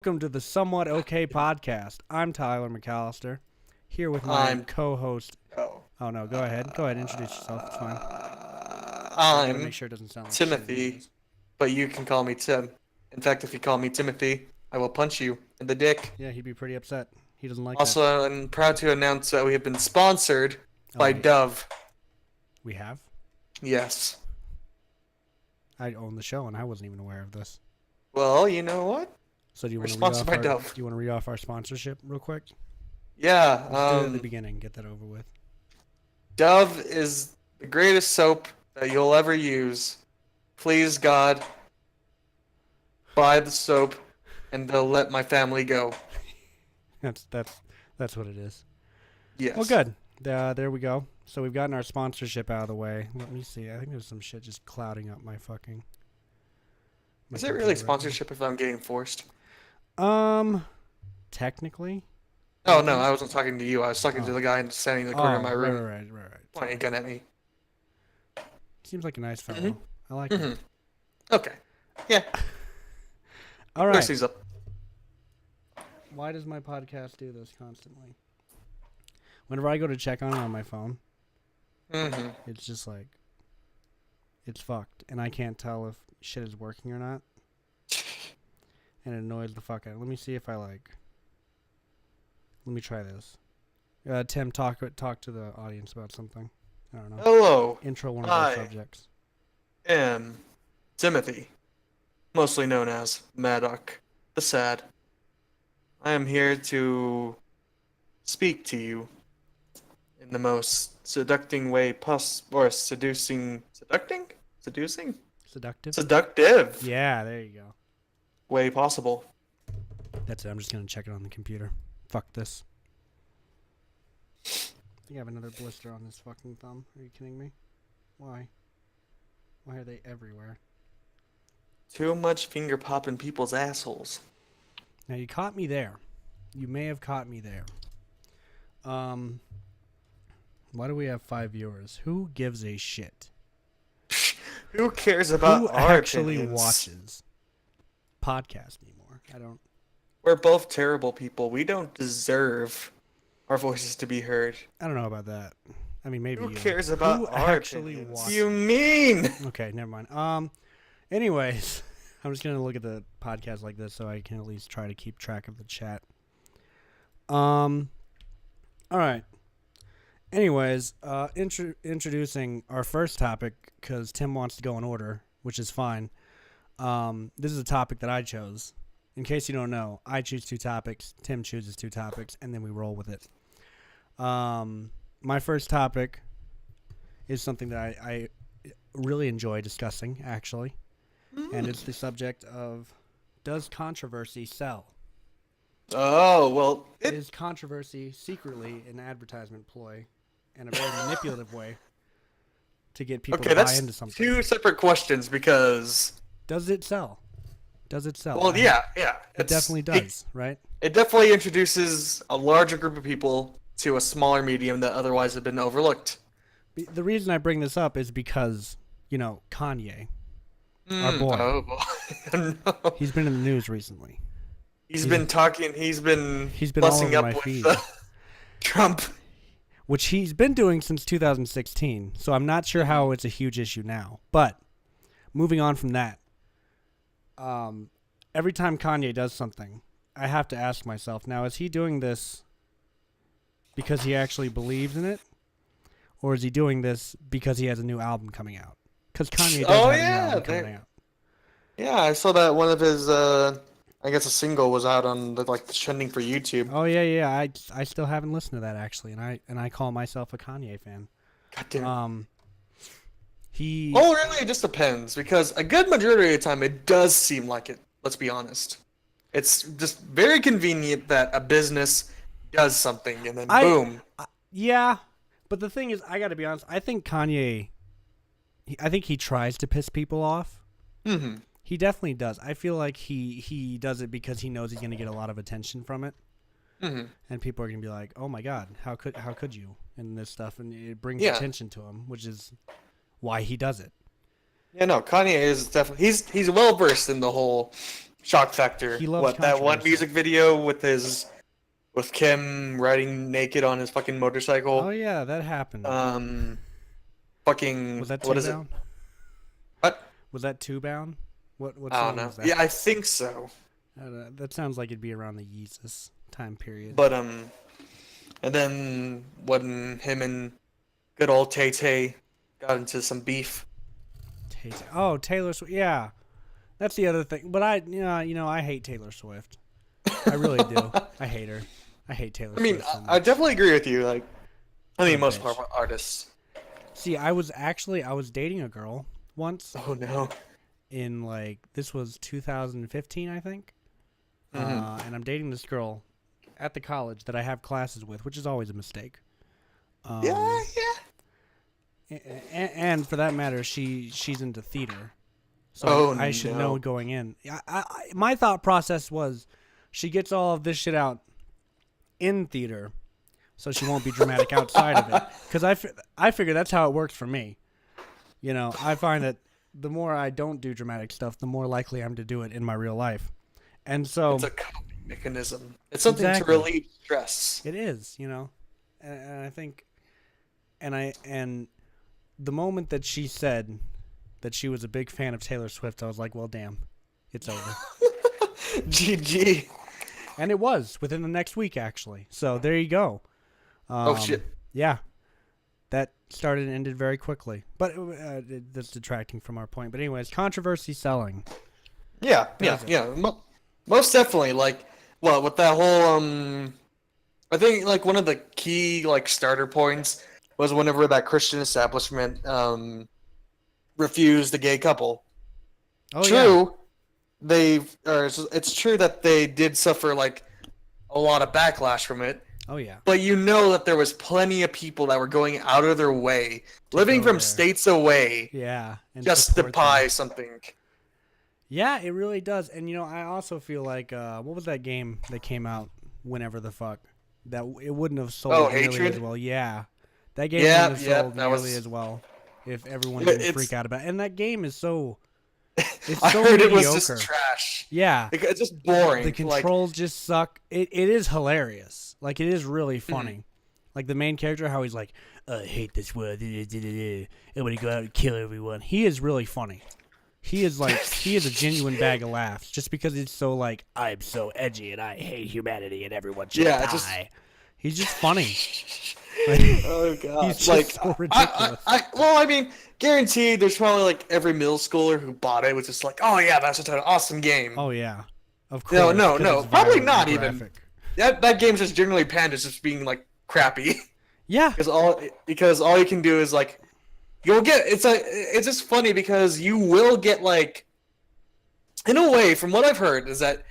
Welcome to the Somewhat Okay podcast. I'm Tyler McAllister, here with my co-host. Oh no, go ahead. Go ahead, introduce yourself. It's fine. I gotta I'm make sure it doesn't sound like Timothy, but you can call me Tim. In fact, if you call me Timothy, I will punch you in the dick. Yeah, he'd be pretty upset. He doesn't like that. Also, I'm proud to announce that we have been sponsored by wait. Dove. We have? Yes. I own the show and I wasn't even aware of this. Well, you know what? So do you We're want to sponsored by Dove. Do you want to read off our sponsorship real quick? Yeah. Let's do it at the beginning. Get that over with. Dove is the greatest soap that you'll ever use. Please, God, buy the soap, and they'll let my family go. That's what it is. Yes. Well, good. There we go. So we've gotten our sponsorship out of the way. Let me see. I think there's some shit just clouding up my fucking. Is it really sponsorship if I'm getting forced? Technically. Oh no, I wasn't talking to you. I was talking to the guy standing in the corner of my room, right. pointing a gun at me. Seems like a nice fellow. Mm-hmm. I like him. Okay. Yeah. All right. He's up. Why does my podcast do this constantly? Whenever I go to check on it on my phone, it's just like, it's fucked, and I can't tell if shit is working or not, and it annoys the fuck out of me. Let me see if let me try this. Tim, talk to the audience about something. I don't know. Hello. Intro one of our subjects. Am Timothy, mostly known as Maddock the Sad. I am here to speak to you in the most seducting way seducing? Seductive? Seductive Yeah, there you go. way possible. That's it. I'm just going to check it on the computer. Fuck this. I think I have another blister on this fucking thumb. Are you kidding me? Why? Why are they everywhere? Too much finger pop in people's assholes. Now, you caught me there. You may have caught me there. Why do we have 5 viewers? Who gives a shit? Who cares about Who our actually opinions? watches podcasts anymore? I don't. We're both terrible people. We don't deserve our voices to be heard. I don't know about that. I mean, maybe Who you. cares about Who our actually opinions? watches? You mean? Okay, never mind. Anyways, I'm just gonna look at the podcast like this so I can at least try to keep track of the chat. All right. Anyways, introducing our first topic because Tim wants to go in order, which is fine. This is a topic that I chose. In case you don't know, I choose 2 topics, Tim chooses 2 topics, and then we roll with it. My first topic is something that I really enjoy discussing, actually. And it's the subject of, does controversy sell? Oh, well, Is controversy secretly an advertisement ploy and a very manipulative way to get people to buy into something? 2 separate questions because... Does it sell? Does it sell? Well, yeah. It definitely does, right? It definitely introduces a larger group of people to a smaller medium that otherwise had been overlooked. The reason I bring this up is because, Kanye, our boy, Oh, no. he's been in the news recently. He's been all busting over my up with feed. Trump. Which he's been doing since 2016, so I'm not sure how it's a huge issue now. But moving on from that, every time Kanye does something, I have to ask myself, now, is he doing this because he actually believes in it? Or is he doing this because he has a new album coming out? Because Kanye does have a new album coming out. Yeah, I saw that one of his, I guess a single was out on the trending for YouTube. Oh yeah. I still haven't listened to that actually, and I call myself a Kanye fan. God damn. He. Oh, really? It just depends because a good majority of the time it does seem like it. Let's be honest. It's just very convenient that a business does something and then boom. Yeah, but the thing is, I got to be honest. I think Kanye. I think he tries to piss people off. Mm-hmm. He definitely does. I feel like he does it because he knows he's going to get a lot of attention from it. Mm-hmm. And people are going to be like, "Oh my God, how could you?" and this stuff, and it brings attention to him, which is why he does it. Yeah, no, Kanye is definitely he's well versed in the whole Shock Factor. He loves What, that one controversy. music video with Kim riding naked on his fucking motorcycle? Oh yeah, that happened. Fucking Was that what Two is it? Bound? What? Was that Two Bound? What I song don't know. was that? Yeah, I think so. That sounds like it'd be around the Yeezus time period. But and then when him and good old Tay Tay got into some beef. Oh, Taylor Swift. Yeah, that's the other thing. But I hate Taylor Swift. I really do. I hate her. I hate Taylor I mean, Swift. So I much. definitely agree with you. Like, I mean, most bitch. artists. See, I was dating a girl once Oh no. in this was 2015, I think. Mhm. And I'm dating this girl at the college that I have classes with, which is always a mistake. Yeah. And for that matter, she's into theater, so Oh, I should no. know going in. My thought process was, she gets all of this shit out in theater, so she won't be dramatic outside of it. Because I figure that's how it works for me. I find that the more I don't do dramatic stuff, the more likely I'm to do it in my real life. And so It's a coping mechanism. It's something Exactly. to relieve stress. it is, and I think, and the moment that she said that she was a big fan of Taylor Swift, I was like, well, damn, it's over. GG. And it was within the next week, actually. So there you go. Oh shit. Yeah. That started and ended very quickly. But that's detracting from our point. But anyways, controversy selling. Yeah. Does it? Most definitely. Like, well, with that whole I think one of the key starter points was whenever that Christian establishment refused the gay couple. Oh, True, it's true that they did suffer a lot of backlash from it, yeah. Oh, yeah. but that there was plenty of people that were going out of their way, living go from there. states away, Yeah. And just to support them. buy something. Yeah, it really does. And, I also feel like, what was that game that came out whenever the fuck? That it wouldn't have sold Oh, nearly Hatred? as well. Yeah. That game Yeah, wouldn't have yeah, sold that nearly was- as well if everyone Yeah, didn't freak out about it. And that game is so... It's I so heard mediocre. it was just trash. Yeah. It's just boring. The controls just suck. It is hilarious. It is really Mm-hmm. funny. The main character, how he's like, I hate this world. I'm going to go out and kill everyone. He is really funny. He is he is a genuine bag of laughs just because he's so I'm so edgy and I hate humanity and everyone should Yeah, die. just- He's just funny. Oh god, He's just so ridiculous. I mean, guaranteed, there's probably every middle schooler who bought it was just oh yeah, that's such an awesome game. Oh, yeah. Of course. No, 'cause it's probably violent not and even. graphic. That game's just generally panned as just being crappy Yeah. because all you can do is you'll get it's just funny because you will get in a way, from what I've heard, is that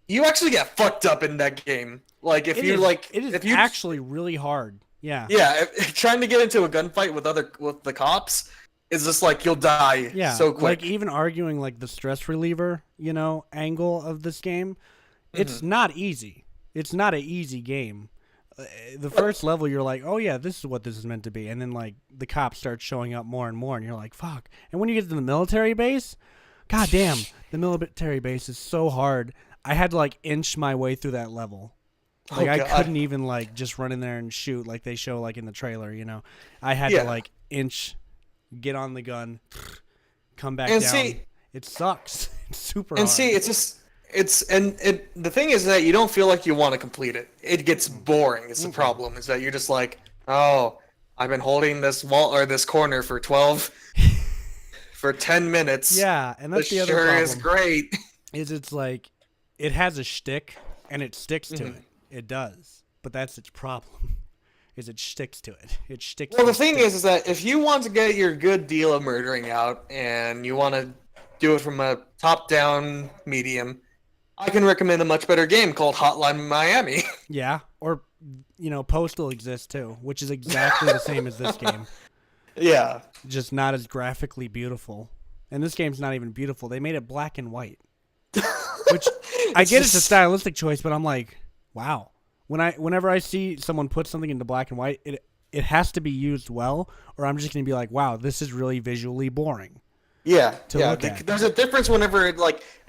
you actually get fucked up in that game. If It you is, it is if you actually really hard. Yeah. yeah, trying to get into a gunfight with the cops is just you'll die Yeah, so quick. even arguing the stress reliever, angle of this game, it's not easy. It's not an easy game. The first level, you're like, oh yeah, this is what this is meant to be, and then the cops start showing up more and more, and you're like, fuck. And when you get to the military base, god damn, the military base is so hard. I had to inch my way through that level. Oh, I God. couldn't even just run in there and shoot like they show in the trailer. I had Yeah. to inch, get on the gun, come back And down. see- It sucks. It's super And hard. see, the thing is that you don't feel like you want to complete it. It gets boring. It's the problem. Is that you're just oh, I've been holding this wall or this corner for 10 minutes. yeah, and that's This the other sure problem. is great. Is it's it has a shtick and it sticks to Mhm. it. It does, but that's its problem. Is it sticks to it? It sticks. Well, to the thing is that if you want to get your good deal of murdering out and you want to do it from a top-down medium, I can recommend a much better game called Hotline Miami. yeah, or Postal exists too, which is exactly the same as this game, Yeah. just not as graphically beautiful. And this game's not even beautiful. They made it black and white, which I get it's a stylistic choice, but I'm like, wow. Whenever I see someone put something into black and white, it has to be used well, or I'm just gonna be like, wow, this is really visually boring. Yeah, to yeah. look at. There's a difference whenever it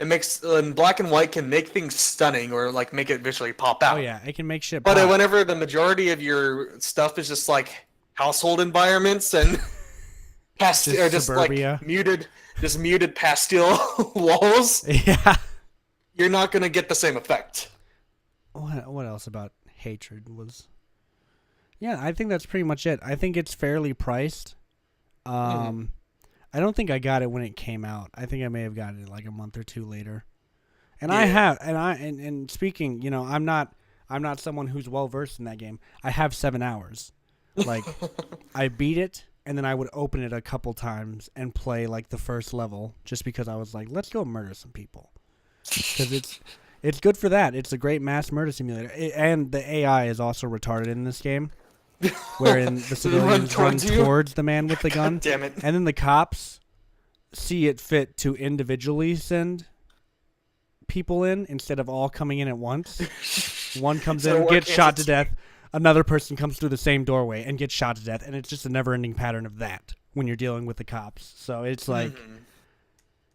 makes black and white can make things stunning or like make it visually pop out. Oh yeah, it can make shit But pop. whenever the majority of your stuff is just like household environments and or just suburbia. like muted pastel walls, Yeah. you're not gonna get the same effect. What else about Hatred was? Yeah, I think that's pretty much it. I think it's fairly priced. I don't think I got it when it came out. I think I may have gotten it like a month or two later. And I have, and speaking, you know, I'm not someone who's well versed in that game. I have 7 hours. Like, I beat it, and then I would open it a couple times and play like the first level, just because I was like, let's go murder some people, because it's good for that. It's a great mass murder simulator, and the AI is also retarded in this game, wherein the civilians run towards the man with the gun. Damn it! And then the cops see it fit to individually send people in instead of all coming in at once. One comes in, gets shot to death. Another person comes through the same doorway and gets shot to death. And it's just a never-ending pattern of that when you're dealing with the cops. So it's like,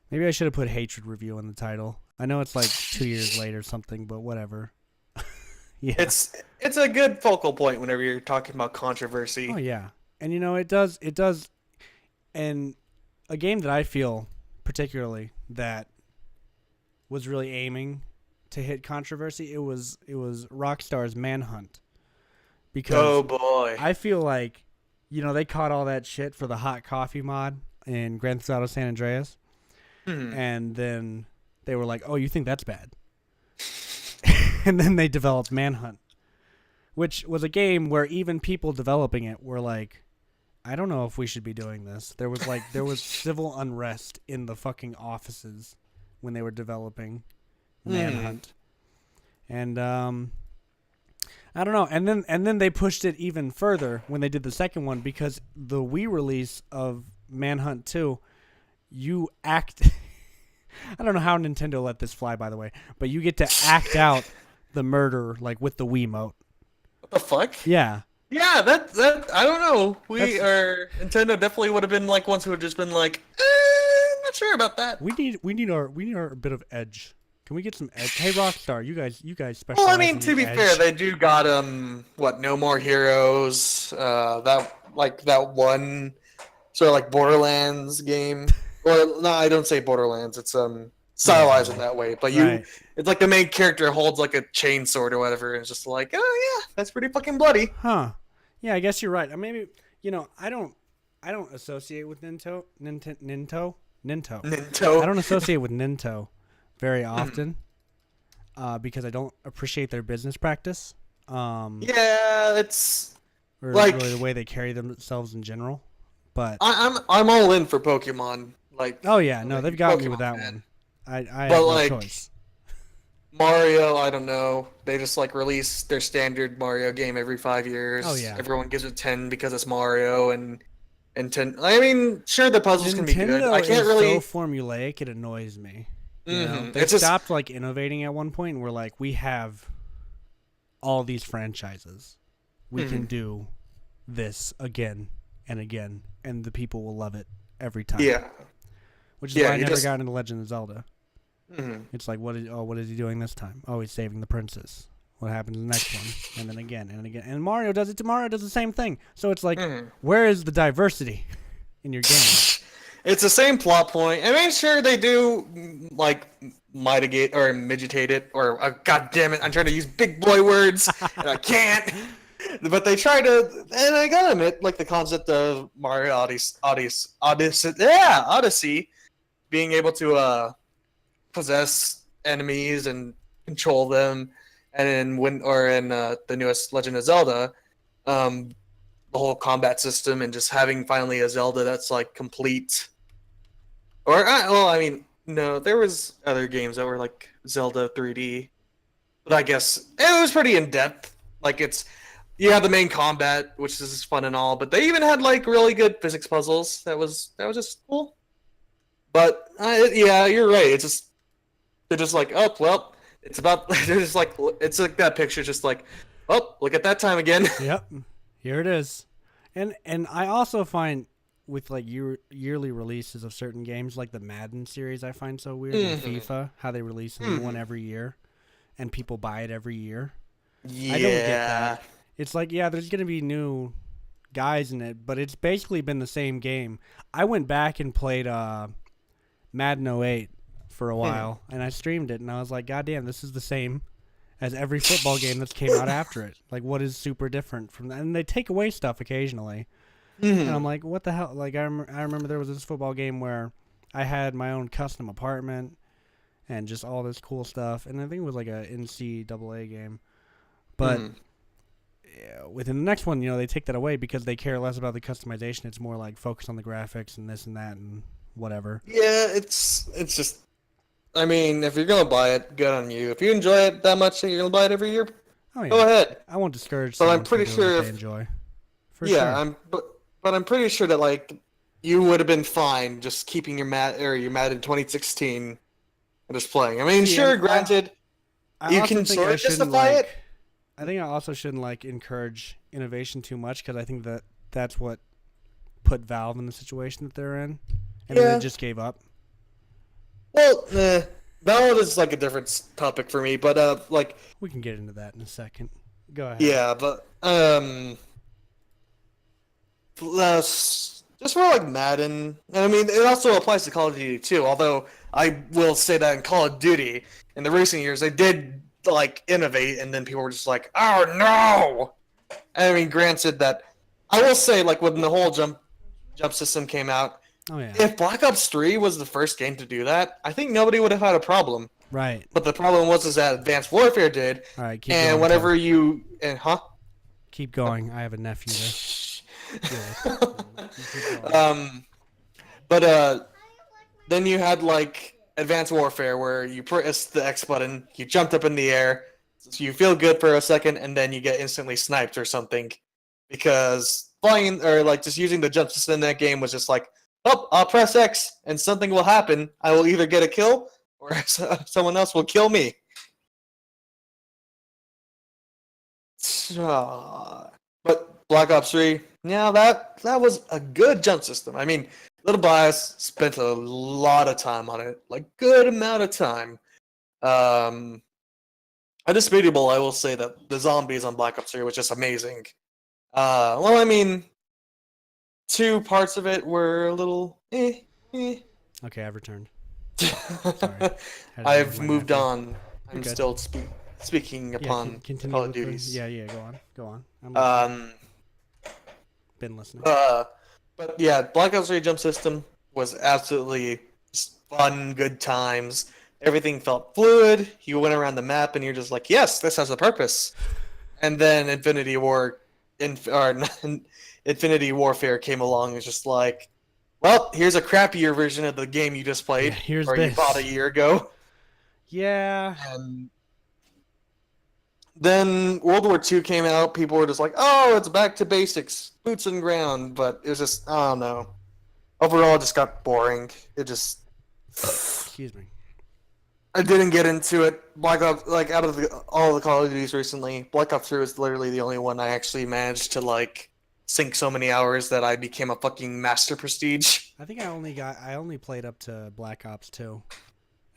maybe I should have put Hatred Review in the title. I know it's like 2 years late or something, but whatever. Yeah. It's a good focal point whenever you're talking about controversy. Oh yeah, and you know it does, and a game that I feel particularly that was really aiming to hit controversy. It was Rockstar's Manhunt, because Oh boy, I feel like, you know, they caught all that shit for the hot coffee mod in Grand Theft Auto San Andreas, and then they were like, "Oh, you think that's bad?" And then they developed Manhunt, which was a game where even people developing it were like, I don't know if we should be doing this. There was civil unrest in the fucking offices when they were developing Manhunt. And I don't know. And then they pushed it even further when they did the second one, because the Wii release of Manhunt 2, you act I don't know how Nintendo let this fly, by the way, but you get to act out the murder like with the Wiimote. what the fuck? Yeah. Yeah, that I don't know. Nintendo definitely would have been like ones who would just been like, not sure about that. We need our bit of edge. Can we get some edge? Hey Rockstar, you guys specialize. Well, I mean, in to be edge. fair, they do got No More Heroes, that one sort of like Borderlands game. Or no, I don't say Borderlands. It's stylized in that way, but Right. it's like the main character holds like a chainsaw or whatever, and it's just like, oh yeah, that's pretty fucking bloody. Huh. Yeah, I guess you're right. Maybe, you know, I don't associate with Ninto. I don't associate with Ninto very often, because I don't appreciate their business practice. Yeah, it's or like really the way they carry themselves in general. But I'm all in for Pokemon. Like, oh yeah, no, they've got me Pokemon with that fan. one. I have But, no like, choice. Mario, I don't know. They just like release their standard Mario game every 5 years. Oh, yeah. Everyone gives it 10 because it's Mario and 10. I mean, sure, the puzzles can be good. Nintendo I can't is really. so formulaic; it annoys me. You know? They It's just stopped like innovating at one point, and we're like, we have all these franchises, we can do this again and again, and the people will love it every time. yeah. Which is Yeah, why I you never just- got into Legend of Zelda. Mhm. It's like, what is he doing this time? Oh, he's saving the princess. What happens in the next one? And then again, and again. And Mario does it. Mario does the same thing. So it's like, where is the diversity in your game? It's the same plot point. I mean, sure, they do like mitigate or mitigate it, or god damn it, I'm trying to use big boy words and I can't. But they try to, and I gotta admit, like the concept of Mario Odyssey, being able to possess enemies and control them, and in the newest Legend of Zelda, the whole combat system and just having finally a Zelda that's like complete. Or I mean, no, there was other games that were like Zelda 3D, but I guess it was pretty in depth. Like you have the main combat, which is fun and all, but they even had like really good physics puzzles. That was just cool. But yeah, you're right. They're just like, oh well, it's about. They're just like, it's like that picture, just like, oh, look at that time again. Yep, here it is. And I also find with like yearly releases of certain games, like the Madden series, I find so weird. And Mhm. FIFA, how they release a new one Mhm. every year, and people buy it every year. I don't get that. Yeah. It's like, yeah, there's gonna be new guys in it, but it's basically been the same game. I went back and played Madden '08 for a Mhm. while, and I streamed it, and I was like, God damn, this is the same as every football game that's came out after it. Like, what is super different from that? And they take away stuff occasionally, and I'm Mhm. like, what the hell? Like, I remember there was this football game where I had my own custom apartment and just all this cool stuff, and I think it was like a NCAA game, but Mhm. within the next one, they take that away because they care less about the customization. It's more like focus on the graphics and this and that and whatever. Yeah, it's just. I mean, if you're gonna buy it, good on you. If you enjoy it that much that you're gonna buy it every year, Oh go yeah, ahead. I won't discourage But I'm someone from pretty doing what sure they if enjoy, for yeah, sure. but I'm pretty sure that like you would have been fine just keeping your Madden 2016 and just playing. I mean, See, sure, and granted, I you also can think sort I of shouldn't justify like. it. I think I also shouldn't like encourage innovation too much because I think that that's what put Valve in the situation that they're in, and then they Yeah. just gave up. Well, that is like a different topic for me, but like We can get into that in a second. Go ahead. yeah, but just for like Madden, and I mean it also applies to Call of Duty too. Although I will say that in Call of Duty in the recent years they did like innovate, and then people were just like, "Oh no!" I mean, granted that I will say like when the whole jump system came out, Oh yeah. if Black Ops 3 was the first game to do that, I think nobody would have had a problem. Right. But the problem was is that Advanced Warfare did, All right. Keep and going, Tim. whenever you and Keep going. I have a nephew to deal with. You keep going. um, but then you had like Advanced Warfare where you press the X button, you jumped up in the air, so you feel good for a second, and then you get instantly sniped or something, because flying or like just using the jump system in that game was just like, oh, I'll press X and something will happen. I will either get a kill or someone else will kill me. But Black Ops 3, yeah, that was a good jump system. I mean, Little Bias spent a lot of time on it, like good amount of time. Um, Undisputable, I will say that the zombies on Black Ops 3 was just amazing. Well, I mean, two parts of it were a little eh. Okay, I've returned. Sorry. Had to deal with I've my moved nephew. on. You're I'm good. still speaking Yeah, upon continue Call of with the. Duties. Yeah. Go on. Go on. I'm listening. Um, Been listening. but yeah, Black Ops 3 jump system was absolutely just fun, good times. Everything felt fluid. You went around the map and you're just like, yes, this has a purpose. And then Infinity Warfare came along and was just like, well, here's a crappier version of the game you just Yeah, played here's or you bought a this. year ago. Yeah. And then World War II came out. People were just like, oh, it's back to basics, boots and ground. But it was just, I don't know. Overall, it just got boring. It just, Excuse me. I didn't get into it. Black Ops, like out of all the Call of Duties recently, Black Ops 3 was literally the only one I actually managed to like sink so many hours that I became a fucking master prestige. I think I only played up to Black Ops 2,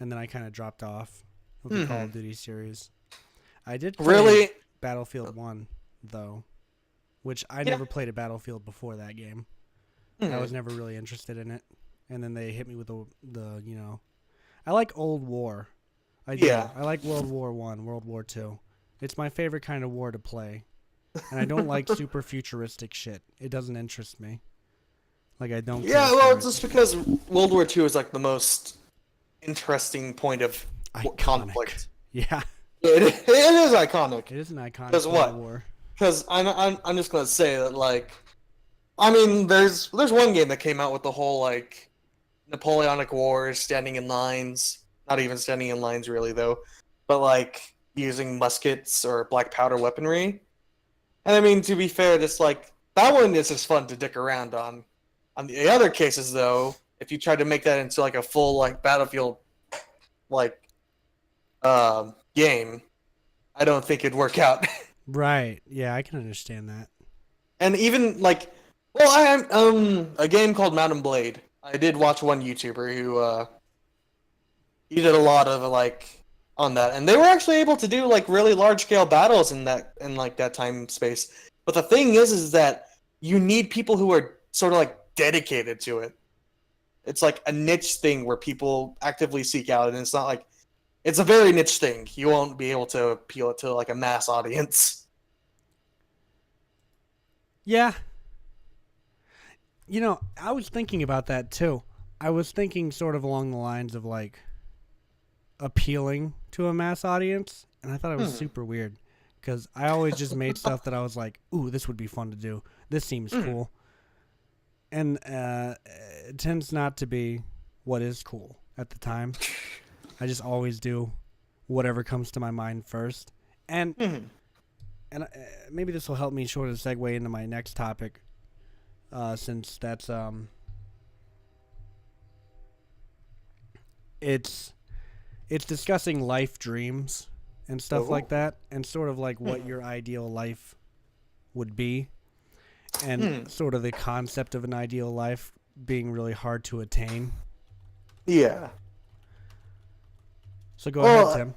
and then I kind of dropped off with the Call of Duty series. I did play Really? Battlefield 1 though, which I Yeah. never played a Battlefield before that game. I was never really interested in it. And then they hit me with the I like old war. I do. Yeah. I like World War 1, World War 2. It's my favorite kind of war to play. And I don't like super futuristic shit. It doesn't interest me. Like I don't Yeah, care well, for it's it. just because World War II is like the most interesting point of Iconic. conflict. Yeah. It is iconic. It is an iconic Because part of what? war. Because I'm just gonna say that like, I mean, there's one game that came out with the whole like Napoleonic Wars, standing in lines. Not even standing in lines really though, but like using muskets or black powder weaponry. And I mean, to be fair, just like that one is just fun to dick around on. On the other cases though, if you try to make that into like a full like battlefield like game, I don't think it'd work out. Right. Yeah, I can understand that. And even like Well, I am a game called Mountain Blade. I did watch one YouTuber who he did a lot of like on that, and they were actually able to do like really large scale battles in like that time space. But the thing is that you need people who are sort of like dedicated to it. It's like a niche thing where people actively seek out, and it's not like it's a very niche thing. You won't be able to appeal it to like a mass audience. Yeah. You know, I was thinking about that too. I was thinking sort of along the lines of like appealing to a mass audience, and I thought it was Hmm. super weird because I always just made stuff that I was like, "Ooh, this would be fun to do. This seems Hmm. cool," and it tends not to be what is cool at the time. I just always do whatever comes to my mind first, and Hmm. maybe this will help me sort of segue into my next topic, since that's it's it's discussing life dreams and stuff Oh. like that, and sort of like what Hmm. your ideal life would be, and Hmm. sort of the concept of an ideal life being really hard to attain. Yeah. So go ahead, Well. Tim.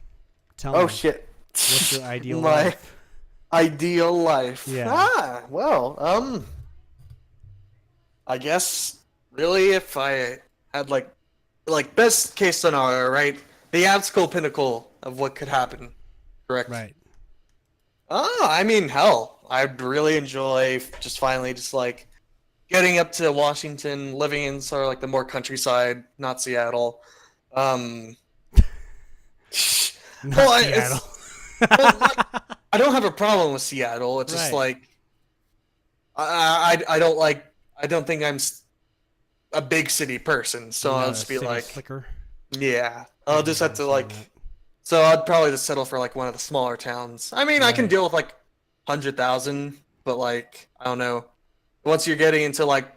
Tell Oh me, shit. what's your ideal My life? ideal life. Yeah. Well, I guess really if I had like best case scenario, right? The absolute pinnacle of what could happen. Correct. Right. I mean, hell, I'd really enjoy just finally just like getting up to Washington, living in sort of like the more countryside, not Seattle. Um, Not well, Seattle. it's well, like, I don't have a problem with Seattle. It's just Right. like I don't like I don't think a big city person, so You're I'll not a just be city like, slicker. yeah, I I'll can just have to understand like. that. So I'd probably just settle for like one of the smaller towns. I mean, I can Right. deal with like 100,000, but like I don't know. Once you're getting into like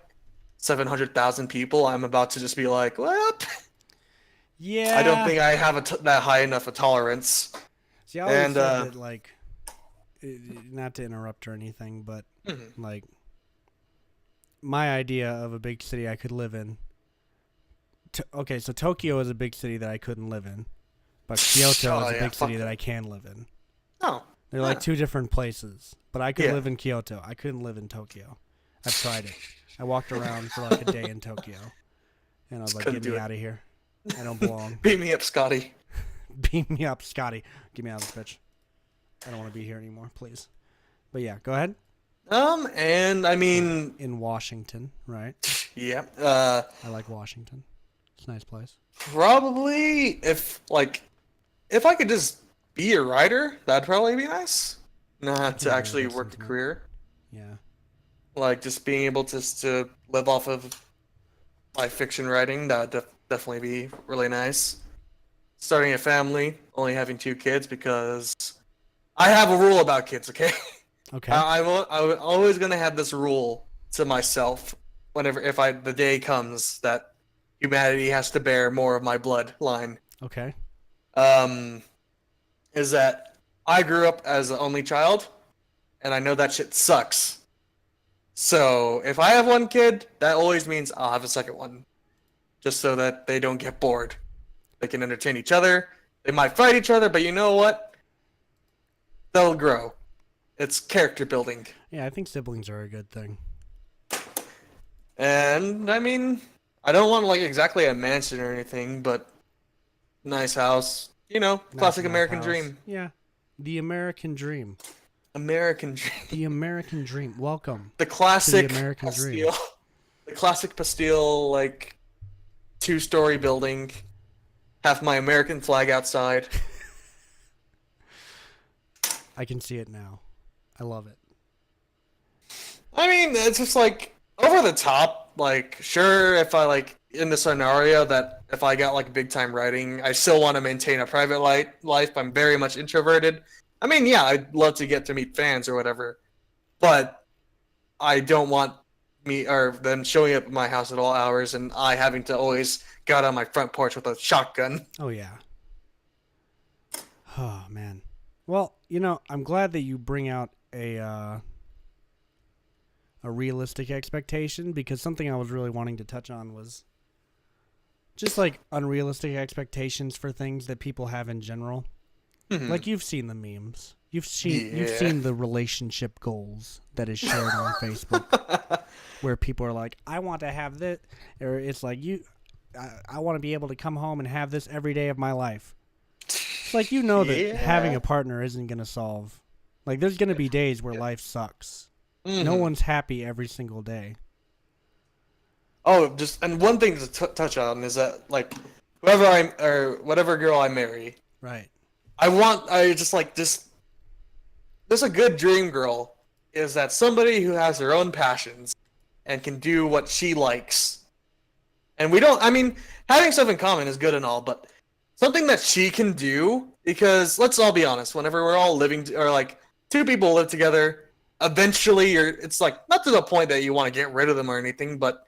700,000 people, I'm about to just be like, well, I don't Yeah. think I have that high enough a tolerance. See, I always And said that, like, not to interrupt or anything, but mhm. like, my idea of a big city I could live in. Okay, so Tokyo is a big city that I couldn't live in, but Kyoto Oh is a yeah, big city fuck that I that. can live in. Oh, They're like huh. two different places, but I could Yeah. live in Kyoto. I couldn't live in Tokyo. I've tried it. I walked around for like a day in Tokyo, and I was Just like, couldn't "Get do me it. out of here. I don't belong. Beat me up, Scotty. Beam me up, Scotty. Get me out of this bitch. I don't want to be here anymore, please." But yeah, go ahead. And I mean, In Washington, right? yeah. I like Washington. It's a nice place. Probably if I could just be a writer, that'd probably be nice. Not I have can to agree with actually that work a sentiment. career. Yeah. Like just being able to live off of my fiction writing, that would definitely be really nice. Starting a family, only having two kids because I have a rule about kids. Okay, Okay. I'm always gonna have this rule to myself whenever if I the day comes that humanity has to bear more of my bloodline. Okay. Um, is that I grew up as the only child, and I know that shit sucks. So if I have one kid, that always means I'll have a second one, just so that they don't get bored. They can entertain each other. They might fight each other, but you know what? They'll grow. It's character building. Yeah, I think siblings are a good thing. And I mean, I don't want like exactly a mansion or anything, but nice house. You know, Nice classic enough American house. dream. Yeah. The American dream. American dream. The American dream. Welcome The to the classic American dream. Bastille. The classic Bastille, like two-story building. Have my American flag outside. I can see it now. I love it. I mean, it's just like over the top. Like, sure, if I like in the scenario that if I got like big time writing, I still want to maintain a private life. I'm very much introverted. I mean, yeah, I'd love to get to meet fans or whatever, but I don't want me or them showing up at my house at all hours and I having to always go out on my front porch with a shotgun. Oh, yeah. Oh, man. Well, I'm glad that you bring out a realistic expectation, because something I was really wanting to touch on was just like unrealistic expectations for things that people have in general. Mhm. Like you've seen the memes. You've seen Yeah. the relationship goals that is shared on Facebook, where people are like, I want to have this, or it's like I want to be able to come home and have this every day of my life. It's like, you know, that having a partner isn't going to solve. Like, there's going to be days where life sucks. No Mhm. one's happy every single day. Oh, and one thing to touch on is that like whatever girl I marry, Right. I just like this. There's a good dream girl is that somebody who has their own passions and can do what she likes. And we don't. I mean, having stuff in common is good and all, but something that she can do, because let's all be honest, whenever we're all living or like two people live together, eventually it's like not to the point that you want to get rid of them or anything, but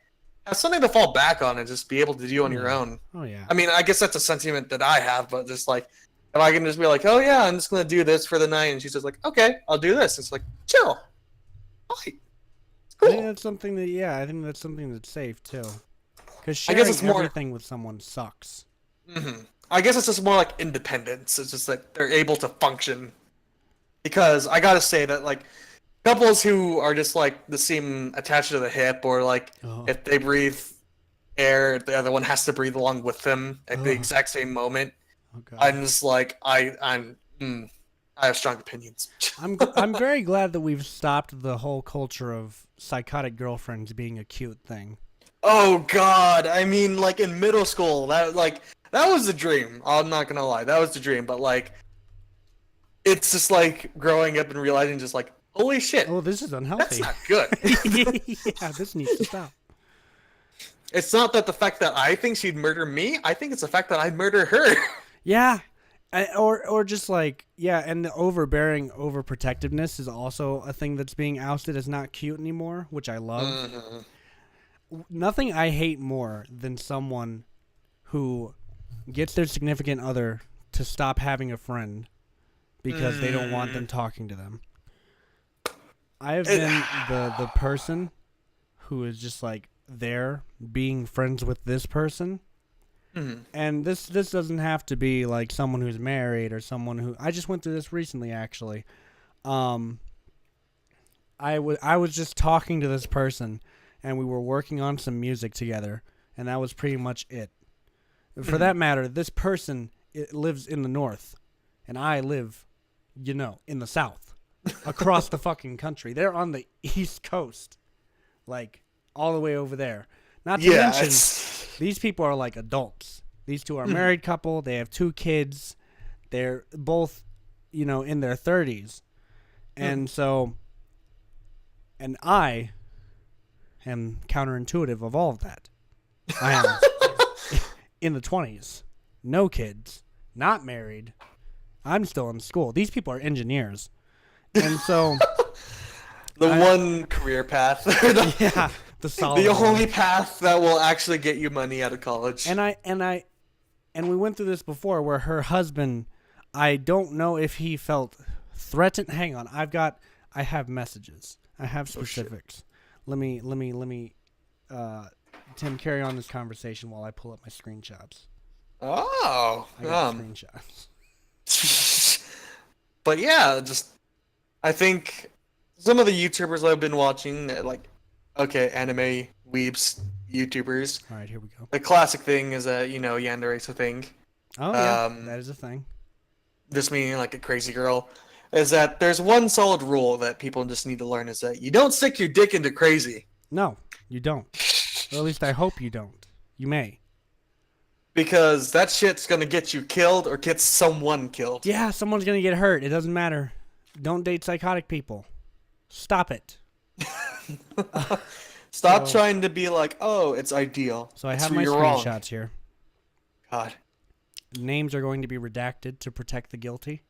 have something to fall back on and just be able to do on your own. Oh, yeah. I mean, I guess that's a sentiment that I have, but just like if I can just be like, oh yeah, I'm just gonna do this for the night, and she's just like, okay, I'll do this. It's like chill. It's I think cool. that's something that's safe, too. Because I guess sharing it's more- everything with someone sucks. I guess it's just more like independence. It's just that they're able to function. Because I gotta say that like couples who are just like the seem attached to the hip, or like Oh. if they breathe air, the other one has to breathe along with them at the Oh. exact same moment. Oh, God. I'm just like I have strong opinions. I'm very glad that we've stopped the whole culture of psychotic girlfriends being a cute thing. Oh God! I mean, like in middle school, that was the dream. I'm not gonna lie, that was the dream. But like, it's just like growing up and realizing, just like, holy shit, Oh, this is that's unhealthy. not good. Yeah, this needs to stop. It's not that the fact that I think she'd murder me. I think it's the fact that I'd murder her. Yeah. Or just like, yeah, and the overbearing overprotectiveness is also a thing that's being ousted as not cute anymore, which I love. Nothing I hate more than someone who gets their significant other to stop having a friend because they don't want them talking to them. I have been the person who is just like there being friends with this person. And this doesn't have to be like someone who's married or someone who I just went through this recently actually. I was just talking to this person and we were working on some music together, and that was pretty much it. For that matter, this person lives in the north and I live, in the south, across the fucking country. They're on the East Coast, like all the way over there. Not to mention, these people are like adults. These two are a married couple. They have 2 kids. They're both, in their 30s. And so, and I am counterintuitive of all of that. I am in the 20s, no kids, not married. I'm still in school. These people are engineers. And so, The one career path. yeah, the solid The one. only path that will actually get you money out of college. And we went through this before where her husband, I don't know if he felt threatened. Hang on. I have messages. I have specifics. Let me Tim, carry on this conversation while I pull up my screenshots. Oh. I got screenshots. But yeah, I think some of the YouTubers I've been watching, like, anime weebs YouTubers. All right, here we go. The classic thing is that yandere's a thing. Oh yeah, Um, that is a thing. Just meaning like a crazy girl. Is that there's one solid rule that people just need to learn, is that you don't stick your dick into crazy. No, you don't. Or at least I hope you don't. You may. Because that shit's gonna get you killed or get someone killed. Yeah, someone's gonna get hurt. It doesn't matter. Don't date psychotic people. Stop it. Stop trying to be like, oh, it's ideal. So I It's have where my you're wrong. screenshots here. God. Names are going to be redacted to protect the guilty.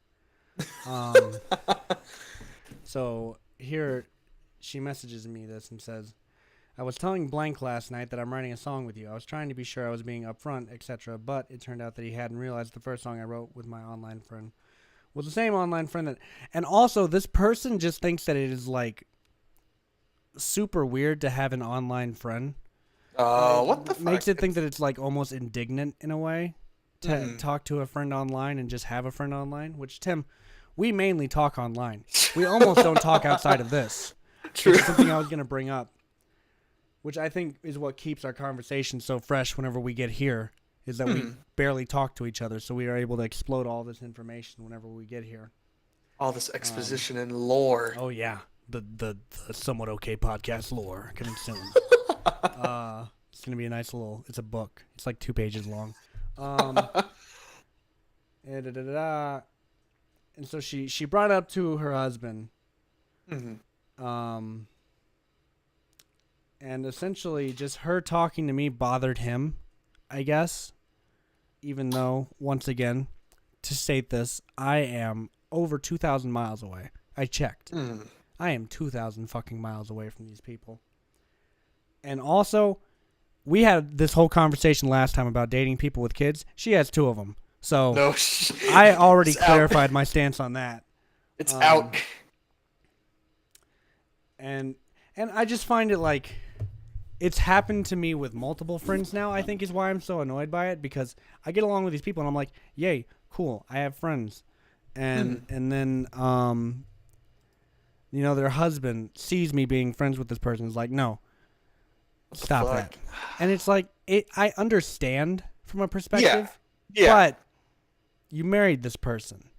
So here, she messages me this and says, I was telling Blank last night that I'm writing a song with you. I was trying to be sure I was being upfront, etc., but it turned out that he hadn't realized the first song I wrote with my online friend was the same online friend that... And also, this person just thinks that it is, like, super weird to have an online friend. What the fuck? Makes it think that it's like almost indignant in a way to Hmm. talk to a friend online and just have a friend online. Which Tim, we mainly talk online. We almost don't talk outside of this. True. Which is something I was gonna bring up, which I think is what keeps our conversation so fresh whenever we get here. Is that we barely talk to each other, so we are able to explode all this information whenever we get here. All this exposition and lore. Oh yeah, the somewhat okay podcast lore coming soon. It's gonna be a nice little. It's a book. It's like 2 pages long. And so she brought up to her husband. And essentially just her talking to me bothered him, I guess. Even though, once again, to state this, I am over 2,000 miles away. I checked. I am 2,000 fucking miles away from these people. And also, we had this whole conversation last time about dating people with kids. She has 2 of them. So No, I already It's clarified my stance on that. It's out. And I just find it like it's happened to me with multiple friends now, I think is why I'm so annoyed by it, because I get along with these people and I'm like, yay, cool, I have friends. And then their husband sees me being friends with this person, is like, no, stop fuck? that. And it's like I understand from a perspective, Yeah. but you married this person.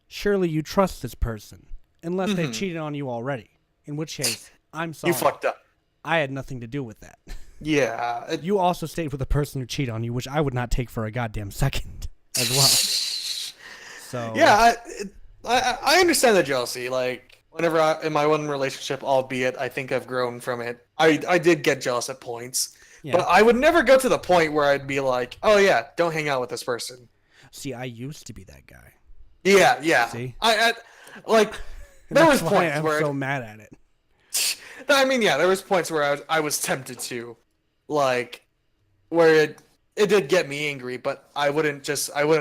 Surely you trust this person, unless they've cheated on you already. In which case, I'm sorry. You fucked up. I had nothing to do with that. Yeah. You also stayed with a person who cheated on you, which I would not take for a goddamn second as well. So Yeah, I understand the jealousy. Like, whenever in my one relationship, albeit I think I've grown from it, I did get jealous at points. Yeah. But I would never go to the point where I'd be like, oh yeah, don't hang out with this person. See, I used to be that guy. Yeah. See? I like there was That's why points I'm where so mad at it. I mean, yeah, there was points where I was tempted to, like, where it did get me angry, but I wouldn't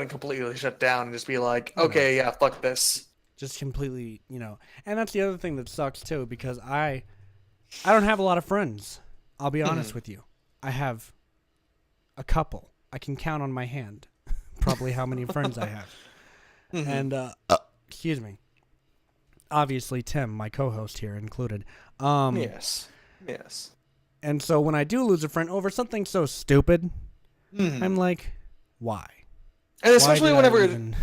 completely shut down and just be like, okay, yeah, fuck this. Just completely, And that's the other thing that sucks too, because I don't have a lot of friends. I'll be honest with you. I have a couple. I can count on my hand probably how many friends I have. And excuse me. Obviously Tim, my co-host here included. Yes. And so when I do lose a friend over something so stupid, I'm like, why? And especially Why did I whenever even...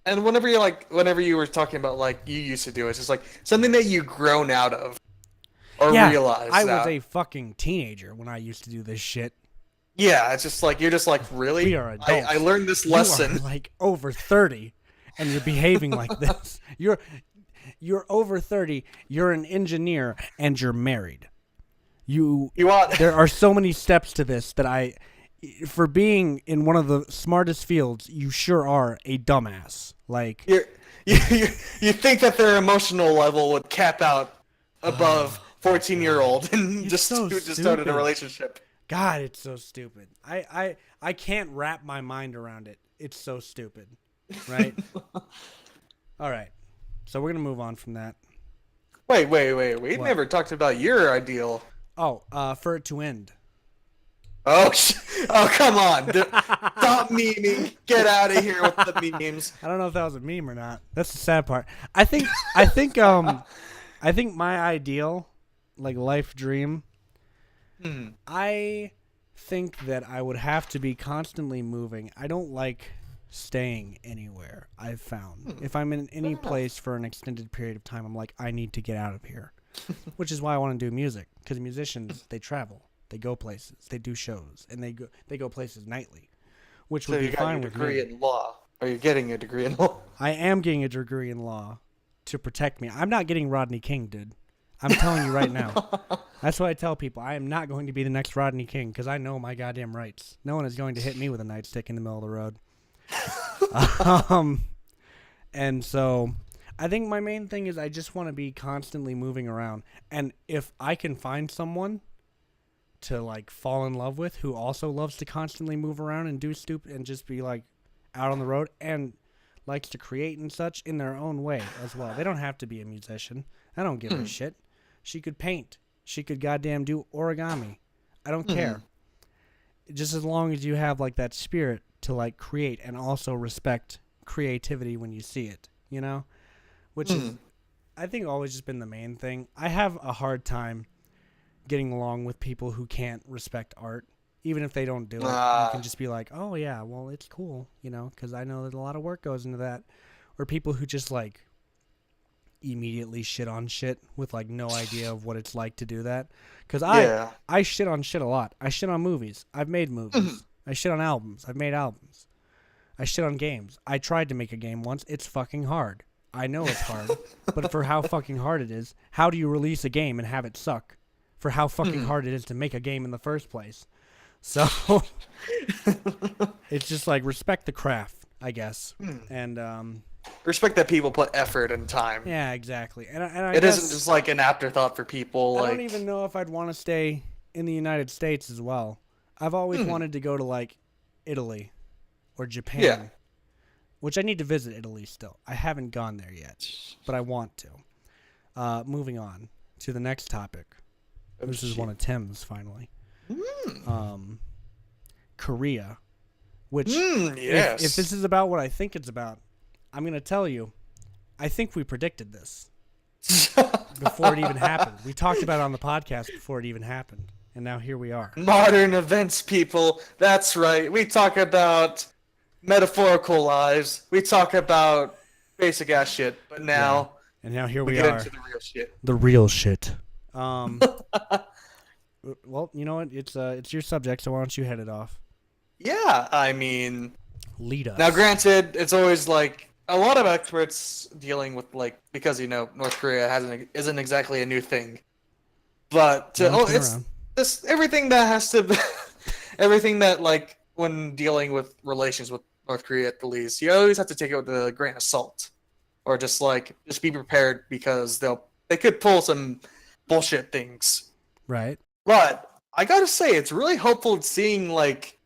and whenever you were talking about like you used to do it, it's just like something that you've grown out of or realized. I was a fucking teenager when I used to do this shit. Yeah, it's just like you're just like, really? We are adults. I learned this You lesson. are like over 30 and you're behaving like this. You're over 30, you're an engineer, and you're married. You want There are so many steps to this that for being in one of the smartest fields, you sure are a dumbass. Like you think that their emotional level would cap out above 14-year-old and just so who just started a stupid. relationship. God, it's so stupid. I can't wrap my mind around it. It's so stupid, right? All right, so we're gonna move on from that. Wait. We What? never talked about your ideal. Oh, for it to end. Oh, come on. Stop memeing. Get out of here with the memes. I don't know if that was a meme or not. That's the sad part. I think my ideal, like, life dream, I think that I would have to be constantly moving. I don't like staying anywhere, I've found. If I'm in any place for an extended period of time, I'm like, I need to get out of here. Which is why I want to do music, because musicians, they travel. They go places. They do shows. And they go places nightly, which So would you be got fine your with degree me. in law. Or you're getting a degree in law. I am getting a degree in law to protect me. I'm not getting Rodney King, dude. I'm telling you right now. That's what I tell people. I am not going to be the next Rodney King because I know my goddamn rights. No one is going to hit me with a nightstick in the middle of the road. And so I think my main thing is I just want to be constantly moving around. And if I can find someone to like fall in love with who also loves to constantly move around and do stupid and just be like out on the road and likes to create and such in their own way as well. They don't have to be a musician. I don't give a shit. She could paint She could goddamn do origami. I don't care. Just as long as you have like that spirit to like create and also respect creativity when you see it, you know? Which is, I think, always just been the main thing. I have a hard time getting along with people who can't respect art. Even if they don't do it, you can just be like, oh, yeah, well, it's cool, you know, because I know that a lot of work goes into that. Or people who just, like, immediately shit on shit with, like, no idea of what it's like to do that. Because I shit on shit a lot. I shit on movies. I've made movies. I shit on albums. I've made albums. I shit on games. I tried to make a game once. It's fucking hard. I know it's hard. But for how fucking hard it is, how do you release a game and have it suck? For how fucking hard it is to make a game in the first place. So it's just like respect the craft, I guess, and respect that people put effort and time. Yeah, exactly. And I it guess, isn't just like an afterthought for people. I don't even know if I'd want to stay in the United States as well. I've always wanted to go to like Italy or Japan, which I need to visit Italy still. I haven't gone there yet, but I want to. Moving on to the next topic. This is one of Tim's finally. Korea, which if this is about what I think it's about, I'm going to tell you, I think we predicted this before it even happened. We talked about it on the podcast before it even happened, and now here we are. Modern events, people. That's right. We talk about metaphorical lives. We talk about basic ass shit, but now... Yeah. And now here we get are. Into the real shit. The real shit. Well, you know what? It's your subject, so why don't you head it off? Yeah, I mean, lead us. Now, granted, it's always like a lot of experts dealing with like because North Korea isn't exactly a new thing, but it's this everything that has to everything that like when dealing with relations with North Korea at the least, you always have to take it with a grain of salt, or just be prepared because they could pull some bullshit things. Right. But I gotta say, it's really helpful seeing like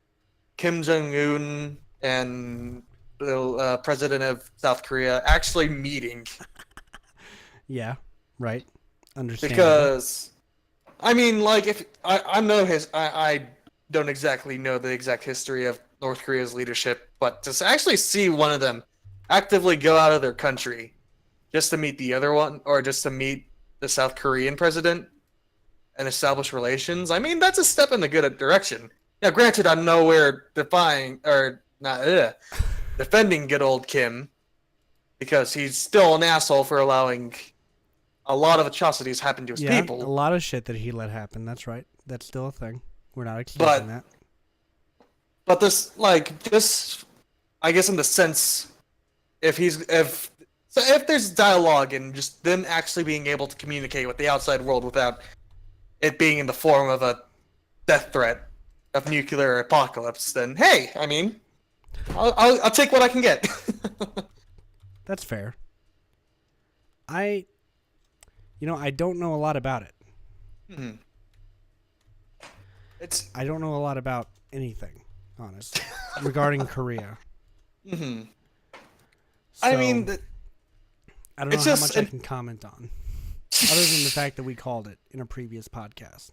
Kim Jong-un and the president of South Korea actually meeting. Yeah, right. Understand. Because, I mean, like if I don't exactly know the exact history of North Korea's leadership, but to actually see one of them actively go out of their country just to meet the other one, or just to meet the South Korean president and establish relations, I mean, that's a step in the good direction. Now, granted, I'm nowhere defending good old Kim, because he's still an asshole for allowing a lot of atrocities happen to his people. A lot of shit that he let happen. That's right. That's still a thing. We're not excusing that. But this, I guess, in the sense, if there's dialogue and just them actually being able to communicate with the outside world without it being in the form of a death threat of nuclear apocalypse, then hey, I mean, I'll take what I can get. That's fair. I don't know a lot about it. I don't know a lot about anything, honestly, regarding Korea. So, I mean, I don't know how much I can comment on. Other than the fact that we called it in a previous podcast.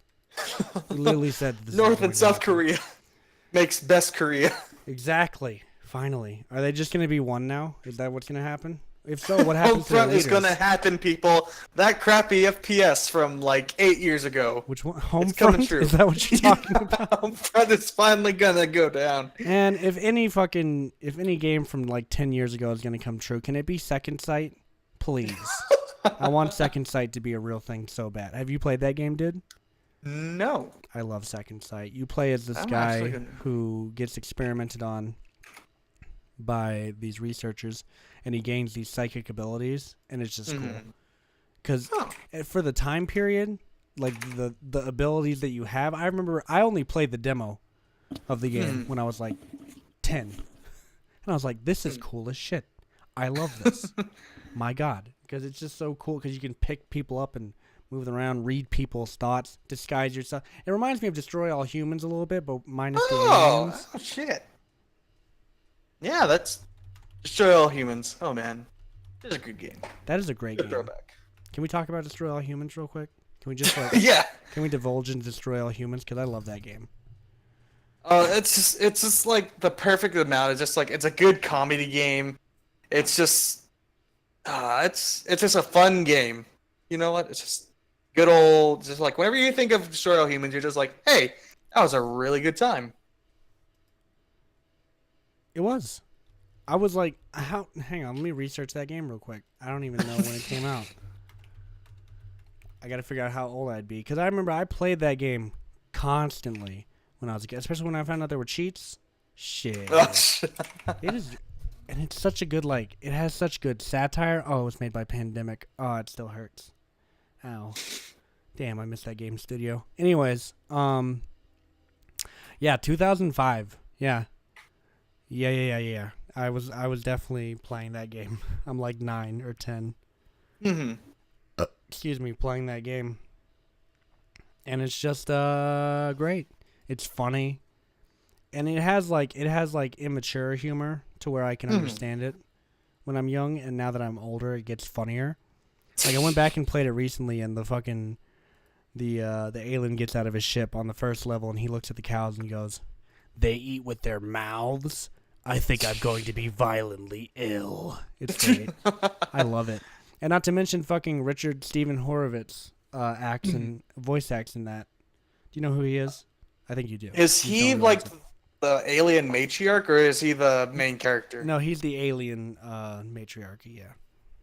We literally said this North and South Korea makes best Korea. Exactly. Finally. Are they just going to be one now? Is that what's going to happen? If so, what happens to the Homefront is going to happen, people. That crappy FPS from like 8 years ago. Which one? Homefront? Is that what you're talking about? Homefront is finally going to go down. And if any game from like 10 years ago is going to come true, can it be Second Sight? Please. I want Second Sight to be a real thing so bad. Have you played that game, dude? No. I love Second Sight. You play as this guy who gets experimented on by these researchers, and he gains these psychic abilities, and it's just cool. Because for the time period, like the abilities that you have, I remember I only played the demo of the game when I was like 10. And I was like, this is cool as shit. I love this. My God. Because it's just so cool because you can pick people up and move them around, read people's thoughts, disguise yourself. It reminds me of Destroy All Humans a little bit, but minus the aliens. Oh, shit. Yeah, that's Destroy All Humans. Oh, man. It's a good game. That is a great game. Throwback. Can we talk about Destroy All Humans real quick? Can we just like Yeah. can we divulge and destroy all humans? Because I love that game. It's just like the perfect amount. It's just like it's a good comedy game. It's just it's just a fun game. You know what? It's just good old. Just like whenever you think of Destroy All Humans, you're just like, hey, that was a really good time. It was. I was like, how? Hang on, let me research that game real quick. I don't even know when it came out. I got to figure out how old I'd be because I remember I played that game constantly when I was a kid, especially when I found out there were cheats. Shit. It is, and it's such a good like. It has such good satire. Oh, it was made by Pandemic. Oh, it still hurts. Ow. Damn, I missed that game studio. Anyways, yeah, 2005. Yeah. I was definitely playing that game. I'm like 9 or 10. Excuse me, playing that game. And it's just great. It's funny. And it has like immature humor to where I can understand it when I'm young, and now that I'm older it gets funnier. Like I went back and played it recently, and the fucking the alien gets out of his ship on the first level and he looks at the cows and he goes, "They eat with their mouths? I think I'm going to be violently ill." It's great. I love it. And not to mention fucking Richard Stephen Horowitz voice acts in that. Do you know who he is? I think you do. Is he like the alien matriarch, or is he the main character? No, he's the alien matriarchy, yeah.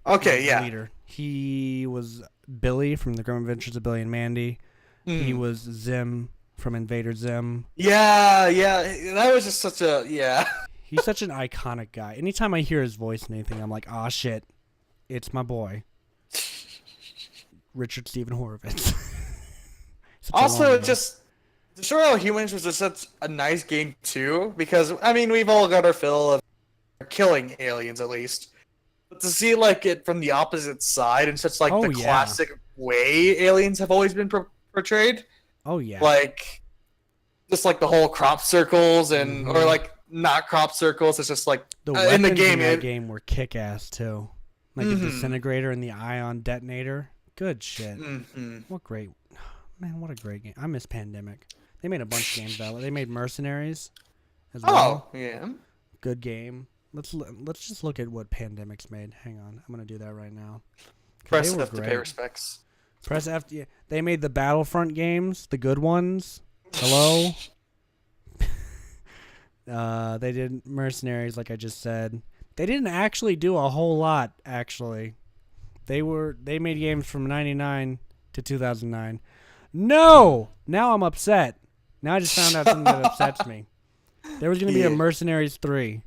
Okay, yeah. Leader. He was Billy from The Grim Adventures of Billy and Mandy. He was Zim from Invader Zim. Yeah. That was just such a He's such an iconic guy. Anytime I hear his voice in anything, I'm like, "Aw, shit, it's my boy, Richard Stephen Horowitz." Also, just Destroy All Humans was just such a nice game too, because I mean we've all got our fill of killing aliens at least, but to see like it from the opposite side and such like classic way aliens have always been portrayed. Oh yeah. Like just like the whole crop circles and or like not crop circles. It's just like the weapons in the game. In that game were kick ass too, like the disintegrator and the ion detonator. Good shit. What great, man! What a great game. I miss Pandemic. They made a bunch of games that way. They made Mercenaries as well. Oh yeah. Good game. Let's just look at what Pandemic's made. Hang on, I'm gonna do that right now. Press F to pay respects. Press F. Yeah. They made the Battlefront games, the good ones. Hello. They did Mercenaries, like I just said. They didn't actually do a whole lot. Actually, they made games from '99 to 2009. No, now I'm upset. Now I just found out something that upsets me. There was going to be a Mercenaries 3.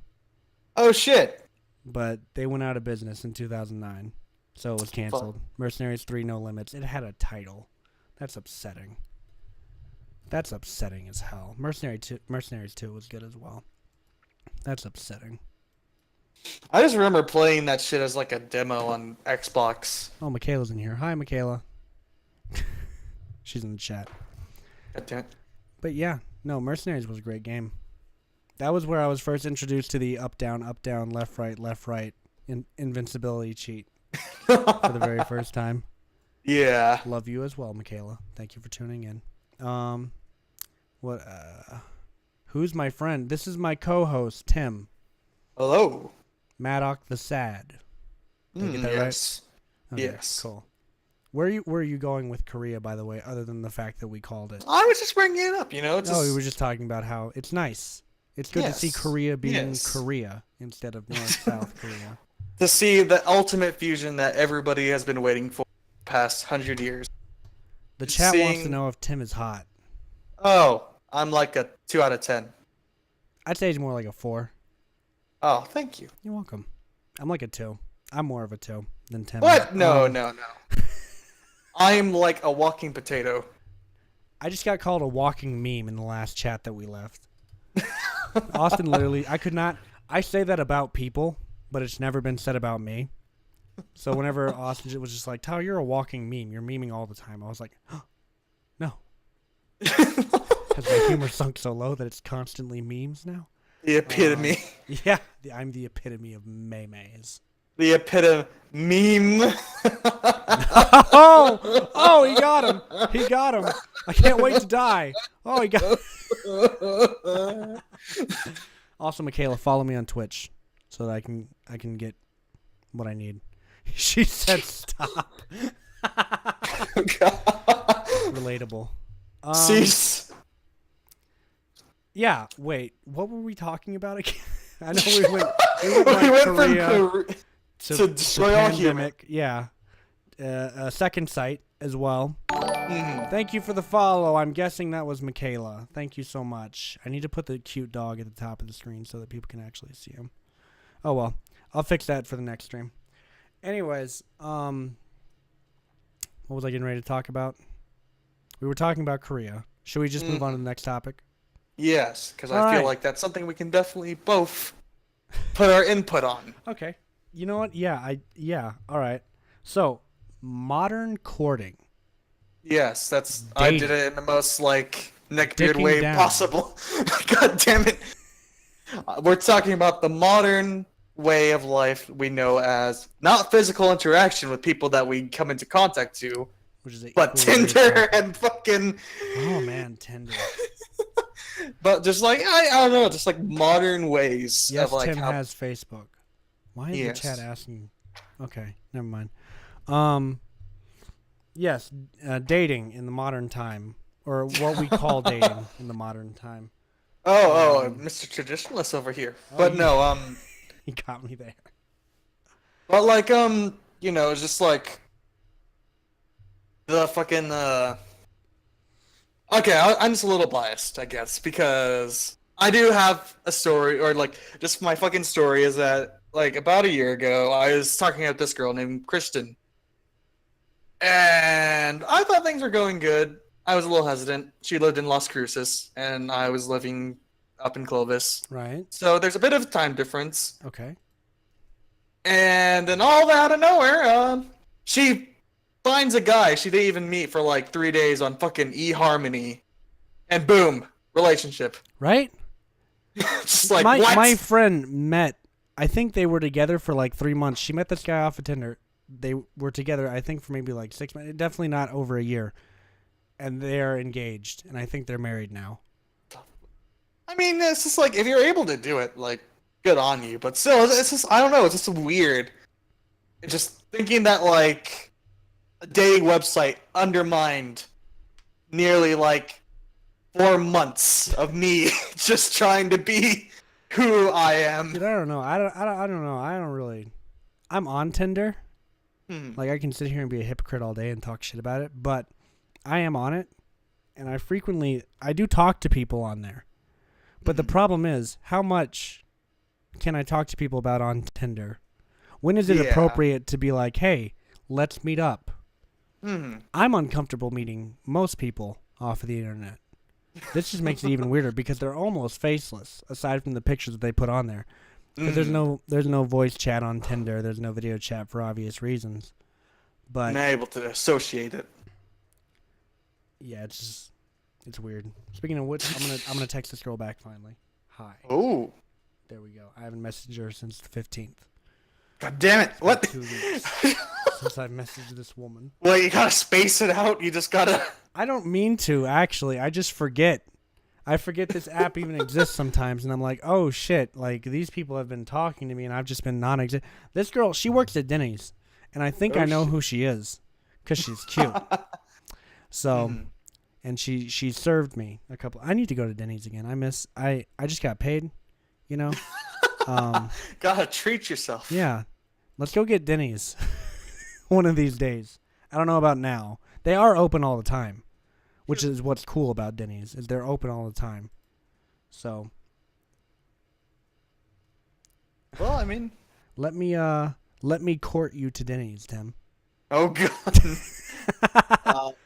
Oh shit! But they went out of business in 2009, so it was canceled. Mercenaries 3: No Limits. It had a title. That's upsetting. That's upsetting as hell. Mercenaries 2 was good as well. That's upsetting. I just remember playing that shit as like a demo on Xbox. Oh, Michaela's in here. Hi, Michaela. She's in the chat. But yeah, no, Mercenaries was a great game. That was where I was first introduced to the up, down, left, right invincibility cheat for the very first time. Yeah. Love you as well, Michaela. Thank you for tuning in. Who's my friend? This is my co-host, Tim. Hello. Maddock the Sad. Did I get that yes. right? Okay, yes. Cool. Where are you going with Korea, by the way, other than the fact that we called it? I was just bringing it up, you know. We were just talking about how it's nice. It's good to see Korea being Korea instead of North-South Korea. To see the ultimate fusion that everybody has been waiting for the past 100 years. The chat wants to know if Tim is hot. Oh, I'm like a 2 out of 10. I'd say he's more like a 4. Oh, thank you. You're welcome. I'm like a 2. I'm more of a 2 than Tim. What? No. I'm like a walking potato. I just got called a walking meme in the last chat that we left. Austin literally, I say that about people, but it's never been said about me. So whenever Austin was just like, "Tyler, you're a walking meme. You're memeing all the time." I was like, oh, no. Has my humor sunk so low that it's constantly memes now? The epitome. Yeah, I'm the epitome of memes. The epitome meme. Oh, he got him. He got him. I can't wait to die. Oh, he got. Also, Michaela, follow me on Twitch so that I can get what I need. She said stop. Relatable. Cease. Yeah. Wait. What were we talking about again? I know we went. We went from Korea Korea to destroy all pandemic. Yeah. A second site as well. Mhm. Thank you for the follow. I'm guessing that was Michaela. Thank you so much. I need to put the cute dog at the top of the screen so that people can actually see him. Oh well, I'll fix that for the next stream. Anyways, what was I getting ready to talk about? We were talking about Korea. Should we just move on to the next topic? Yes, because I All feel right. like that's something we can definitely both put our input on. Okay. You know what? Yeah. All right. So, modern courting. Yes, I did it in the most like neckbeard Dicking way down. possible. God damn it! We're talking about the modern way of life we know as not physical interaction with people that we come into contact to, Which is but Tinder and fucking. Oh man, Tinder. But just like I don't know, just like modern ways Yes, of like Tim how. has Facebook. Why is Yes. the chat asking? Okay, never mind. Yes, dating in the modern time, or what we call dating in the modern time. Mr. Traditionalist over here. But yeah. no, He got me there. but like you know, it's just like the fucking Okay, I'm just a little biased, I guess, because I do have a story, or like, just my fucking story is that, like, about a year ago, I was talking with this girl named Kristen, and I thought things were going good. I was a little hesitant. She lived in Las Cruces, and I was living up in Clovis, Right. so there's a bit of time difference. Okay. And then all out of nowhere, she finds a guy she didn't even meet for like 3 days on fucking eHarmony, and boom, relationship. Right. Just like my what? my friend met. I think they were together for like 3 months. She met this guy off of Tinder. They were together, I think, for maybe like 6 months. Definitely not over a year. And they're engaged, and I think they're married now. I mean, it's just like if you're able to do it, like good on you. But still, it's just I don't know. It's just weird. It's just thinking that like a dating website undermined nearly like 4 months of me just trying to be who I am. Dude, I don't know. I don't know. I don't really. I'm on Tinder. Hmm. Like, I can sit here and be a hypocrite all day and talk shit about it, but I am on it, and I do talk to people on there. But the problem is, how much can I talk to people about on Tinder? When is it Yeah. appropriate to be like, hey, let's meet up? Hmm. I'm uncomfortable meeting most people off of the internet. This just makes it even weirder because they're almost faceless, aside from the pictures that they put on there. 'Cause there's no voice chat on Tinder. There's no video chat for obvious reasons. But Not able to associate it. yeah, it's weird. Speaking of which, I'm gonna text this girl back finally. Hi. Oh, There we go. I haven't messaged her since the 15th. god damn it! What? 2 weeks since I've messaged this woman. Well, you gotta space it out. You just gotta. I don't mean to, actually. I just forget. I forget this app even exists sometimes, and I'm like, oh shit! Like, these people have been talking to me, and I've just been non-exist. This girl, she works at Denny's, and I think Oh, I know shit. who she is, cause she's cute. So, and she served me a couple. I need to go to Denny's again. I just got paid, you know. Gotta treat yourself. Yeah, let's go get Denny's one of these days. I don't know about now. They are open all the time, which is what's cool about Denny's, is they're open all the time. So Well, I mean. let me court you to Denny's, Tim. Oh god.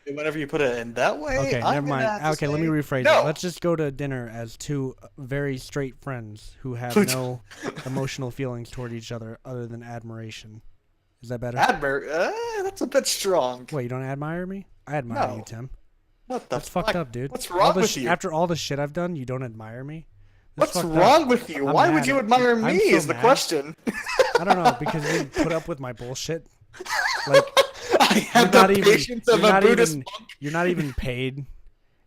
Whenever you put it in that way. Okay, I'm never gonna mind. have to Okay, let me say rephrase no. it. Let's just go to dinner as two very straight friends who have no emotional feelings toward each other than admiration. Is that better? That's a bit strong. Wait, you don't admire me? I admire No. you, Tim. What the That's fuck? fucked up, dude. What's All wrong the with you? After all the shit I've done, you don't admire me? That's What's fucked up. wrong with you? I'm Why mad would you at- admire I'm me? so Is the mad. question. I don't know, because you put up with my bullshit. Like, I you're have not the even patience you're of a not Buddhist even monk. you're not even paid.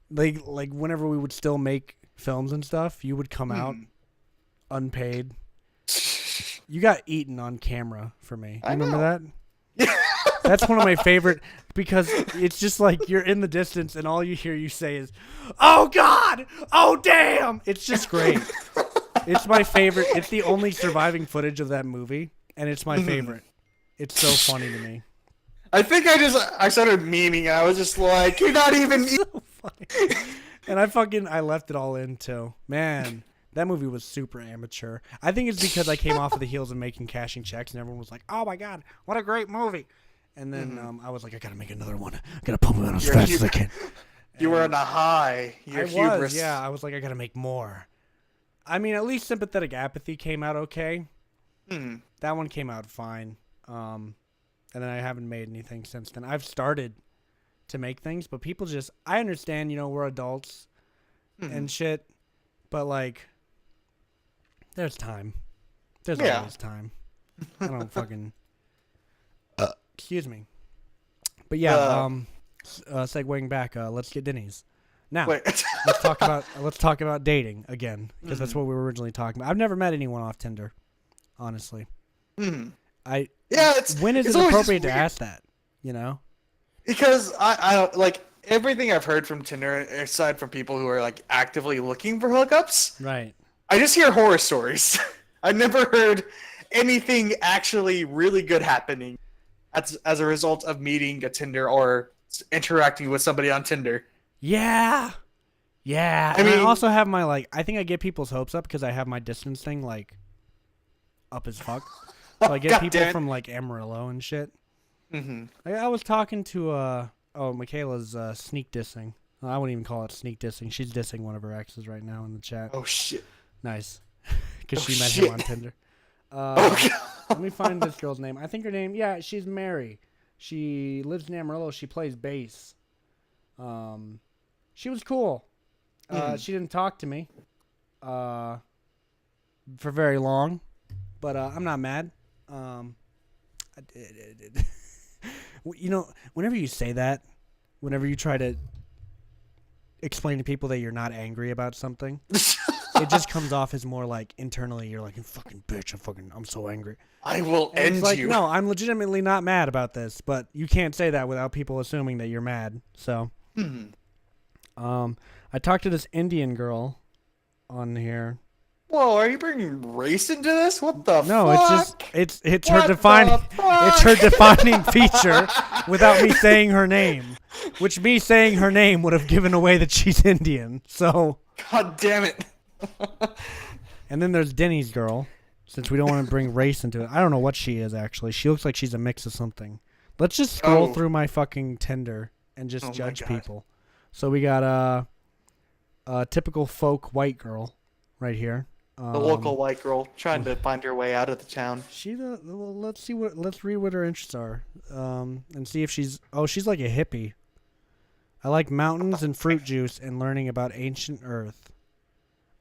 Like whenever we would still make films and stuff, you would come out unpaid. You got eaten on camera for me. You I remember know. that? That's one of my favorite because it's just like you're in the distance and all you hear you say is, "Oh God! Oh damn!" It's just great. It's my favorite. It's the only surviving footage of that movie, and it's my favorite. It's so funny to me. I think I started memeing. And I was just like, you're not even. So funny. And I left it all in too. Man, that movie was super amateur. I think it's because I came off of the heels of making Cashing Checks, and everyone was like, "Oh my God, what a great movie!" And then I was like, "I gotta make another one. I gotta pump it out as fast as I can." You were on a high. Your hubris. Yeah. I was like, I gotta make more. I mean, at least Sympathetic Apathy came out okay. That one came out fine. And then I haven't made anything since then. I've started to make things, but people just, I understand, we're adults and shit, but like, there's time. There's always time. I don't fucking, excuse me. But yeah, segueing back, let's get Denny's. Now, Wait. let's talk about dating again, because that's what we were originally talking about. I've never met anyone off Tinder, honestly. When is It's it always just appropriate to weird. ask that? Because I don't like everything I've heard from Tinder, aside from people who are like actively looking for hookups. Right. I just hear horror stories. I've never heard anything actually really good happening as a result of meeting a Tinder or interacting with somebody on Tinder. Yeah. Yeah. I And I mean- also have my I think I get people's hopes up because I have my distance thing up as fuck. So I get God people damn it. from Amarillo and shit. Mm-hmm. I was talking to Michaela's sneak dissing. I wouldn't even call it sneak dissing. She's dissing one of her exes right now in the chat. Oh shit. Nice. Because Oh, she met shit. him on Tinder. Oh Let me find this girl's name. I think her name, she's Mary. She lives in Amarillo. She plays bass. She was cool. She didn't talk to me for very long, but I'm not mad. Whenever you say that, whenever you try to explain to people that you're not angry about something, it just comes off as more like internally you're like, "You fucking bitch, I'm so angry." I will And end it's like, you. no, I'm legitimately not mad about this, but you can't say that without people assuming that you're mad. So, I talked to this Indian girl on here. Whoa, are you bringing race into this? What the No, fuck? it's What her defining the fuck? it's her defining feature without me saying her name, which me saying her name would have given away that she's Indian. So, God damn it. and then there's Denny's girl. Since we don't want to bring race into it, I don't know what she is actually. She looks like she's a mix of something. Let's just scroll Oh. through my fucking Tinder and just Oh my judge God. people. So we got a typical folk white girl right here. The local white girl trying to find her way out of the town. Well, let's read what her interests are, and see if she's like a hippie. I like mountains and fruit juice and learning about ancient Earth.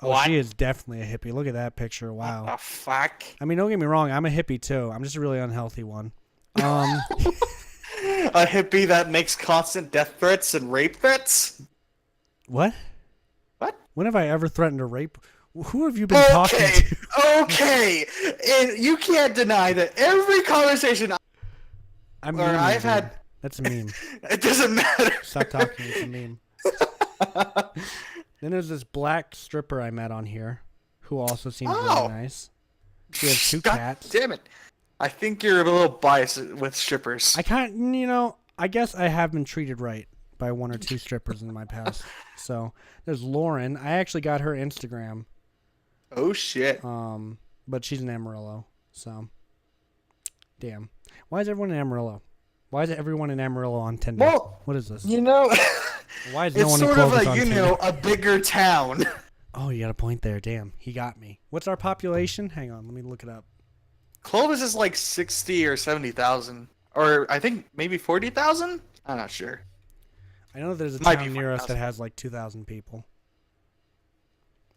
Oh, What? she is definitely a hippie. Look at that picture. Wow. The fuck? I mean, don't get me wrong. I'm a hippie too. I'm just a really unhealthy one. A hippie that makes constant death threats and rape threats? What? What? When have I ever threatened to rape? Who have you been talking Okay, to? okay. And you can't deny that every conversation I'm Or memeing, I've dude. had- That's a meme. it doesn't matter. Stop talking. It's a meme. Then there's this black stripper I met on here, who also seems Oh. really nice. She has two God cats. damn it. I think you're a little biased with strippers. I guess I have been treated right by one or two strippers in my past. So there's Lauren. I actually got her Instagram, Oh shit. but she's in Amarillo. So, damn. Why is everyone in Amarillo? Why is everyone in Amarillo on Tinder? Well, What is this? You know, Why is no it's one in sort of Clovis like, on you Tinder? know, a bigger town. Oh, you got a point there. Damn, he got me. What's our population? Hang on, let me look it up. Clovis is like 60 or 70,000. Or I think maybe 40,000? I'm not sure. I know there's a Might be town near us that 40,000. has like 2,000 people.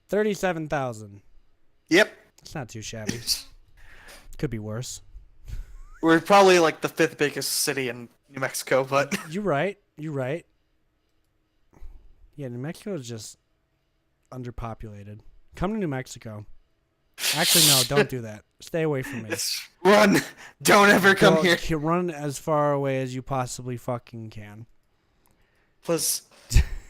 37,000. Yep. It's not too shabby. Could be worse. We're probably like the 5th biggest city in New Mexico, but You're right. You're right. Yeah, New Mexico is just underpopulated. Come to New Mexico. Actually, no, don't do that. Stay away from me. just run. Don't ever come here. Run as far away as you possibly fucking can. Plus,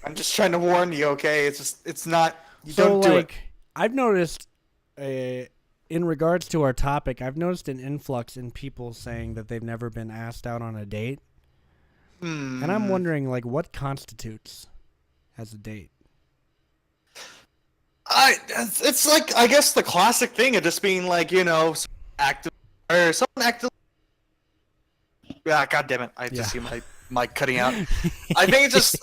I'm just trying to warn you, okay? It's not. You So, don't do it. like, I've noticed, in regards to our topic, I've noticed an influx in people saying that they've never been asked out on a date. And I'm wondering, like, what constitutes as a date? It's like, I guess, the classic thing of just being like, active or someone active. Yeah, God damn it! I just see my mic cutting out. I think it's just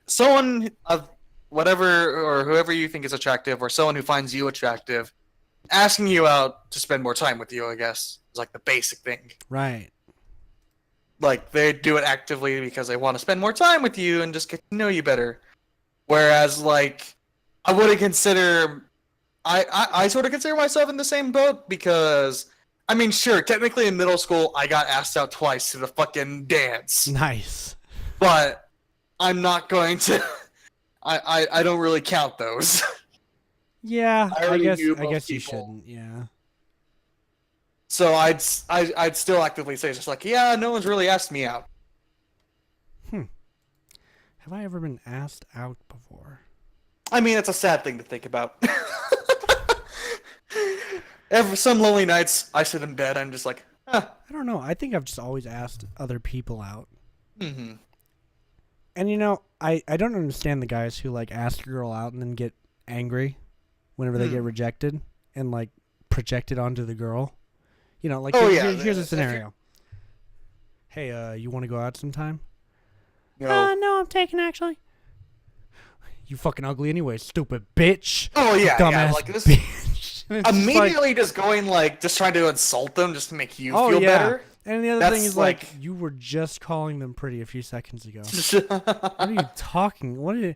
someone of whatever or whoever you think is attractive, or someone who finds you attractive, asking you out to spend more time with you. I guess is like the basic thing. Right. Like they do it actively because they want to spend more time with you and just get to know you better. Whereas, like, I wouldn't consider. I sort of consider myself in the same boat because, I mean, sure, technically in middle school I got asked out twice to the fucking dance, Nice. but I'm not going to. I don't really count those. Yeah, I I already guess knew I guess most you people. shouldn't. Yeah. So I'd still actively say just like, yeah, no one's really asked me out. Have I ever been asked out before? I mean, it's a sad thing to think about. Some lonely nights, I sit in bed. I'm just like, I don't know. I think I've just always asked other people out. mm-hmm. And I don't understand the guys who like ask a girl out and then get angry whenever they get rejected and like project it onto the girl. Like here's a scenario. Hey, you want to go out sometime? No. No, I'm taken actually. You fucking ugly anyway, stupid bitch. Oh yeah, Dumbass like this. bitch. It's just Immediately just going like, just trying to insult them just to make you oh feel yeah. better. And the other That's thing is like you were just calling them pretty a few seconds ago. What are you talking? What are you?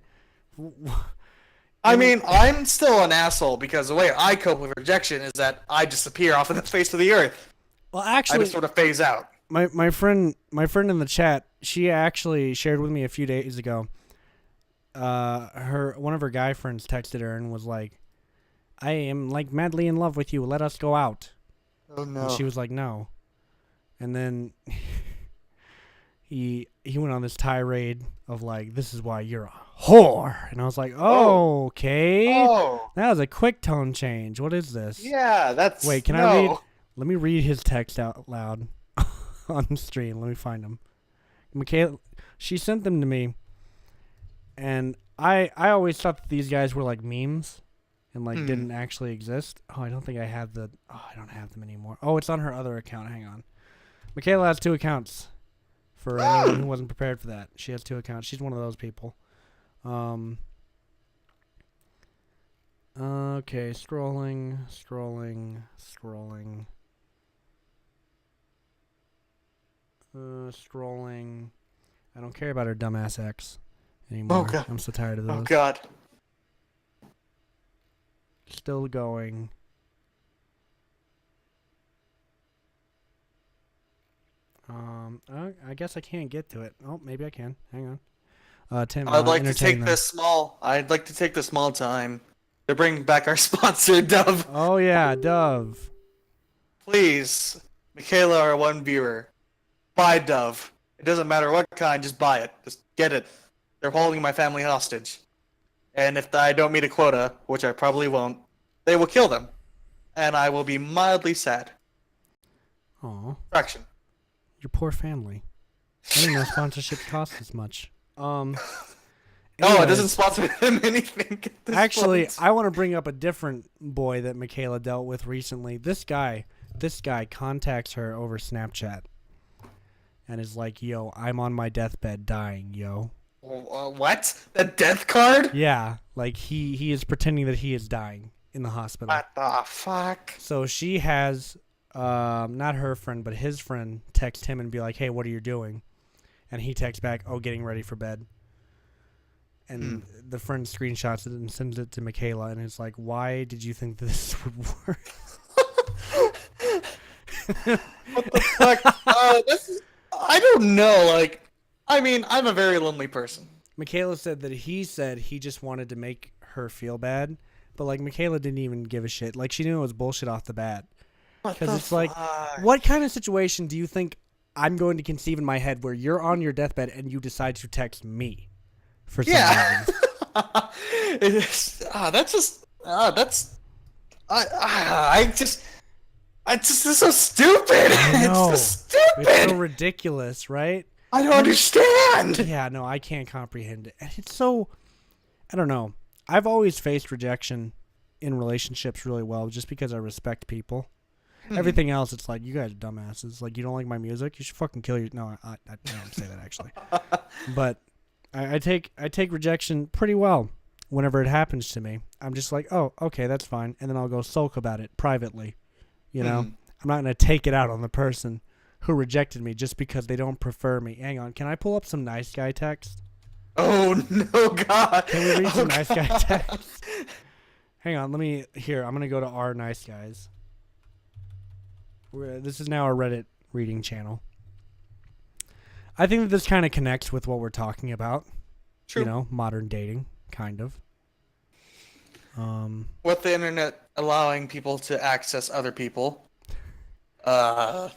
I mean, I'm still an asshole because the way I cope with rejection is that I disappear off of the face of the earth. Well, I actually, just sort of phase out. my friend in the chat, she actually shared with me a few days ago. One of her guy friends texted her and was like, "I am like madly in love with you. Let us go out." Oh no. And she was like, "No." And then he went on this tirade of like, "This is why you're a whore." And I was like, "Oh, okay. Oh. That was a quick tone change. What is this?" Yeah, that's. Wait, can I read? Let me read his text out loud on the stream. Let me find them. Michaela, she sent them to me, and I always thought that these guys were like memes and like didn't actually exist. Oh, I don't think I have the. Oh, I don't have them anymore. Oh, it's on her other account. Hang on. Michaela has 2 accounts. For anyone who wasn't prepared for that, she has 2 accounts. She's one of those people. Okay, scrolling. Scrolling. I don't care about her dumbass ex anymore. Oh, God. I'm so tired of those. Oh god. Still going. I guess I can't get to it. Oh, maybe I can. Hang on. Tim, I'd like to entertain take them. this small time to bring back our sponsor, Dove. Oh yeah, Dove. Please, Michaela, our one viewer, buy Dove. It doesn't matter what kind, just buy it. Just get it. They're holding my family hostage. And if I don't meet a quota, which I probably won't, they will kill them. And I will be mildly sad. Aw, Fraction. your poor family. I didn't know sponsorships cost this much. No, it anyways, doesn't sponsor them anything. At this Actually, point. I want to bring up a different boy that Michaela dealt with recently. This guy contacts her over Snapchat and is like, "Yo, I'm on my deathbed dying, yo." What? The death card? Yeah, like he is pretending that he is dying in the hospital. What the fuck? So she has not her friend, but his friend text him and be like, "Hey, what are you doing?" And he texts back, "Oh, getting ready for bed." And the friend screenshots it and sends it to Michaela, and it's like, "Why did you think this would work?" What the fuck? I don't know. Like, I mean, I'm a very lonely person. Michaela said he just wanted to make her feel bad, but like Michaela didn't even give a shit. Like she knew it was bullshit off the bat. Because it's like, what kind of situation do you think I'm going to conceive in my head where you're on your deathbed and you decide to text me for some reason? This is so stupid. No, it's so stupid. It's so ridiculous, right? I don't understand. Yeah, no, I can't comprehend it. And it's so, I don't know. I've always faced rejection in relationships really well just because I respect people. Everything else, it's like, you guys are dumbasses. Like, you don't like my music? You should fucking kill your... No, I don't say that, actually. But I take rejection pretty well whenever it happens to me. I'm just like, oh, okay, that's fine. And then I'll go sulk about it privately. You know? I'm not going to take it out on the person who rejected me just because they don't prefer me. Hang on, can I pull up some nice guy text? Oh, no, God. Can we read some nice guy text? Hang on, I'm going to go to our nice guys. This is now our Reddit reading channel. I think that this kind of connects with what we're talking about. True. You know, modern dating, kind of. With the internet allowing people to access other people, there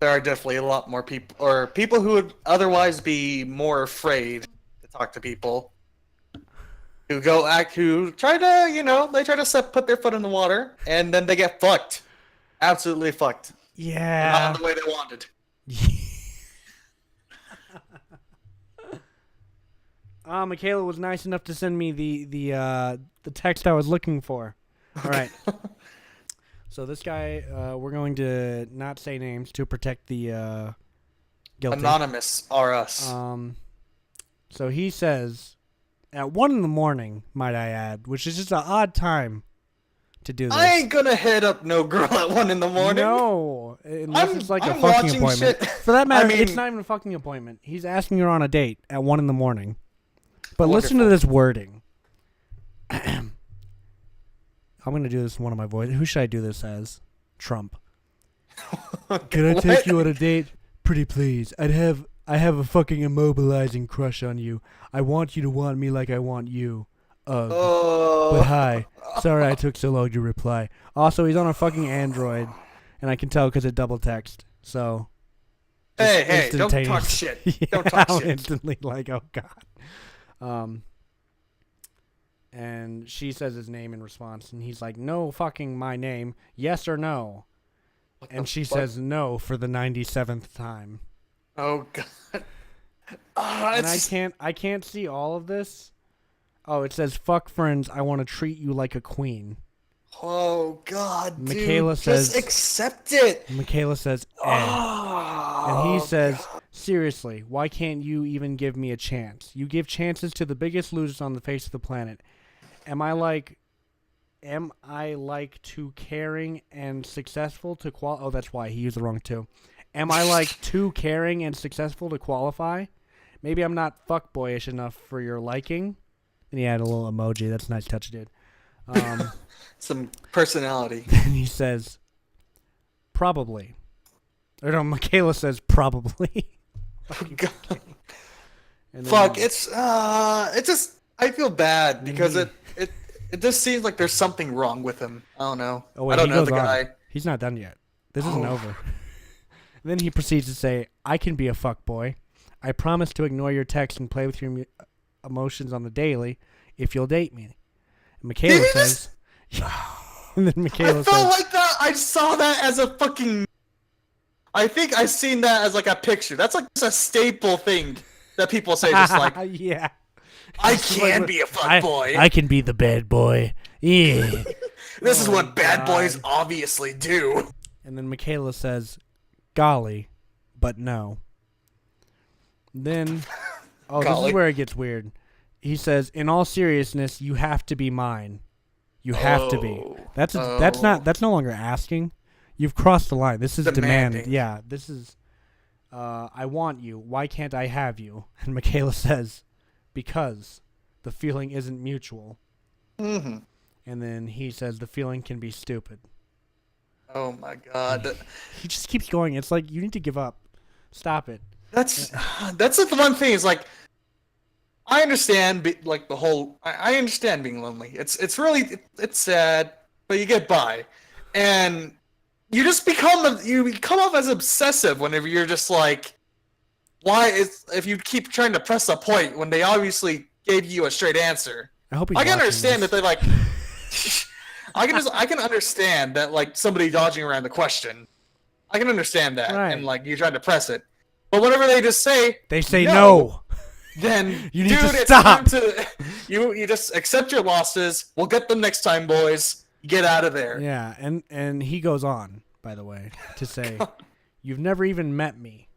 are definitely a lot more people, or people who would otherwise be more afraid to talk to people, who try to put their foot in the water, and then they get fucked. Absolutely fucked. Yeah. Not the way they wanted. Michaela was nice enough to send me the text I was looking for. All right. So this guy, we're going to not say names to protect the guilty. Anonymous are us. So he says, at 1 a.m, might I add, which is just an odd time to do this. I ain't gonna hit up no girl at 1 a.m. No, unless it's like a fucking appointment. Shit. For that matter, it's not even a fucking appointment. He's asking her on a date at 1 a.m. But listen to this wording. I'm gonna do this in one of my voices. Who should I do this as? Trump. Can I take you on a date? Pretty please. I have a fucking immobilizing crush on you. I want you to want me like I want you. But hi. Sorry I took so long to reply. Also, he's on a fucking Android, and I can tell because it double text. So. Hey, don't talk shit. Yeah, don't talk shit. Instantly like, oh god. And she says his name in response, and he's like, no fucking my name. Yes or no? And she says no for the 97th time. Oh god. And I can't see all of this. Oh, it says, fuck friends, I want to treat you like a queen. Oh, God, Michaela dude, says, just accept it. Michaela says, and he says, seriously, why can't you even give me a chance? You give chances to the biggest losers on the face of the planet. Am I like too caring and successful to qualify? Oh, that's why he used the wrong two. Am I like too caring and successful to qualify? Maybe I'm not fuckboyish enough for your liking. And he had a little emoji. That's a nice touch, dude. Some personality. And he says, probably. Or no, Michaela says, probably. Oh, God. Fuck, it's just, I feel bad because it just seems like there's something wrong with him. I don't know. Oh, wait, I don't know the guy. He's not done yet. This isn't over. Then he proceeds to say, I can be a fuckboy. I promise to ignore your texts and play with your emotions on the daily if you'll date me. And Michaela says, and then Michaela I felt like that. I saw that as a fucking. I think I seen that as like a picture. That's like just a staple thing that people say. Just like, yeah, I can be a fuckboy. I can be the bad boy. Yeah. This is what bad boys obviously do. And then Michaela says, golly, but no. Then, this is where it gets weird. He says, in all seriousness, you have to be mine. You have to be. That's no longer asking. You've crossed the line. This is demanding. Yeah, this is, I want you. Why can't I have you? And Michaela says, because the feeling isn't mutual. Mm-hmm. And then he says, the feeling can be stupid. Oh my god. He just keeps going. It's like, you need to give up. Stop it. That's the one thing is like I understand like the whole I understand being lonely. It's really it's sad, but you get by. And you just you come off as obsessive whenever you're just like why is if you keep trying to press a point when they obviously gave you a straight answer. I hope he's I can watching understand this. that they like I can understand that like somebody dodging around the question. I can understand that Right. and like you trying to press it. But whenever they just say They say no. then You need to dude, stop. it's time to you just accept your losses. We'll get them next time, boys. Get out of there. Yeah, and he goes on, by the way, to say, "You've never even met me.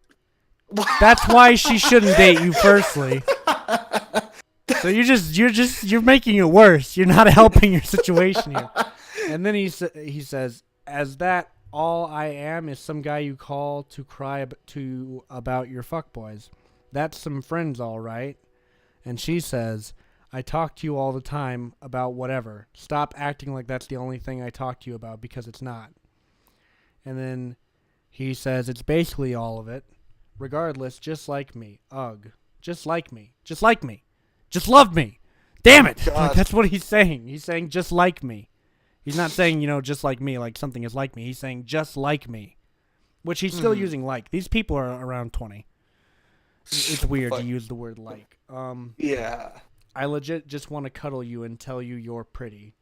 That's why she shouldn't date you, firstly." So you're making it worse. You're not helping your situation here. And then he says, "As that all I am is some guy you call to cry to about your fuckboys. That's some friends, all right." And she says, "I talk to you all the time about whatever. Stop acting like that's the only thing I talk to you about, because it's not." And then he says, "It's basically all of it. Regardless, just like me. Ugh. Just like me. Just like me. Just love me. Damn it." Like, that's what he's saying. He's saying just like me. He's not saying, just like me, like something is like me. He's saying just like me, which he's still using like. These people are around 20. It's weird to use the word like. Yeah. "I legit just want to cuddle you and tell you you're pretty."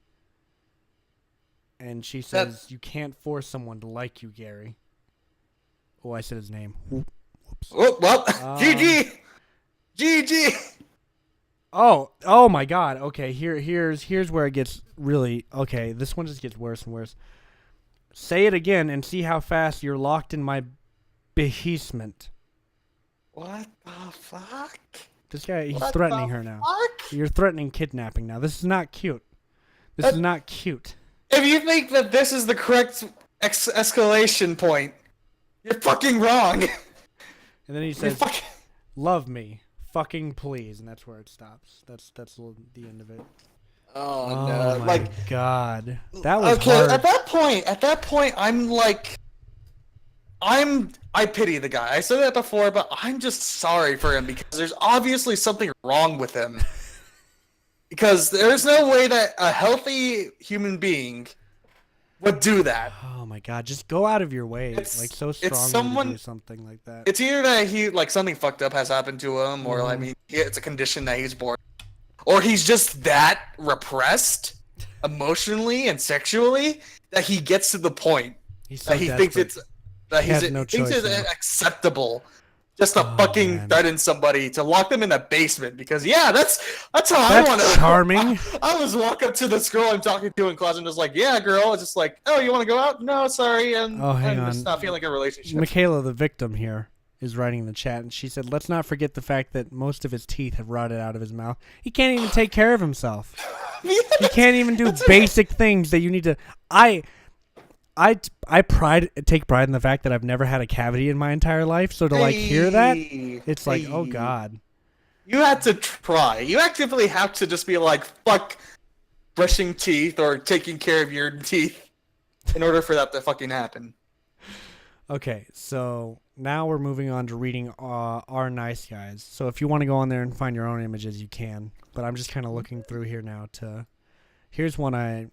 And she says, "You can't force someone to like you, Gary." Oh, I said his name. Whoops. Oh, well, GG. GG. Oh my God. Okay, here's where it gets really okay. This one just gets worse and worse. "Say it again and see how fast you're locked in my basement." What the fuck? This guy, he's What threatening the her now. fuck? You're threatening kidnapping now. This is not cute. This is not cute. If you think that this is the correct escalation point, you're fucking wrong. And then he You're says, fucking... "Love me, fucking please," and that's where it stops. That's the end of it. Oh, Oh no. my Like, God, that was okay, hard. at that point, I'm like, I pity the guy. I said that before, but I'm just sorry for him because there's obviously something wrong with him. Because there's no way that a healthy human being would do that. Oh my God, just go out of your way, It's- like so it's strongly someone- to do something like that. It's either that he like something fucked up has happened to him, or I mean, it's a condition that he's born, or he's just that repressed emotionally and sexually that he gets to the point He's so that he thinks desperate. it's that He has he's no thinks choice it's now. acceptable just to fucking man. threaten somebody to lock them in a basement because yeah, that's how I That's want to. charming. I was walk up to this girl I'm talking to in class and just like, yeah, girl. It's just like, oh, you want to go out? No, sorry, and Oh, hang I'm on. just not feeling a relationship. Michaela, the victim here, is writing in the chat, and she said, "Let's not forget the fact that most of his teeth have rotted out of his mouth. He can't even take care of himself. He can't even do basic things that you need to." I take pride in the fact that I've never had a cavity in my entire life. So to like hear that, it's like, oh God. You had to try. You actively have to just be like, fuck brushing teeth or taking care of your teeth in order for that to fucking happen. Okay, so now we're moving on to reading our nice guys. So if you want to go on there and find your own images, you can. But I'm just kind of looking through here now to. Here's one.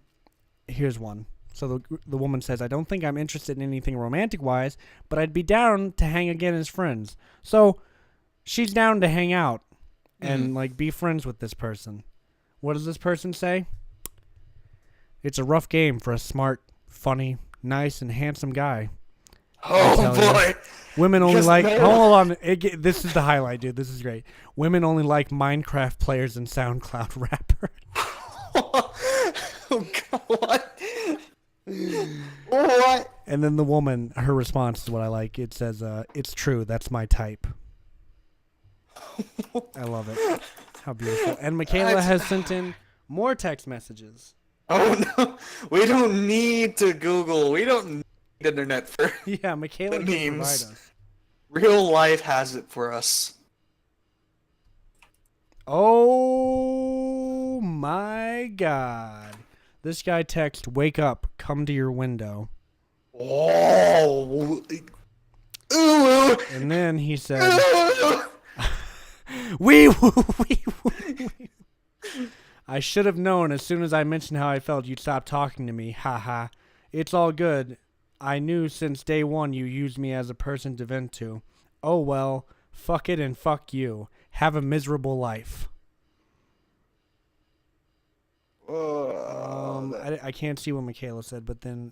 So the woman says, "I don't think I'm interested in anything romantic wise, but I'd be down to hang again as friends." So she's down to hang out and like be friends with this person. What does this person say? "It's a rough game for a smart, funny, nice, and handsome guy. Oh tell you. boy. Women only Just like." no. Hold on. This is the highlight, dude. This is great. "Women only like Minecraft players and SoundCloud rappers." Oh god, what? What? And then the woman, her response is what I like. It says, "It's true. That's my type." I love it. How beautiful. And Michaela has sent in more text messages. Oh no. We don't need to Google. We don't need internet for Yeah, Michaela The can provide memes. us. real life has it for us. Oh my God. This guy texts, "Wake up, come to your window." Oh. Ooh. And then he said, Ooh. wee woo, wee woo, wee woo. I should have known as soon as I mentioned how I felt you'd stop talking to me. Ha ha. It's all good. I knew since day one you used me as a person to vent to. Oh well, fuck it and fuck you. Have a miserable life. I can't see what Michaela said, but then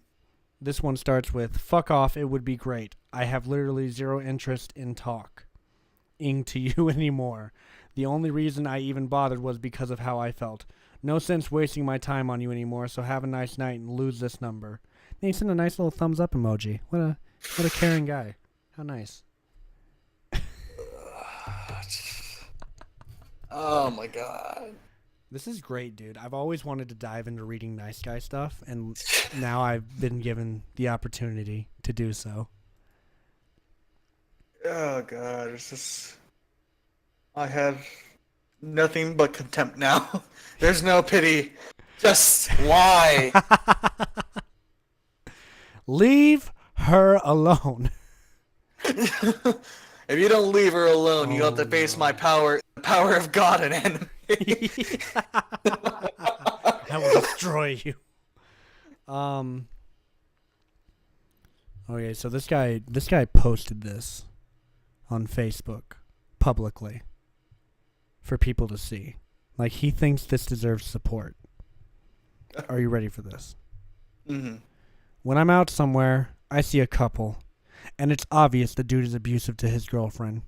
this one starts with, fuck off, it would be great. I have literally zero interest in talking to you anymore. The only reason I even bothered was because of how I felt. No sense wasting my time on you anymore, so have a nice night and lose this number. And he sent a nice little thumbs up emoji. What a caring guy. How nice. Oh my god. This is great, dude. I've always wanted to dive into reading nice guy stuff, and now I've been given the opportunity to do so. Oh god, it's just... I have nothing but contempt now. There's no pity. Just why? Leave her alone. If you don't leave her alone, you have to face my power, the power of God and enemy. I will destroy you. Okay, so this guy posted this on Facebook publicly for people to see. Like, he thinks this deserves support. Are you ready for this? Mm-hmm. When I'm out somewhere, I see a couple, and it's obvious the dude is abusive to his girlfriend.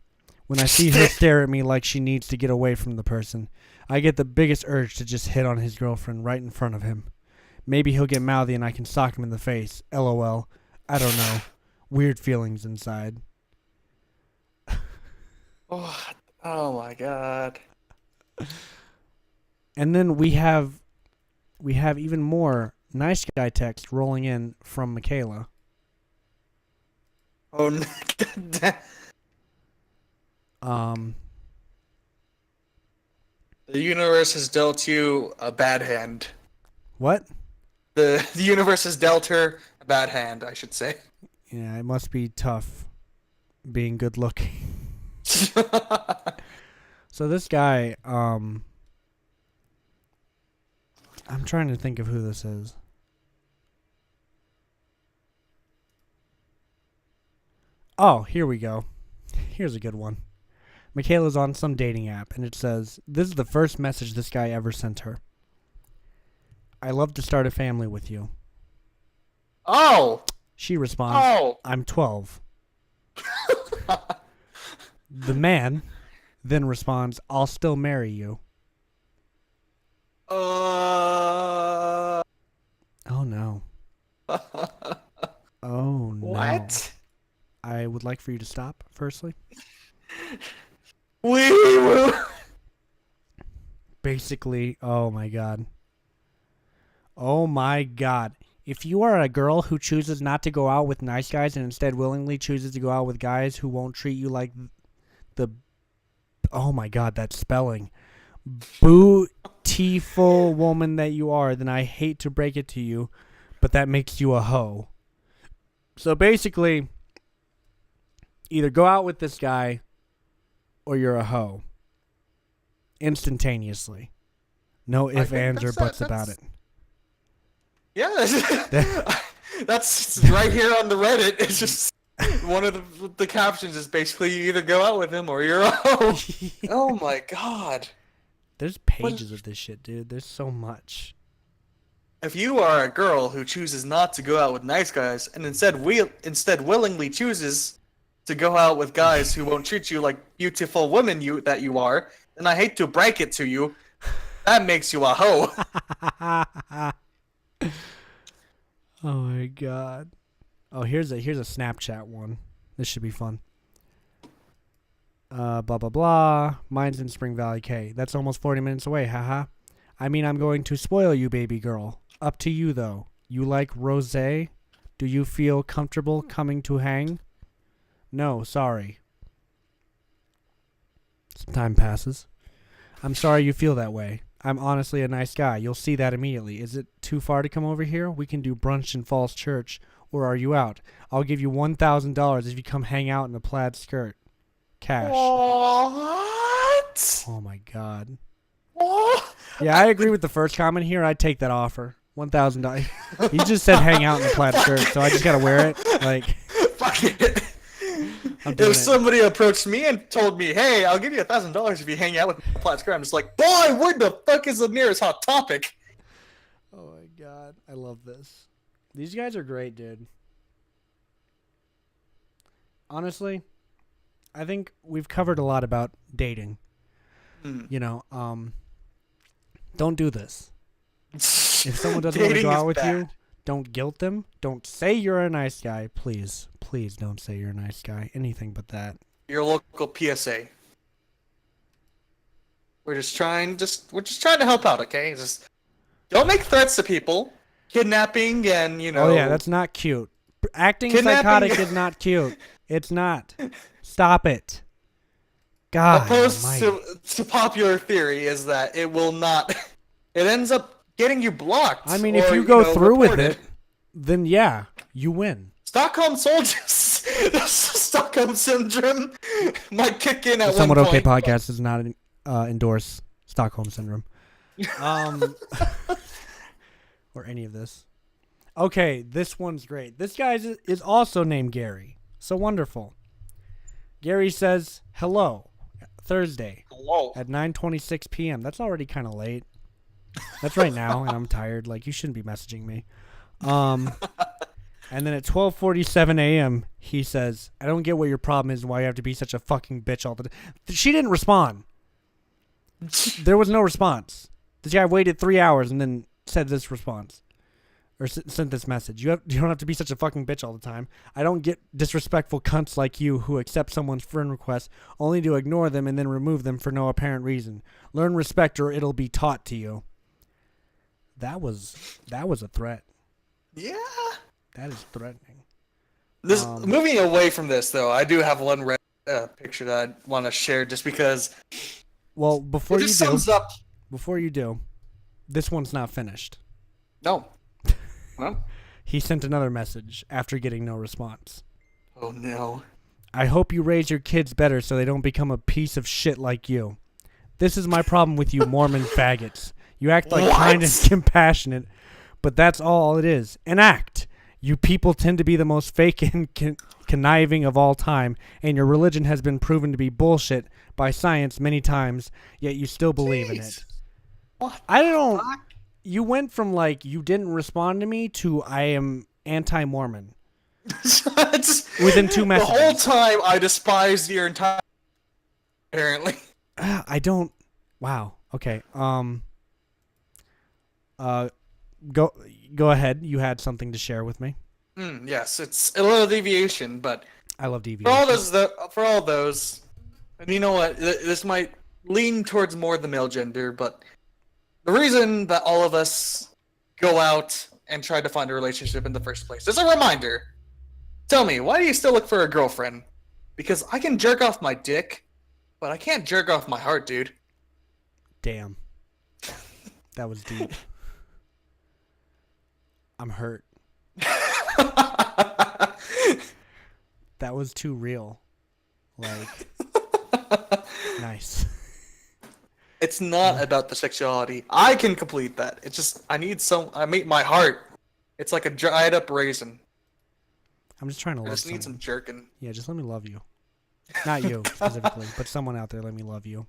When I see her stare at me like she needs to get away from the person, I get the biggest urge to just hit on his girlfriend right in front of him. Maybe he'll get mouthy and I can sock him in the face. LOL. I don't know. Weird feelings inside. Oh my god. And then we have even more nice guy text rolling in from Michaela. Oh no. The universe has dealt you a bad hand. What? The universe has dealt her a bad hand, I should say. Yeah, it must be tough being good looking. So this guy, I'm trying to think of who this is. Oh, here we go. Here's a good one. Michaela's on some dating app, and it says, this is the first message this guy ever sent her. I love to start a family with you. Oh! She responds, Oh! I'm 12. The man then responds, I'll still marry you. Oh no. Oh no. What? I would like for you to stop, firstly. Wee-woo! Basically, oh my god. Oh my god. If you are a girl who chooses not to go out with nice guys and instead willingly chooses to go out with guys who won't treat you like the... Oh my god, that spelling. Beautiful woman that you are, then I hate to break it to you, but that makes you a hoe. So basically, either go out with this guy or you're a hoe. Instantaneously. No ifs, ands, or buts about it. Yeah, that's right here on the Reddit. It's just one of the captions is basically you either go out with him or you're a hoe. Oh my god. There's pages of this shit, dude. There's so much. If you are a girl who chooses not to go out with nice guys and instead willingly chooses to go out with guys who won't treat you like beautiful women that you are, then I hate to break it to you, that makes you a hoe. Oh my god. Oh, here's a Snapchat one. This should be fun. Blah blah blah. Mine's in Spring Valley, K. That's almost 40 minutes away, haha. I mean, I'm going to spoil you, baby girl. Up to you though. You like rosé? Do you feel comfortable coming to hang? No, sorry. Some time passes. I'm sorry you feel that way. I'm honestly a nice guy. You'll see that immediately. Is it too far to come over here? We can do brunch in Falls Church, or are you out? I'll give you $1,000 if you come hang out in a plaid skirt. Cash. What? Oh my god. What? Yeah, I agree with the first comment here. I'd take that offer. $1,000. He just said hang out in a plaid skirt, so I just gotta wear it. Like, Fuck it. I'm doing If it. somebody approached me and told me, "Hey, I'll give you $1,000 if you hang out with me in a plaid skirt," I'm just like, "Boy, where the fuck is the nearest Hot Topic?" Oh my god, I love this. These guys are great, dude. Honestly, I think we've covered a lot about dating. Hmm. You know, don't do this. If someone doesn't want to Dating go is out with bad. you, don't guilt them. Don't say you're a nice guy, please. Please don't say you're a nice guy. Anything but that. Your local PSA. We're just trying to help out, okay? Just don't make threats to people. Kidnapping and, you know. Oh yeah, that's not cute. Acting Kidnapping- psychotic is not cute. It's not. Stop it. God opposed almighty. to popular theory is that it will not. It ends up getting you blocked. I mean, if or, you go know, through with reported. it, then yeah, you win. Stockholm soldiers, Stockholm syndrome might kick in at The Somewhat one Okay point. podcast does not endorse Stockholm Syndrome. Or any of this. Okay, this one's great. This guy is also named Gary. So wonderful. Gary says, hello, Thursday Hello. at 9:26 p.m. That's already kind of late. That's right now, and I'm tired. Like, you shouldn't be messaging me. And then at 12:47 a.m., he says, I don't get what your problem is and why you have to be such a fucking bitch all the time. She didn't respond. There was no response. This guy waited 3 hours and then said this response. Or sent this message. You don't have to be such a fucking bitch all the time. I don't get disrespectful cunts like you who accept someone's friend request only to ignore them and then remove them for no apparent reason. Learn respect or it'll be taught to you. That was a threat. Yeah. That is threatening. This moving away from this though, I do have one picture that I want to share just because Well, before it you just do, sums up. this one's not finished. No. Well. He sent another message after getting no response. Oh no. I hope you raise your kids better so they don't become a piece of shit like you. This is my problem with you Mormon faggots. You act like kind and compassionate, but that's all it is. An act. You people tend to be the most fake and conniving of all time, and your religion has been proven to be bullshit by science many times, yet you still believe in it. What? I don't... You went from, like, you didn't respond to me to I am anti-Mormon. Within 2 messages. The whole time I despised your entire. Apparently. I don't... Wow. Okay. Go ahead. You had something to share with me. Yes, it's a little deviation, but I love deviation. for all those, and you know what? This might lean towards more the male gender, but the reason that all of us go out and try to find a relationship in the first place is a reminder. Tell me, why do you still look for a girlfriend? Because I can jerk off my dick, but I can't jerk off my heart, dude. Damn. That was deep. I'm hurt. That was too real. Like, nice. It's not about the sexuality. I can complete that. It's just I mean my heart. It's like a dried up raisin. I'm just trying to I love just need someone. some jerkin. Yeah, just let me love you. Not you specifically, but someone out there, let me love you. All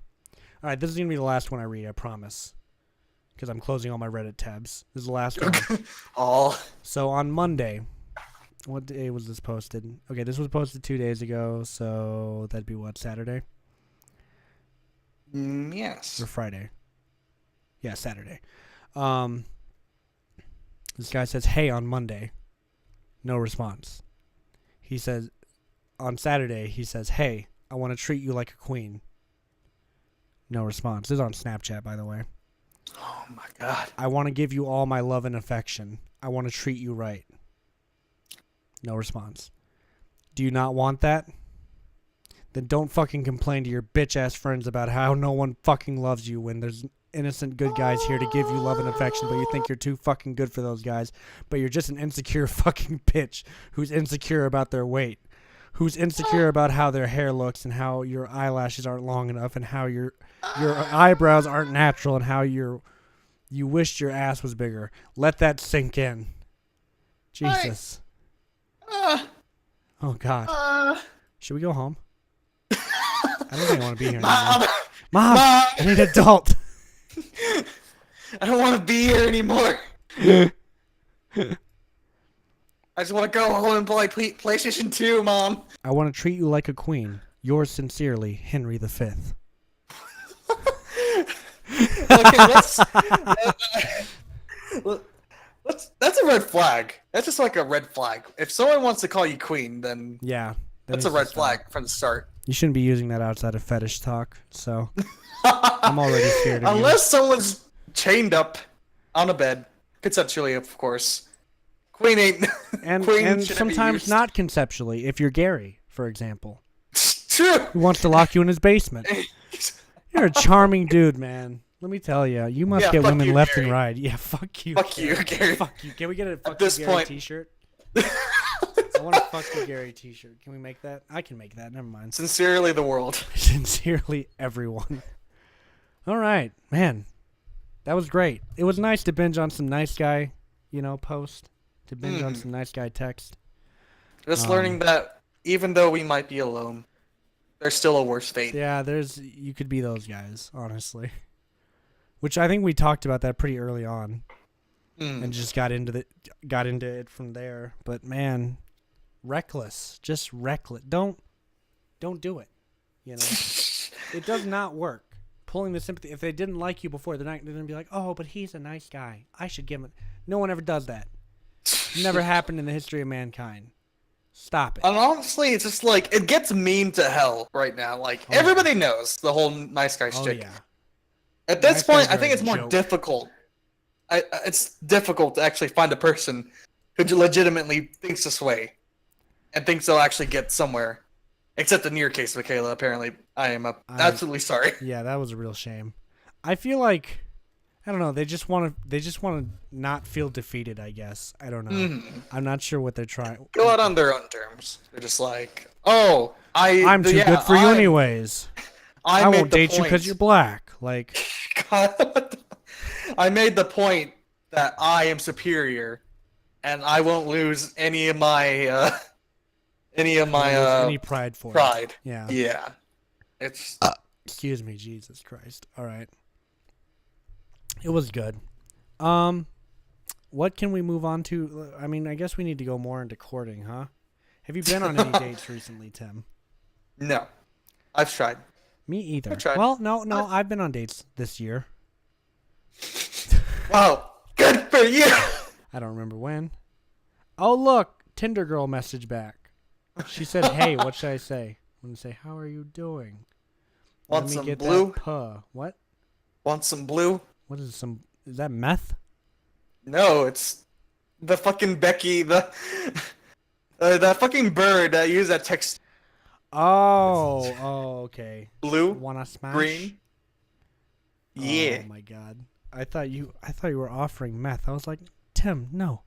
right, this is going to be the last one I read, I promise. Because I'm closing all my Reddit tabs. This is the last one. Oh. So on Monday, what day was this posted? Okay, this was posted 2 days ago, so that'd be what, Saturday? Yes. Or Friday? Yeah, Saturday. This guy says, hey, on Monday. No response. He says, on Saturday, he says, hey, I want to treat you like a queen. No response. This is on Snapchat, by the way. Oh my god. I want to give you all my love and affection. I want to treat you right. No response. Do you not want that? Then don't fucking complain to your bitch-ass friends about how no one fucking loves you when there's innocent good guys here to give you love and affection, but you think you're too fucking good for those guys, but you're just an insecure fucking bitch who's insecure about their weight, who's insecure about how their hair looks and how your eyelashes aren't long enough and how your eyebrows aren't natural and how you wished your ass was bigger. Let that sink in. Jesus. Oh, God. Should we go home? I don't think I want to be here anymore. Mom, I need an adult. I don't want to be here anymore. I just want to go home and play PlayStation 2, Mom. I want to treat you like a queen. Yours sincerely, Henry V. Okay, that's a red flag. That's just like a red flag. If someone wants to call you queen, then Yeah. that's a red flag from the start. You shouldn't be using that outside of fetish talk, so I'm already scared of Unless someone's chained up on a bed, consensually, of course. Queen ain't. you. And shouldn't be sometimes used. not conceptually, if you're Gary, for example, True. who wants to lock you in his basement. You're a charming dude, man. Let me tell you, you must Yeah, get fuck women you, left Gary. and right. Yeah, fuck you. Fuck you, Gary. Fuck you. Can we get a fuck this you Gary point- t-shirt? I want a fuck you Gary t-shirt. Can we make that? I can make that. Never mind. Sincerely, the world. Sincerely, everyone. All right, man. That was great. It was nice to binge on some nice guy, post. To binge on some nice guy text. Just learning that even though we might be alone, there's still a worse fate. Yeah, you could be those guys, honestly. Which I think we talked about that pretty early on, and just got into it from there. But man, reckless, just reckless. Don't do it. It does not work. Pulling the sympathy. If they didn't like you before, they're gonna be like, oh, but he's a nice guy. I should give him. No one ever does that. Never happened in the history of mankind. Stop it. And honestly, it's just like it gets memed to hell right now. Like everybody knows the whole nice guy Oh shtick. yeah. At this Nice point, guys I think are a it's more joke. difficult. It's difficult to actually find a person who legitimately thinks this way and thinks they'll actually get somewhere. Except in your case, Michaela. Apparently, I am absolutely sorry. Yeah, that was a real shame. I feel like I don't know. They just want to not feel defeated. I guess I don't know. I'm not sure what they're trying. Go out on their own terms. They're just like, oh, I'm too good for you anyways. I made won't the date you because point. you're black. Like, God, I made the point that I am superior, and I won't lose any of my any pride for it. pride. Yeah. Yeah, it's Excuse me, Jesus Christ. All right. It was good. What can we move on to? I mean, I guess we need to go more into courting, huh? Have you been on any dates recently, Tim? no. I've tried. Me either. I tried. Well, no, I've been on dates this year. Wow, good for you. I don't remember when. Oh, look, Tinder girl message back. She said, "Hey, what should I say?" I'm gonna say, "How are you doing?" Want Let me some get blue? that puh. What? Want some blue? What is some? Is that meth? No, it's the fucking Becky, the fucking bird that used that text. Oh, okay. Blue, Wanna smash? green. Yeah. Oh my god. I thought you were offering meth. I was like, Tim, no,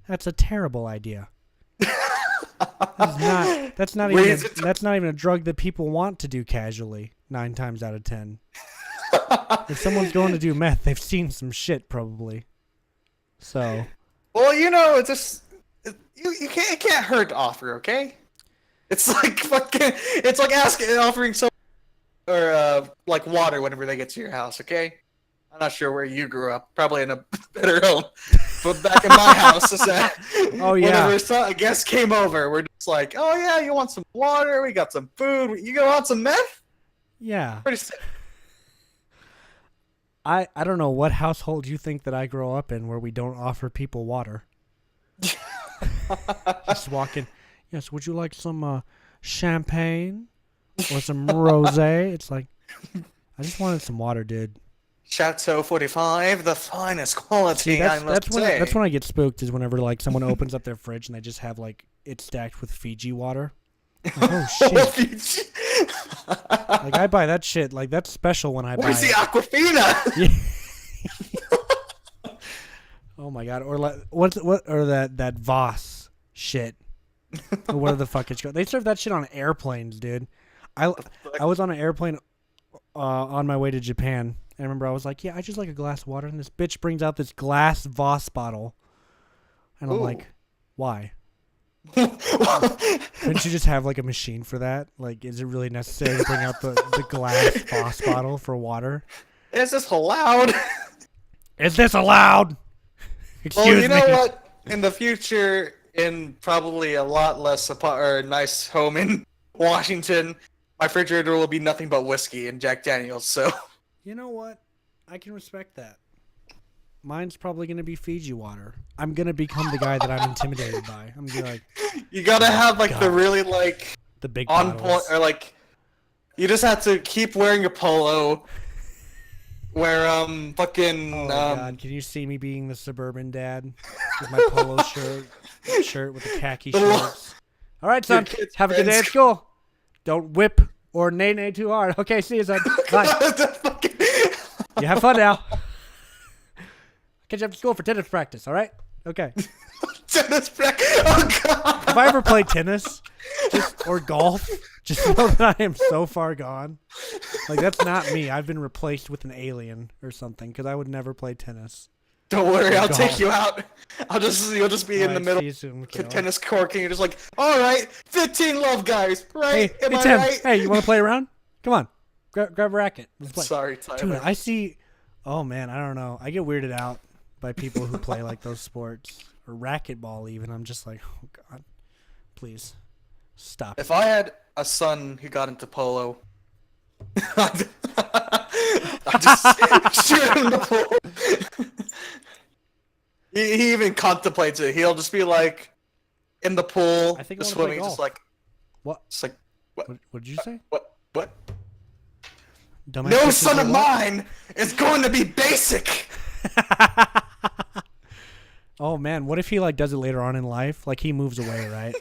that's a terrible idea. That's not even a drug that people want to do casually. 9 times out of 10. If someone's going to do meth, they've seen some shit probably. So Well, it's just you can't it can't hurt to offer, okay? It's like offering some or like water whenever they get to your house, okay? I'm not sure where you grew up, probably in a better home. But back in my house, is that Oh, yeah. whenever a guest came over, we're just like, oh yeah, you want some water? We got some food. You gonna want some meth? yeah, Pretty sick. I don't know what household you think that I grow up in where we don't offer people water. Just walk in. Yes, would you like some champagne or some rosé? It's like, I just wanted some water, dude. Chateau 45, the finest quality. See, I must say. that's when I get spooked is whenever like someone opens up their fridge and they just have like it stacked with Fiji water. Like, oh shit! Like I buy that shit. Like that's special when I buy Where's the it. Aquafina? Yeah. Oh my god! Or like what or that Voss shit. Or whatever the fuck it's called. They serve that shit on airplanes, dude. I was on an airplane on my way to Japan. I remember I was like, yeah, I just like a glass of water, and this bitch brings out this glass Voss bottle, and I'm like, why? Couldn't you just have like a machine for that? Like, is it really necessary to bring out the glass Voss bottle for water? Is this allowed? Is this allowed? Excuse Well, you know me. what? In the future, in probably a lot less or nice home in Washington, my refrigerator will be nothing but whiskey and Jack Daniels. So You know what? I can respect that. Mine's probably gonna be Fiji water. I'm gonna become the guy that I'm intimidated by. I'm gonna be like you gotta have like the God. really like the big on bottles. point, or like you just have to keep wearing a polo. Where fucking Oh my God! Can you see me being the suburban dad with my polo shirt with the khaki shorts? All right, son. kids' Have a good day at friends. school. Don't whip or nay too hard. Okay, see you, son. Bye. You have fun now. Catch you after school for tennis practice. All right. Okay. tennis practice. Oh god. If I ever play tennis, or golf, just know that I am so far gone. Like, that's not me. I've been replaced with an alien or something because I would never play tennis. Don't worry, I'll golf. take you out. You'll just be in the Alright, middle see you soon, of Michaela. tennis court, and you're just like, all right, 15 love guys, right? Hey, Am hey I Tim. right? Hey, you want to play around? Come on. Grab a racket. Let's play. Sorry, Tyler. Dude, I see. Oh man, I don't know. I get weirded out by people who play like those sports or racquetball. Even I'm just like, oh god, please stop. If I had a son who got into polo, I'd just shoot him in the pool. He even contemplates it. He'll just be like in the pool, I think I just wanna play swimming, just golf. like, What? just like What did you say? what? Dumbass No bitches son like of what? mine is going to be basic. Oh man, what if he like does it later on in life? Like he moves away, right?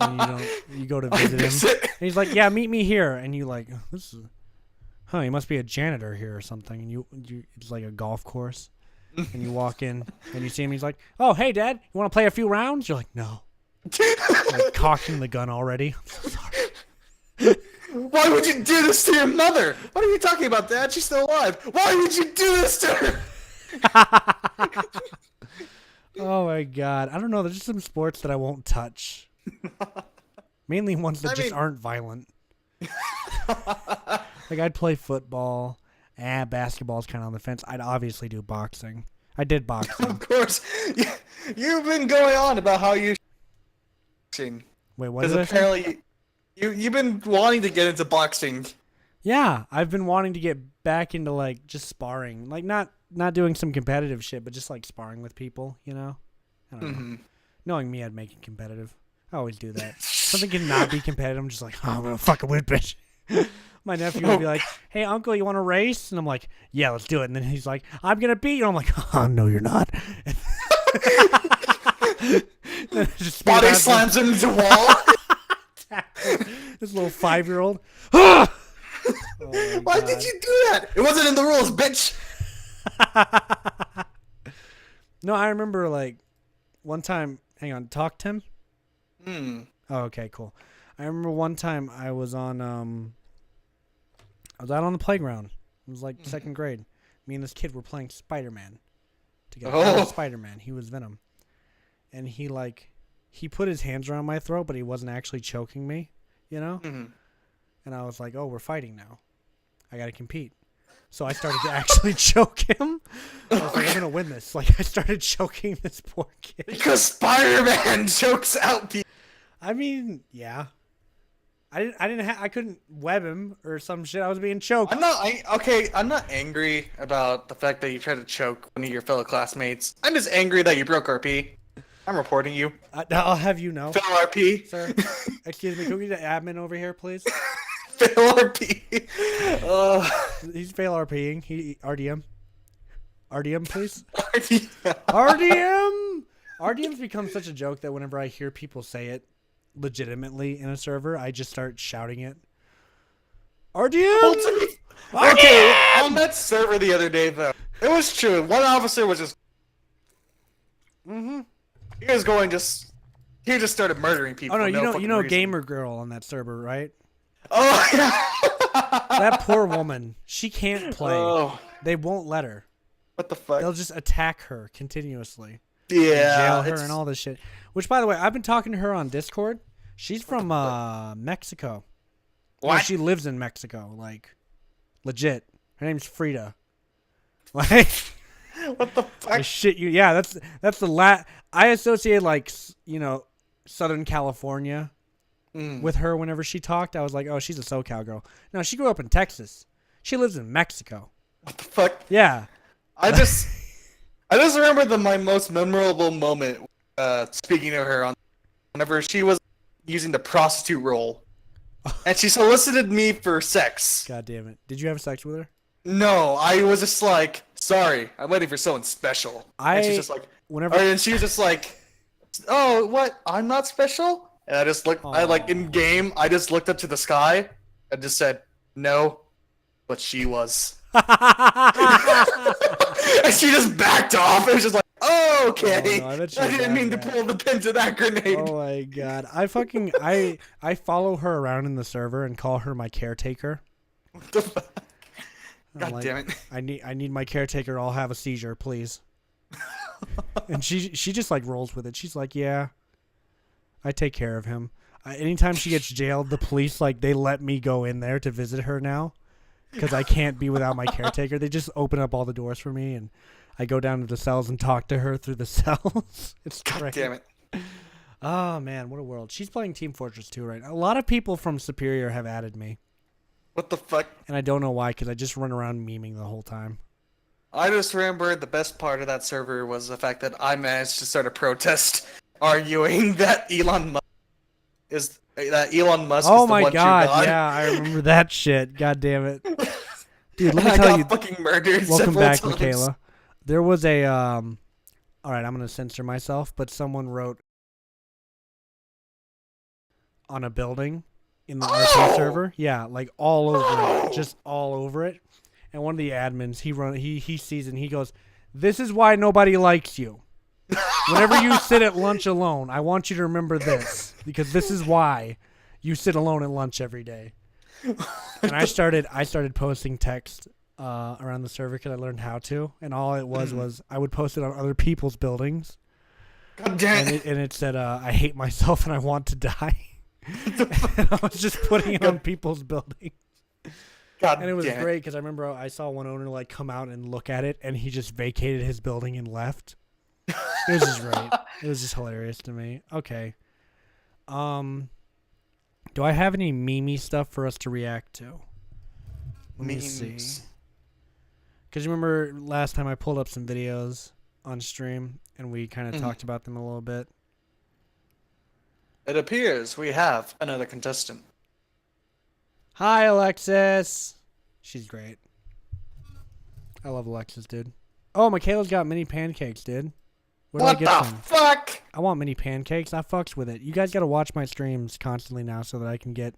And you go to I visit him. miss it. And he's like, "Yeah, meet me here." And you like, "This is, he must be a janitor here or something." And you it's like a golf course. And you walk in and you see him. He's like, "Oh, hey, Dad, you want to play a few rounds?" You're like, "No." Like cocking the gun already. I'm so sorry. Why would you do this to your mother? What are you talking about, Dad? She's still alive. Why would you do this to her? Oh my god, I don't know. There's just some sports that I won't touch. Mainly ones that I just mean- aren't violent. Like I'd play football. Basketball's kind of on the fence. I'd obviously do boxing. I did boxing. Of course, you've been going on about how you. Boxing, Wait, what because did I say? apparently you've been wanting to get into boxing. Yeah, I've been wanting to get back into like just sparring, like not doing some competitive shit, but just like sparring with people. You know, I don't know. Mhm. Knowing me, I'd make it competitive. I always do that. Something can not be competitive. I'm just like, oh, I'm gonna fucking win, bitch. My nephew would be like, "Hey, uncle, you want to race?" And I'm like, "Yeah, let's do it." And then he's like, "I'm gonna beat you." And I'm like, "Oh, no, you're not." Just speed Body around slams him into the wall. this little 5-year-old. Oh my Why God. did you do that? It wasn't in the rules, bitch. No, I remember like one time. Hang on, talk Tim. Hmm. Oh, okay, cool. I remember one time I was on I was out on the playground. It was like second grade. Me and this kid were playing Spider-Man together. I Oh. was Spider-Man. He was Venom. And he put his hands around my throat, but he wasn't actually choking me, you know? Mhm. And I was like, "Oh, we're fighting now. I got to compete." So I started to actually choke him. I was like, "I'm going to win this." Like I started choking this poor kid. Because Spider-Man chokes out people. I mean, yeah. I couldn't web him or some shit. I was being choked. I'm not angry about the fact that you tried to choke one of your fellow classmates. I'm just angry that you broke RP. I'm reporting you. I'll have you know, Fail RP. sir. Excuse me, can we get the admin over here, please? Fail RP. He's fail RPing. He RDM. RDM, please. RP. RDM. RDM's become such a joke that whenever I hear people say it legitimately in a server, I just start shouting it. RDM. Okay, on that server the other day though, it was true. One officer was just Mm-hmm. He was going just. He just started murdering people. Oh no, for no you know fucking reason. Gamer Girl on that server, right? Oh yeah. That poor woman. She can't play. Oh, They won't let her. what the fuck? They'll just attack her continuously. Yeah. Jail her it's- and all this shit. Which, by the way, I've been talking to her on Discord. She's from Mexico. What? No, she lives in Mexico, like legit. Her name's Frida. Like, What the I fuck? shit you. Yeah, that's the I associate Southern California Mm. with her. Whenever she talked, I was like, oh, she's a SoCal girl. No, she grew up in Texas. She lives in Mexico. What the fuck? Yeah. I just remember my most memorable moment. Speaking of her, whenever she was using the prostitute role, and she solicited me for sex. God damn it. Did you have sex with her? No, I was just like, sorry, I'm waiting for someone special. And she's just like, Whenever and she was just like, oh, what? I'm not special? And I just looked, in game, I just looked up to the sky and just said, no, but she was. And she just backed off. It was just like, oh, okay. Oh, no, I bet she I was didn't mean to that pull the pin to that grenade. Oh my god. I follow her around in the server and call her my caretaker. What the fuck? I'm God like, damn it. I need my caretaker, I'll have a seizure, please. And she just like rolls with it. She's like, yeah, I take care of him. Anytime she gets jailed, the police they let me go in there to visit her now because I can't be without my caretaker. They just open up all the doors for me, and I go down to the cells and talk to her through the cells. It's God great. damn it. Oh man, what a world. She's playing Team Fortress 2 right now. A lot of people from Superior have added me, What the fuck? and I don't know why because I just run around memeing the whole time. I just remember the best part of that server was the fact that I managed to start a protest arguing that Elon Musk is Oh the my one god, true god. yeah, I remember that shit. God damn it. Dude, let And me I tell got you. fucking murdered Welcome several back, times. Michaela. There was a all right, I'm going to censor myself, but someone wrote on a building in the RP server. Yeah, like all over it, just all over it. And one of the admins, he sees it and he goes, "This is why nobody likes you. Whenever you sit at lunch alone, I want you to remember this because this is why you sit alone at lunch every day." And I started posting text around the server because I learned how to, and all it was I would post it on other people's buildings, God damn and it. it said I hate myself and I want to die. And I was just putting it on people's buildings. God And it was damn great because I remember I saw one owner come out and look at it, and he just vacated his building and left. It was just great. It was just hilarious to me. Okay. Do I have any meme stuff for us to react to? Let me see. Memes. Because remember last time I pulled up some videos on stream, and we kind of talked about them a little bit. It appears we have another contestant. Hi, Alexis. She's great. I love Alexis, dude. Oh, Michaela's got mini pancakes, dude. Where do I What get the some? fuck? I want mini pancakes. I fucks with it. You guys got to watch my streams constantly now so that I can get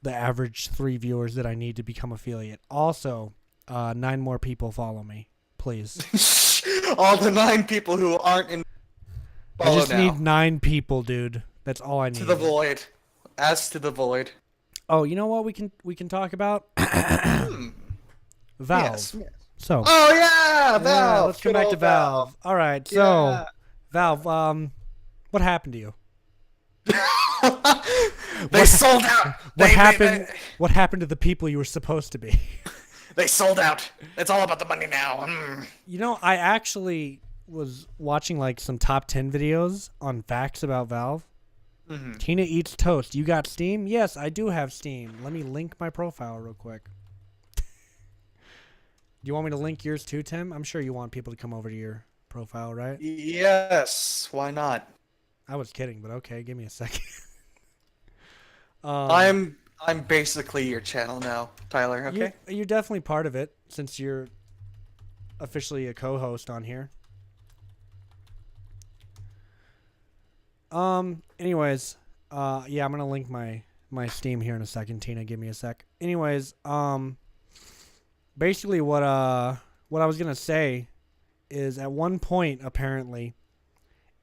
the average 3 viewers that I need to become affiliate. Also, 9 more people follow me, please. All the 9 people who aren't in. I Follow just now. need 9 people, dude. That's all I need. To the void. As to the void. Oh, you know what we can talk about? Hmm. Valve. Yes. So, Oh yeah, Valve. yeah, let's come Good back old to Valve. All right, so Yeah. Valve, what happened to you? They What- sold out. What They- happened? What happened to the people you were supposed to be? They sold out. It's all about the money now. Mm. You know, I actually was watching some top 10 videos on facts about Valve. Mhm. Tina eats toast. You got Steam? Yes, I do have Steam. Let me link my profile real quick. Do you want me to link yours too, Tim? I'm sure you want people to come over to your profile, right? Yes. Why not? I was kidding, but okay, give me a second. I'm basically your channel now, Tyler. Okay. You're definitely part of it since you're officially a co-host on here. Anyways, yeah, I'm gonna link my Steam here in a second. Tina, give me a sec. Anyways, basically what I was gonna say is at one point apparently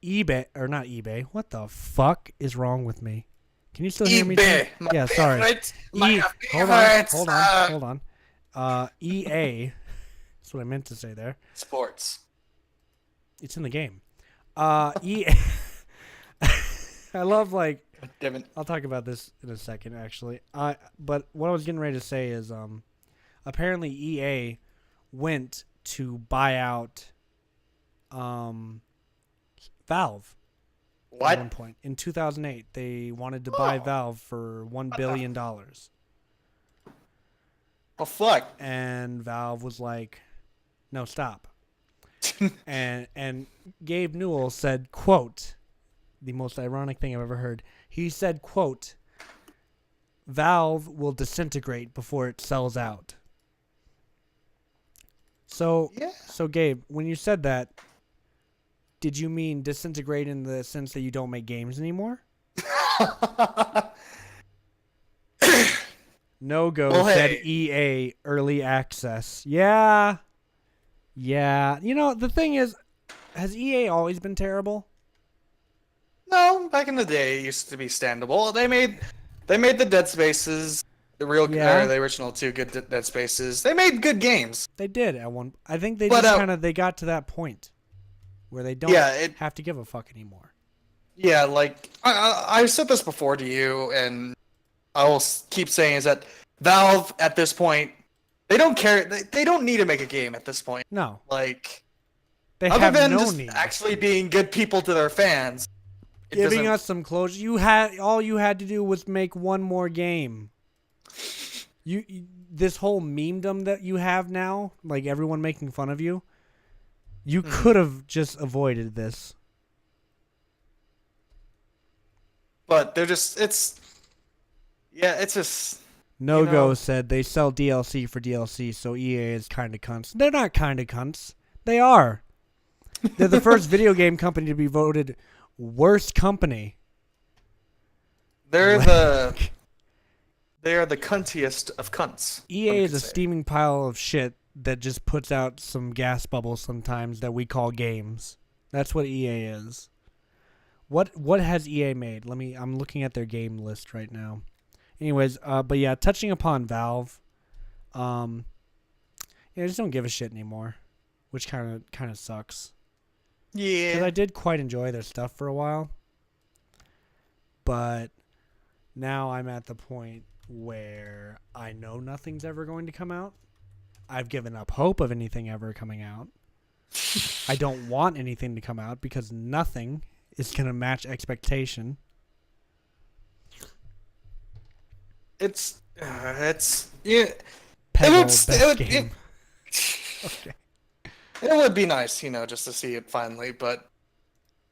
eBay or not eBay. What the fuck is wrong with me? Can you still hear me? eBay. Yeah, sorry. Hold on. EA. That's what I meant to say there. Sports. It's in the game. EA. I love like. Damn it. I'll talk about this in a second, actually. But what I was getting ready to say is, apparently EA went to buy out, Valve. What? At one point in 2008, they wanted to buy Valve for $1 billion, Oh fuck. and Valve was like, "No, stop." and Gabe Newell said, "Quote." The most ironic thing I've ever heard. He said, quote, "Valve will disintegrate before it sells out." So, Yeah. so Gabe, when you said that, did you mean disintegrate in the sense that you don't make games anymore? No Go Well, said hey. EA early access. Yeah. Yeah. You know, the thing is, has EA always been terrible? No, back in the day, it used to be standable. They made the Dead Spaces, the Yeah. the original two good Dead Spaces. They made good games. They did at one. I think they But, just kind of they got to that point where they don't have to give a fuck anymore. Yeah, like I said this before to you, and I will keep saying is that Valve at this point, they don't care. They don't need to make a game at this point. No, Like they other have than no just need. actually being good people to their fans, it Giving doesn't- us some closure. All you had to do was make one more game. You this whole memedom that you have now, like everyone making fun of you, you could have just avoided this. But they're just it's just No You Go know- said they sell DLC for DLC, so EA is kind of cunts. They're not kind of cunts. They are. They're the first video game company to be voted worst company. they're the cuntiest of cunts. EA one is could a say. steaming pile of shit that just puts out some gas bubbles sometimes that we call games. That's what EA is. What has EA made? I'm looking at their game list right now. Anyways, but yeah, touching upon Valve, I just don't give a shit anymore, which kind of sucks. Yeah. 'Cause I did quite enjoy their stuff for a while, but now I'm at the point where I know nothing's ever going to come out. I've given up hope of anything ever coming out. I don't want anything to come out because nothing is going to match expectation. It's yeah. Peggle, best would- game. Okay. It would be nice, just to see it finally, but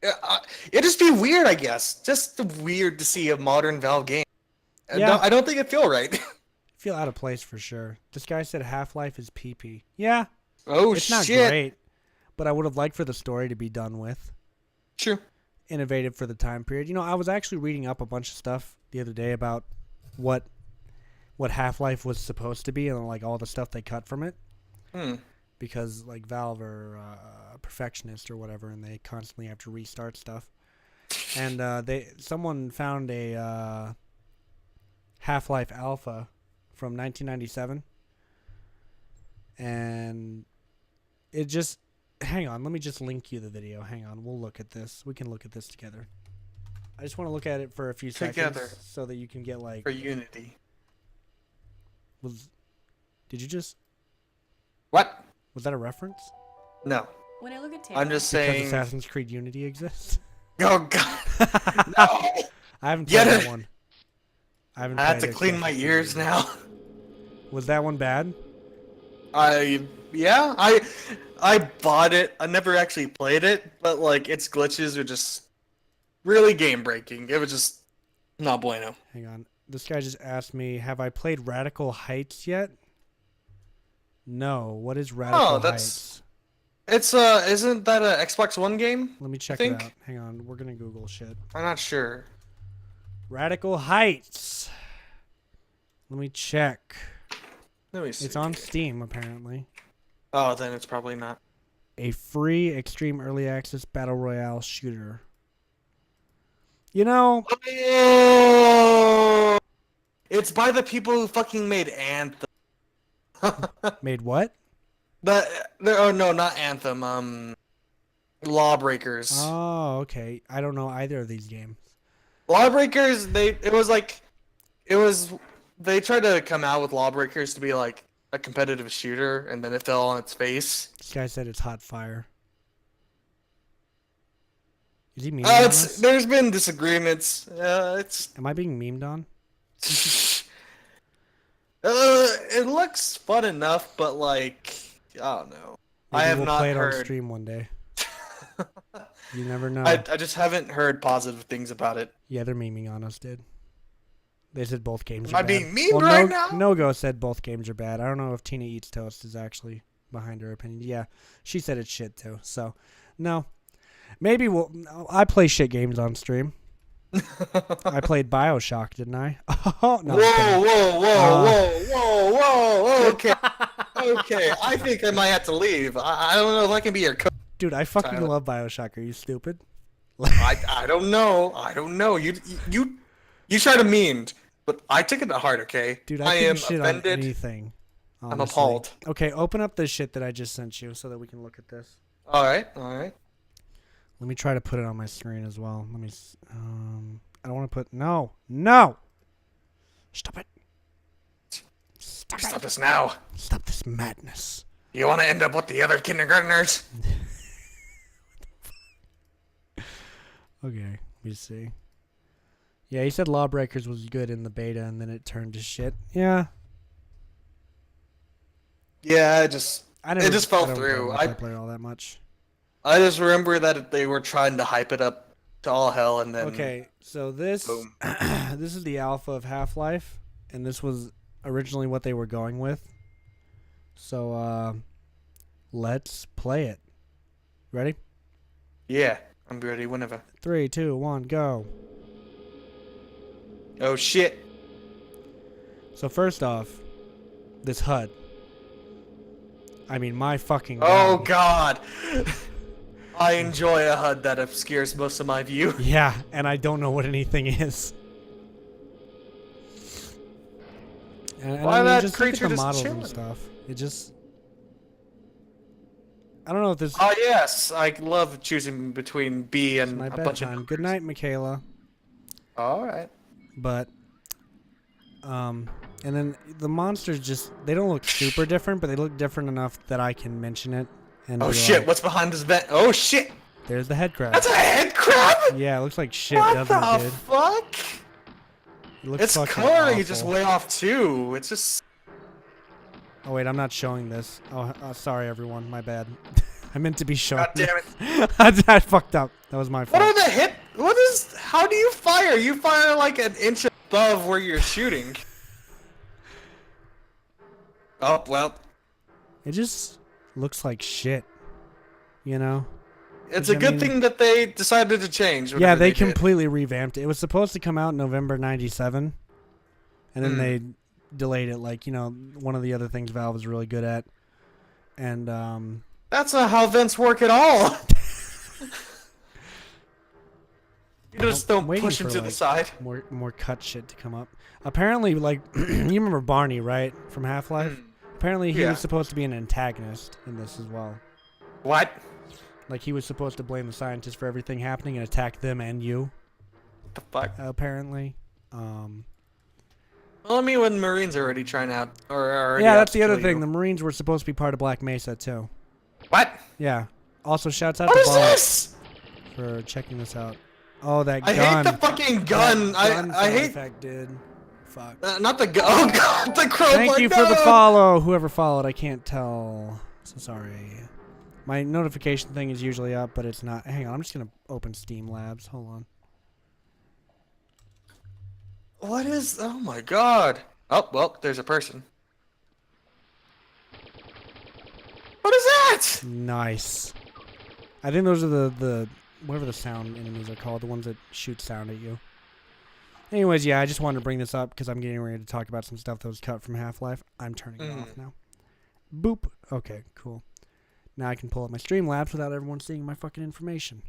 it'd just be weird, I guess. Just weird to see a modern Valve game. Yeah. I don't think it'd feel right. Feel out of place for sure. This guy said Half-Life is PP. Yeah, Oh it's not shit! great, but I would have liked for the story to be done with. True. Innovative for the time period. I was actually reading up a bunch of stuff the other day about what Half-Life was supposed to be and like all the stuff they cut from it. Because like Valve are a perfectionist or whatever, and they constantly have to restart stuff. And someone found a Half-Life Alpha from 1997, and it just hang on. Let me just link you the video. Hang on, we'll look at this. We can look at this together. I just want to look at it for a few Together. seconds so that you can get like. For Unity. Did you just? What? Was that a reference? No. When I look at I'm just Because saying. Assassin's Creed Unity exists. Oh god. No. I haven't Get played that it. one. I I have to clean my ears now. Was that one bad? I bought it. I never actually played it, but like its glitches are just really game breaking. It was just not bueno. Hang on. This guy just asked me, have I played Radical Heights yet? No. What is Radical that's- Heights? It's isn't that a Xbox One game? Let me check think- it out. Hang on. We're going to Google shit. I'm not sure. Radical Heights. Let me check. Let me see. It's on Steam, apparently. Oh, then it's probably not. a free extreme early access battle royale shooter. You know, Oh, it's by the people who fucking made Anthem. made what? Oh no, not Anthem. Lawbreakers. Oh, okay. I don't know either of these games. Lawbreakers. They tried to come out with Lawbreakers to be like a competitive shooter, and then it fell on its face. This guy said it's hot fire. Is he memeing on us? There's been disagreements. It's Am I being memed on? it looks fun enough, but like I don't know. Maybe I have we'll not play it on heard. stream one day. You never know. I just haven't heard positive things about it. Yeah, they're memeing on us, dude. They said both games Am are I bad. being memed right now? No-Go said both games are bad. I don't know if Tina Eats Toast is actually behind her opinion. Yeah, she said it's shit too. So, no. Maybe I play shit games on stream. I played BioShock, didn't I? Oh, no, whoa. Okay. Okay. I think I might have to leave. I don't know if I can be your coach. Dude, I fucking Tyler. love BioShock. Are you stupid? I don't know. You tried to meme, but I took it to heart, okay? Dude, I I am couldn't shit offended. on anything. I'm honestly. appalled. Okay, open up the shit that I just sent you so that we can look at this. All right. Let me try to put it on my screen as well. Let me. I don't want to put. No. Stop it. Stop this now. Stop this madness. You want to end up with the other kindergartners? Okay, let me see. Yeah, he said Lawbreakers was good in the beta, and then it turned to shit. Yeah, Yeah, it just fell through. I play all that much. I just remember that they were trying to hype it up to all hell, and then Okay, so this boom. this is the alpha of Half-Life, and this was originally what they were going with. So let's play it. Ready? Yeah, I'm ready whenever. 3, 2, 1, go. Oh shit! So first off, this HUD. I mean, my fucking Oh God. god! I enjoy a HUD that obscures most of my view. Yeah, and I don't know what anything is. And Why that just look at creature the just models chilling? and stuff. It just... I don't know if this Oh yes, I love choosing between B is and my a bunch bedtime. of. Good night, Michaela. All right. But, and then the monsters just, they don't look super different, but they look different enough that I can mention it. And Oh be shit! like, What's behind this vent? Oh shit! there's the head crab. That's a head crab! Yeah, it looks like shit, What doesn't the it, dude? fuck? It looks Its fucking coloring is just awful. way off too. It's just. Oh wait, I'm not showing this. Oh, sorry everyone, my bad. I meant to be showing. God damn it! it. I fucked up. That was my What fault. are the hit? What is? How do you fire? You fire like an inch above where you're shooting. Oh well. It just looks like shit. You know? It's Which, a I good mean- thing that they decided to change. Yeah, whatever they did. completely revamped it. It was supposed to come out in November '97, and then they delayed it. Like, you know, one of the other things Valve is really good at. And That's not how vents work at all. You just I'm don't waiting push him for, to the like, side. more cut shit to come up. Apparently, like you remember Barney, right, from Half-Life? Apparently, he Yeah. was supposed to be an antagonist in this as well. What? Like, he was supposed to blame the scientists for everything happening and attack them and you. The fuck? Apparently. Well, I mean, when Marines are already trying out, or are already Yeah, out that's to the other kill thing. you. The Marines were supposed to be part of Black Mesa too. What? Yeah. Also, shouts out What to is Bob this? for checking this out. Oh, that I gun. hate the fucking gun. That gun I sound hate. effect, dude. Fuck. Not the gun. Oh god, the crowbar. Thank you for the follow. Whoever followed, I can't tell. So sorry. My notification thing is usually up, but it's not. Hang on, I'm just gonna open Steam Labs. Hold on. What is? Oh my god. Oh well, there's a person. What is that? Nice. I think those are the whatever the sound enemies are called, the ones that shoot sound at you. Anyways, yeah, I just wanted to bring this up because I'm getting ready to talk about some stuff that was cut from Half-Life. I'm turning it off now. Boop. Okay, cool. Now I can pull up my Streamlabs without everyone seeing my fucking information.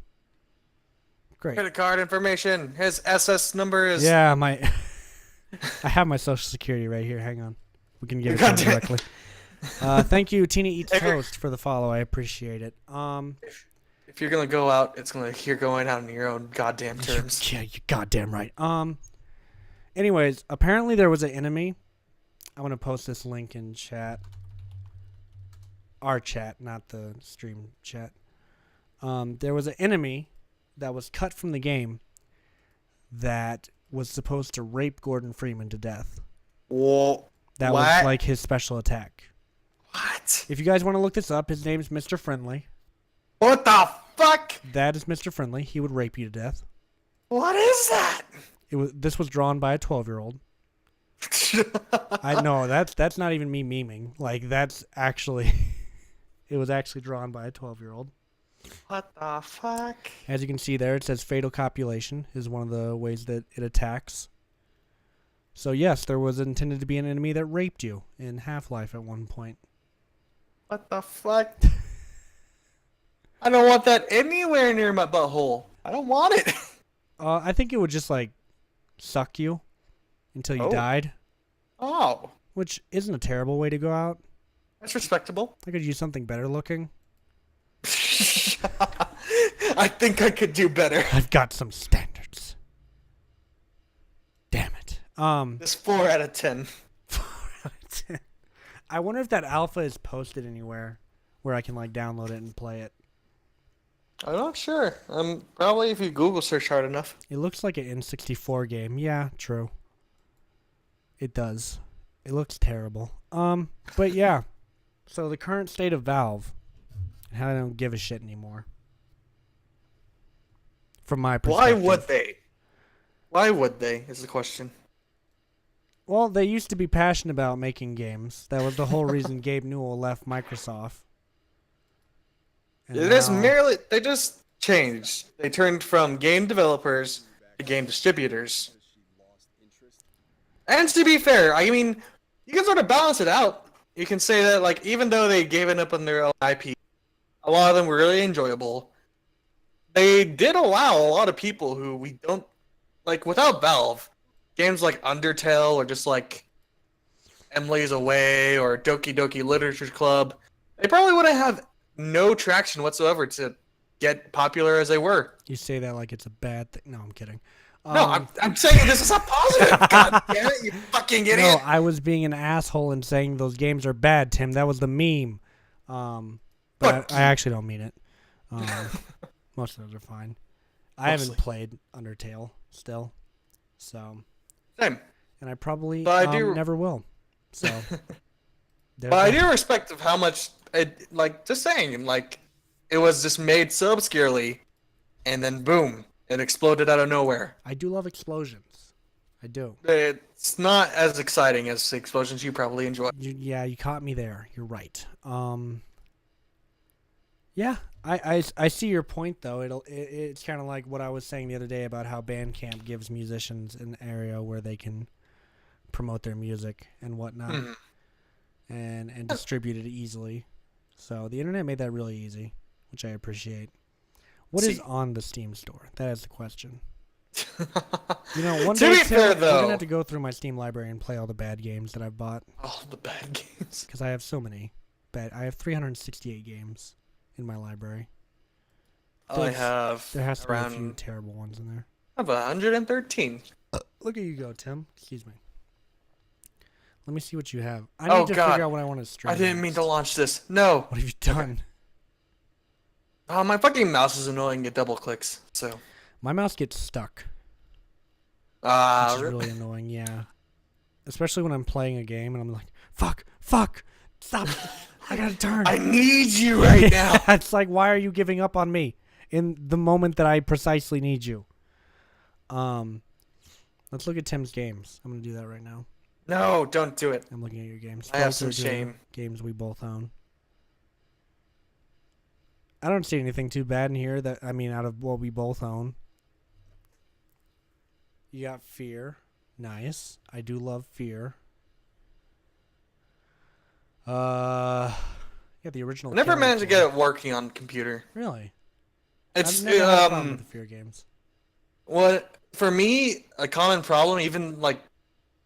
Great. Credit card information. His SS number is. Yeah, I have my social security right here. Hang on. We can give it to him directly. Thank you, Tina Eats Toast, for the follow. I appreciate it. If you're gonna go out, you're going out on your own goddamn terms. Yeah, you're goddamn right. Anyways, apparently there was an enemy. I'm gonna post this link in chat. Our chat, not the stream chat. There was an enemy that was cut from the game that was supposed to rape Gordon Freeman to death. Whoa. That What? was like his special attack. What? If you guys want to look this up, his name's Mr. Friendly. What the fuck? That is Mr. Friendly. He would rape you to death. What is that? This was drawn by a 12-year-old. I know that's not even me memeing. Like that's actually it was actually drawn by a 12-year-old. What the fuck? As you can see there, it says fatal copulation is one of the ways that it attacks. So yes, there was intended to be an enemy that raped you in Half-Life at one point. What the fuck? I don't want that anywhere near my butthole. I don't want it. I think it would just like suck you until you died, Oh. which isn't a terrible way to go out. That's respectable. I could use something better looking. I think I could do better. I've got some standards. Damn it. This 4 out of 10. I wonder if that alpha is posted anywhere where I can like download it and play it. I'm not sure. Probably if you Google search hard enough. It looks like an N64 game. Yeah, true. It does. It looks terrible. But yeah. So the current state of Valve and how they don't give a shit anymore. From my perspective. Why would they? Why would they is the question. Well, they used to be passionate about making games. That was the whole reason Gabe Newell left Microsoft. And They just changed. They turned from game developers to game distributors. And to be fair, I mean, you can sort of balance it out. You can say that, like, even though they gave it up on their own IP, a lot of them were really enjoyable. They did allow a lot of people who we don't, like, without Valve, games like Undertale or just like Emily's Away or Doki Doki Literature Club, they probably wouldn't have no traction whatsoever to get popular as they were. You say that like it's a bad thing. No, I'm kidding. No, I'm saying this is a positive. God damn it, you fucking idiot. No, I was being an asshole and saying those games are bad, Tim. That was the meme. But I actually don't mean it. Most of those are fine. I haven't played Undertale still, so same. And I probably never will. So, but I do respect of how much it, like, just saying, like, it was just made so obscurely, and then boom, it exploded out of nowhere. I do love explosions. I do. It's not as exciting as the explosions you probably enjoy. You caught me there. You're right. Yeah, I see your point though. It's kind of like what I was saying the other day about how Bandcamp gives musicians an area where they can promote their music and whatnot, and distribute it easily. So the internet made that really easy, which I appreciate. What is on the Steam store? That is the question. One day we're gonna have to go through my Steam library and play all the bad games that I've bought. All the bad games. Because I have so many. I have 368 games in my library. There has to be a few terrible ones in there. I have 113. Look at you go, Tim. Excuse me. Let me see what you have. I need to figure out what I want to stream. I didn't mean to launch this. No. What have you done? My fucking mouse is annoying. It double clicks. So. My mouse gets stuck. Which is really annoying. Yeah. Especially when I'm playing a game and I'm like, fuck, stop. I gotta turn. I need you right now. It's like, why are you giving up on me in the moment that I precisely need you? Let's look at Tim's games. I'm gonna do that right now. No, don't do it. I'm looking at your games. I have some shame. Games we both own. I don't see anything too bad in here out of what we both own. You got Fear. Nice. I do love Fear. You got the original. I never managed to character. get it working on computer. Really? It's I've never had a problem with the Fear games. what for me a common problem, even like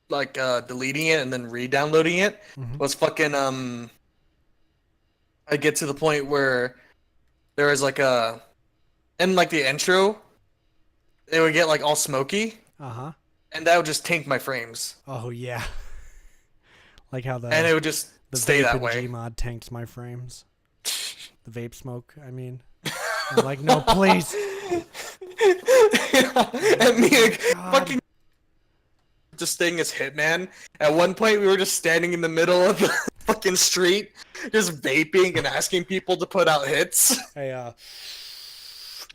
deleting it and then re-downloading it, Mhm. was fucking I get to the point where there was like in like the intro, it would get like all smoky, Uh huh. and that would just tank my frames, Oh yeah. Like how and it would just the stay vape that in way. Gmod tanks my frames. The vape smoke. I mean, I'm like, no, please. And me like, God. fucking just staying as Hitman. At one point, we were just standing in the middle of the fucking street, just vaping and asking people to put out hits. Hey,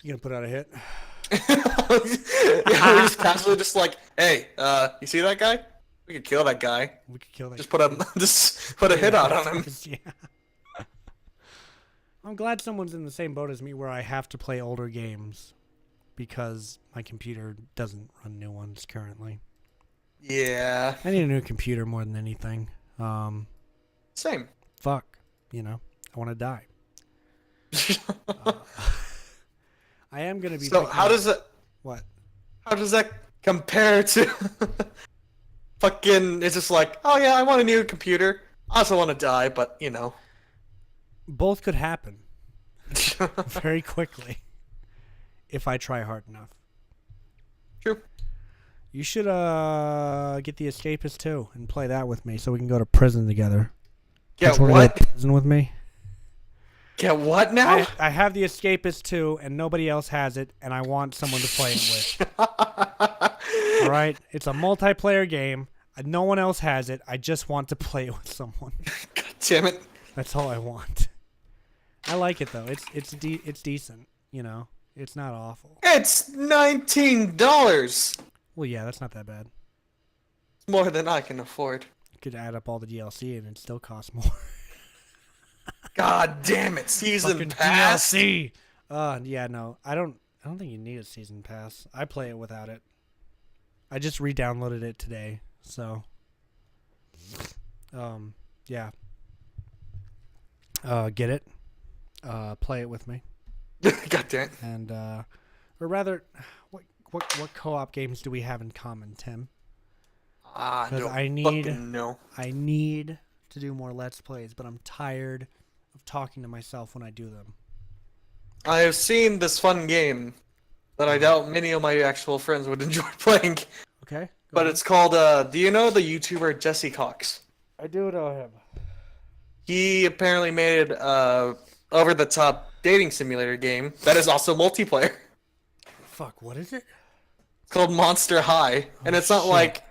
you gonna put out a hit? Yeah, we're just casually just like, hey, you see that guy? We could kill that guy. We could kill that. Just put a hit out on him. Yeah. I'm glad someone's in the same boat as me where I have to play older games because my computer doesn't run new ones currently. Yeah. I need a new computer more than anything. Same. Fuck, you know, I want to die. I am gonna be. So how does it? What? How does that compare to fucking? It's just like, oh yeah, I want a new computer. I also want to die, but you know. Both could happen very quickly if I try hard enough. True. You should get the Escapist too and play that with me so we can go to prison together. Get Wanna go what? to prison with me? Get what now? I have the Escapist too, and nobody else has it, and I want someone to play it with. All right, it's a multiplayer game. No one else has it. I just want to play it with someone. God damn it. That's all I want. I like it though. It's decent. You know, it's not awful. It's $19. Well, yeah, that's not that bad. It's more than I can afford. You could add up all the DLC and it still costs more. God damn it, season Fucking pass. DLC. Yeah, no, I don't think you need a season pass. I play it without it. I just re-downloaded it today, so yeah. Get it. Play it with me, God damn it. and or rather, what co-op games do we have in common, Tim? Because I need to do more Let's Plays, but I'm tired of talking to myself when I do them. I have seen this fun game that I doubt many of my actual friends would enjoy playing. Okay. But it's called, do you know the YouTuber Jesse Cox? I do know him. He apparently made over-the-top dating simulator game that is also multiplayer. Fuck, what is it? It's called Monster High, and it's not like,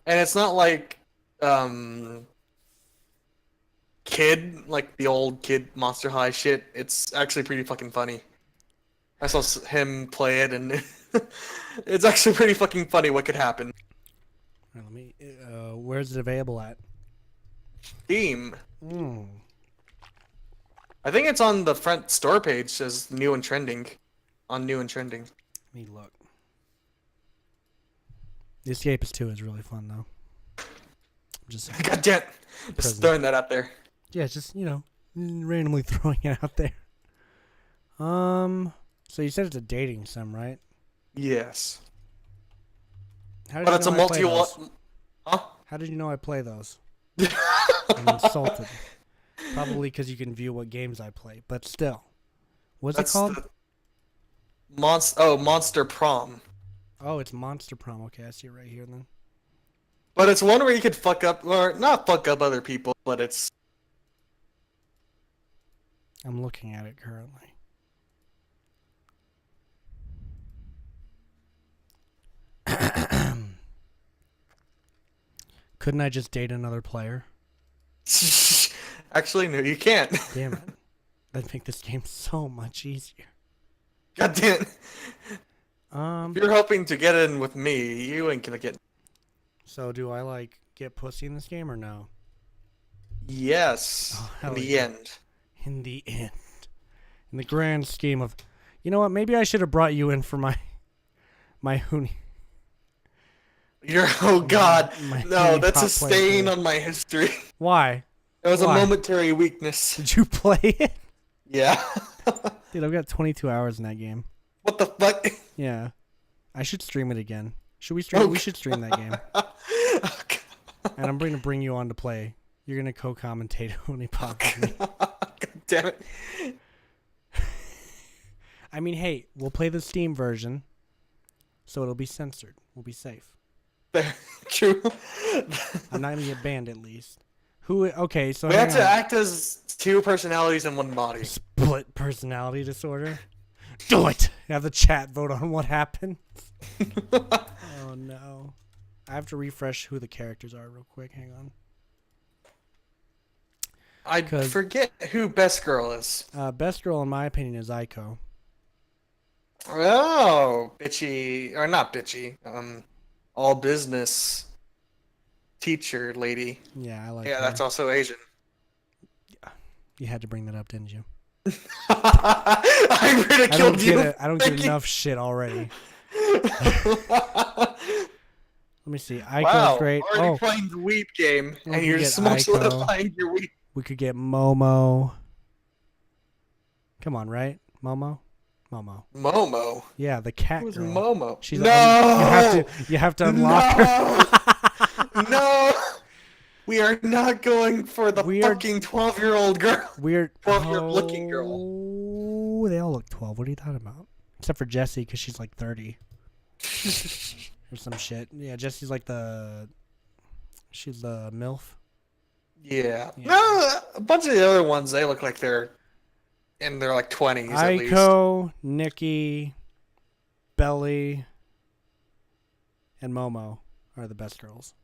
the old kid Monster High shit. It's actually pretty fucking funny. I saw him play it, and it's actually pretty fucking funny what could happen. All right, let me. Where's it available at? Steam. Mm. I think it's on the front store page as new and trending. On new and trending. Let me look. The Escapist 2 is really fun though. I'm just God damn it. Just Present. throwing that out there. yeah, just randomly throwing it out there. So you said it's a dating sim, right? Yes. How did But you it's a know I play those? Huh? How did you know I play those? I'm insulted. Probably because you can view what games I play, but still. What's it called? Monster Prom. Oh, it's Monster Prom. Okay, I see it right here then. But it's one where you could fuck up, or not fuck up other people, but it's... I'm looking at it currently. Couldn't I just date another player? Actually, no, you can't. Damn it. That'd make this game so much easier. God damn it. If you're hoping to get in with me, you ain't gonna get... So do I, get pussy in this game or no? Yes. Oh, in hell the yeah. end. In the end. In the grand scheme of... You know what? Maybe I should have brought you in for my Hoonie. Oh god. my No, Hoonie that's a Hot Play stain today. on my history. Why? It was Why? a momentary weakness. Did you play it? Yeah. Dude, I've got 22 hours in that game. What the fuck? Yeah. I should stream it again. Should we stream? Oh, We should stream that game. Oh, And I'm going to bring you on to play. You're going to co-commentate Honeypop with me. God damn it. I mean, hey, we'll play the Steam version, so it'll be censored. We'll be safe. True. I'm not going to get banned at least. Who? Okay, so We hang have to on. act as two personalities in one body. Split personality disorder. Do it. Have the chat vote on what happened. Oh no. I have to refresh who the characters are real quick. Hang on. I 'Cause- forget who Best Girl is. Best girl, in my opinion, is Aiko. Oh, bitchy or not bitchy? All business teacher lady. Yeah, I like. Yeah, her. that's also Asian. You had to bring that up, didn't you? I I don't ridiculed get you. it. I don't get Thank you. enough shit already. Let me see. Aiko's Wow, great. already Oh, playing the weep game, Oh, and you you're get just more Aiko. solidifying your weep. we could get Momo. Come on, right? Momo. Momo. Yeah, the cat Who's girl. Momo? She's no. you have to unlock her. No. We are not going for the We are- fucking 12-year-old girl. Weird. 12-year-old looking girl. Oh, they all look 12. What are you talking about? Except for Jessie, because she's like 30 or some shit. Yeah, Jessie's like she's the MILF. Yeah. Yeah. No, a bunch of the other ones, they look like they're in their like 20s at least. Aiko, Nikki, Belly, and Momo are the best girls.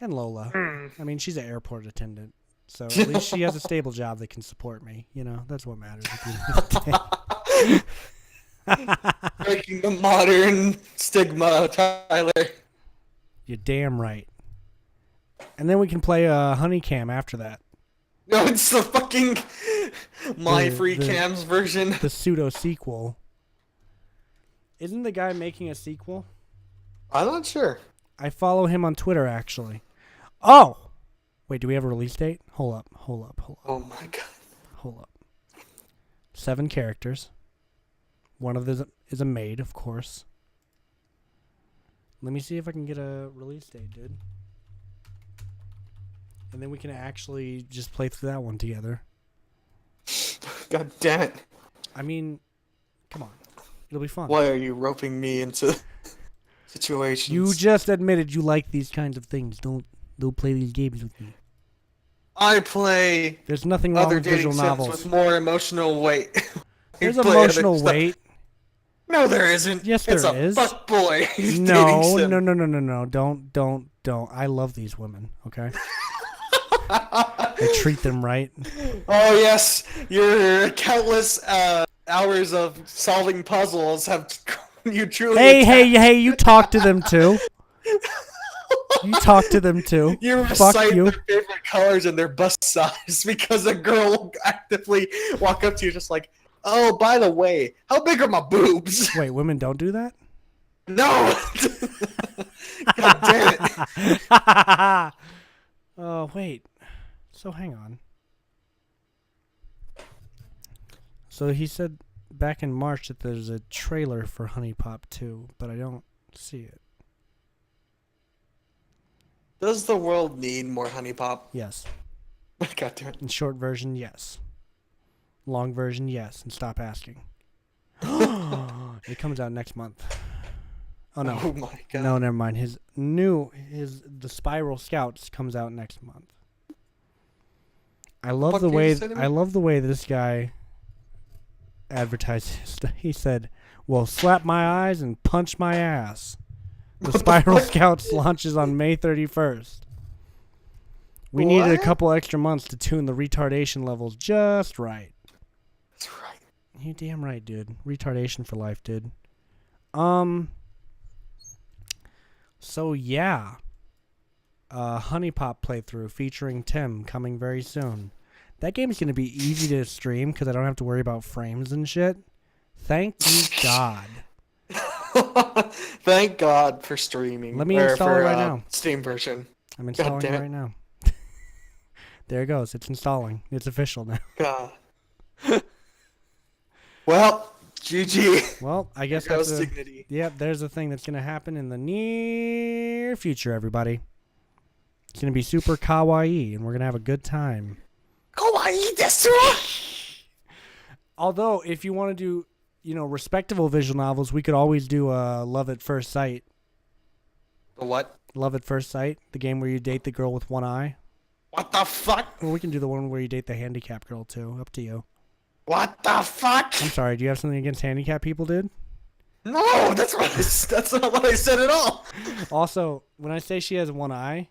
And Lola. I mean, she's an airport attendant. So at least she has a stable job that can support me. You know, that's what matters. at the end of the day. Breaking the modern stigma, Tyler. You're damn right. And then we can play Honeycam after that. No, it's the fucking My The- Free the- Cams version. The pseudo sequel. Isn't the guy making a sequel? I'm not sure. I follow him on Twitter, actually. Oh! Wait, do we have a release date? Hold up. Oh my god. Hold up. 7 characters. One of them is a maid, of course. Let me see if I can get a release date, dude. And then we can actually just play through that one together. God damn it. I mean, come on. It'll be fun. Why are you roping me into situations? You just admitted you like these kinds of things. Don't play these games with me. I play There's nothing wrong other with dating visual sims novels. with more emotional weight. You There's play other emotional stuff. weight. No, there isn't. Yes, it's there a is. fuck boy. No. Don't. I love these women, okay? I treat them right. Oh yes, your countless hours of solving puzzles have you truly. Hey, you talk to them too. You talk to them too. You Fuck recite you. their favorite colors and their bust size because a girl will actively walk up to you just like, oh, by the way, how big are my boobs? Wait, women don't do that? No. God damn it. Oh, wait. So hang on. So he said back in March that there's a trailer for Honey Pop 2, but I don't see it. Does the world need more Honey Pop? Yes. God damn it. In short version, yes. Long version, yes. And stop asking. It comes out next month. Oh no. Oh my god. No, never mind. The Spiral Scouts comes out next month. I love fuck the did you way say to me? I love the way this guy advertises. He said, "Well, slap my eyes and punch my ass." The Spiral Scouts launches on May 31st. We needed a What? couple extra months to tune the retardation levels just right. That's right. You damn right, dude. Retardation for life, dude. So yeah. Honey Pop playthrough featuring Tim coming very soon. That game's gonna be easy to stream because I don't have to worry about frames and shit. Thank you God. Thank God for streaming. Let me or install for, it right now. Steam version. I'm installing it damn it. right now. There it goes. It's installing. It's official now. God. Well, GG. Well, I guess There that's goes a, dignity. yep, there's a thing that's going to happen in the near future, everybody. It's going to be super kawaii, and we're going to have a good time. Kawaii desu! Although, if you want to do, respectable visual novels, we could always do Love at First Sight. The what? Love at First Sight, the game where you date the girl with one eye. What the fuck? Or we can do the one where you date the handicapped girl, too. Up to you. What the fuck? I'm sorry, do you have something against handicapped people, dude? No, that's not what I said at all. Also, when I say she has one eye,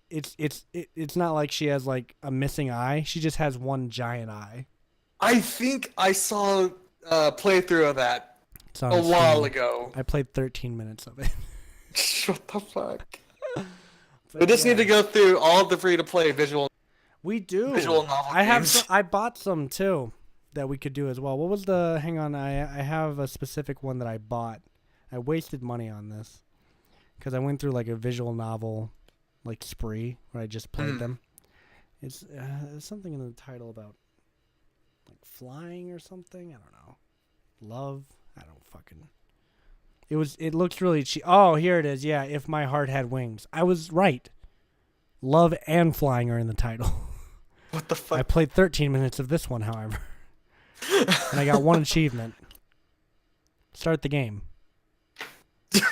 it's not like she has like a missing eye. She just has one giant eye. I think I saw a playthrough of that It's on a while Steam. ago. I played 13 minutes of it. What the fuck? But We just yeah. need to go through all the free-to-play visual Visual novel I have. games. I bought some too that we could do as well. What was the? Hang on. I have a specific one that I bought. I wasted money on this because I went through like a visual novel like spree where I just played them. It's something in the title about like flying or something. I don't know. Love. I don't fucking. It looks really cheap. Oh, here it is. Yeah, If My Heart Had Wings. I was right. Love and flying are in the title. What the fuck? I played 13 minutes of this one, however. And I got one achievement. Start the game.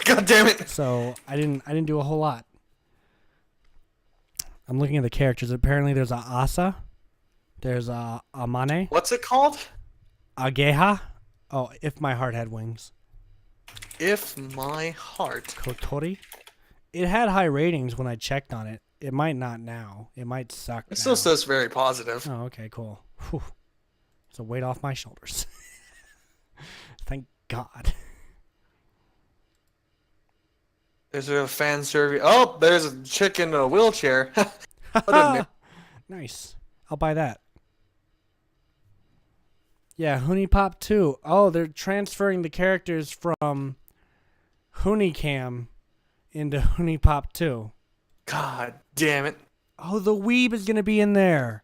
God damn it. So I didn't do a whole lot. I'm looking at the characters. Apparently there's a Asa. There's a Amane. What's it called? Ageha. Oh, If My Heart Had Wings. If My Heart. Kotori. It had high ratings when I checked on it. It might not now. It might suck It now. still says very positive. Oh, okay, cool. Whew. It's a weight off my shoulders. Thank God. There's a fan survey. Oh, there's a chick in a wheelchair. Nice. I'll buy that. Yeah, Huni Pop 2. Oh, they're transferring the characters from Hunicam into Huni Pop 2. God damn it. Oh, the Weeb is going to be in there.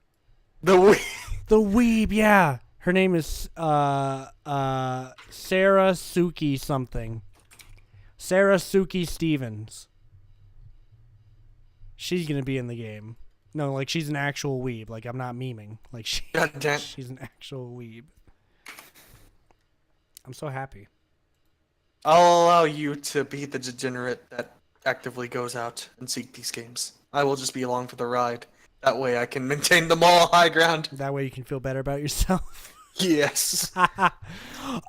The The Weeb, yeah. Her name is Sarah Suki something. Sarah Suki Stevens. She's going to be in the game. No, like she's an actual weeb. Like I'm not memeing. Like God damn. she's an actual weeb. I'm so happy. I'll allow you to be the degenerate that actively goes out and seek these games. I will just be along for the ride. That way I can maintain the moral high ground. That way you can feel better about yourself. Yes.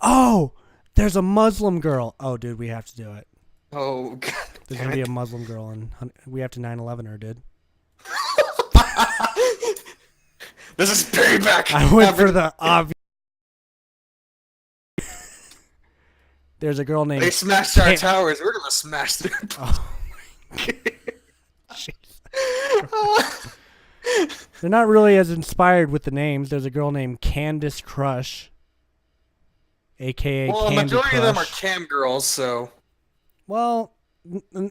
Oh, there's a Muslim girl. Oh, dude, we have to do it. Oh, God. There's damn gonna be it. a Muslim girl, and we have to 9/11 her, dude. This is payback. I went for the obvious. There's a girl named. They smashed our Can't- towers. We're gonna smash their. Oh my Jesus. They're not really as inspired with the names. There's a girl named Candice Crush, aka Well, a Candy majority of them are Crush. cam girls, so Well,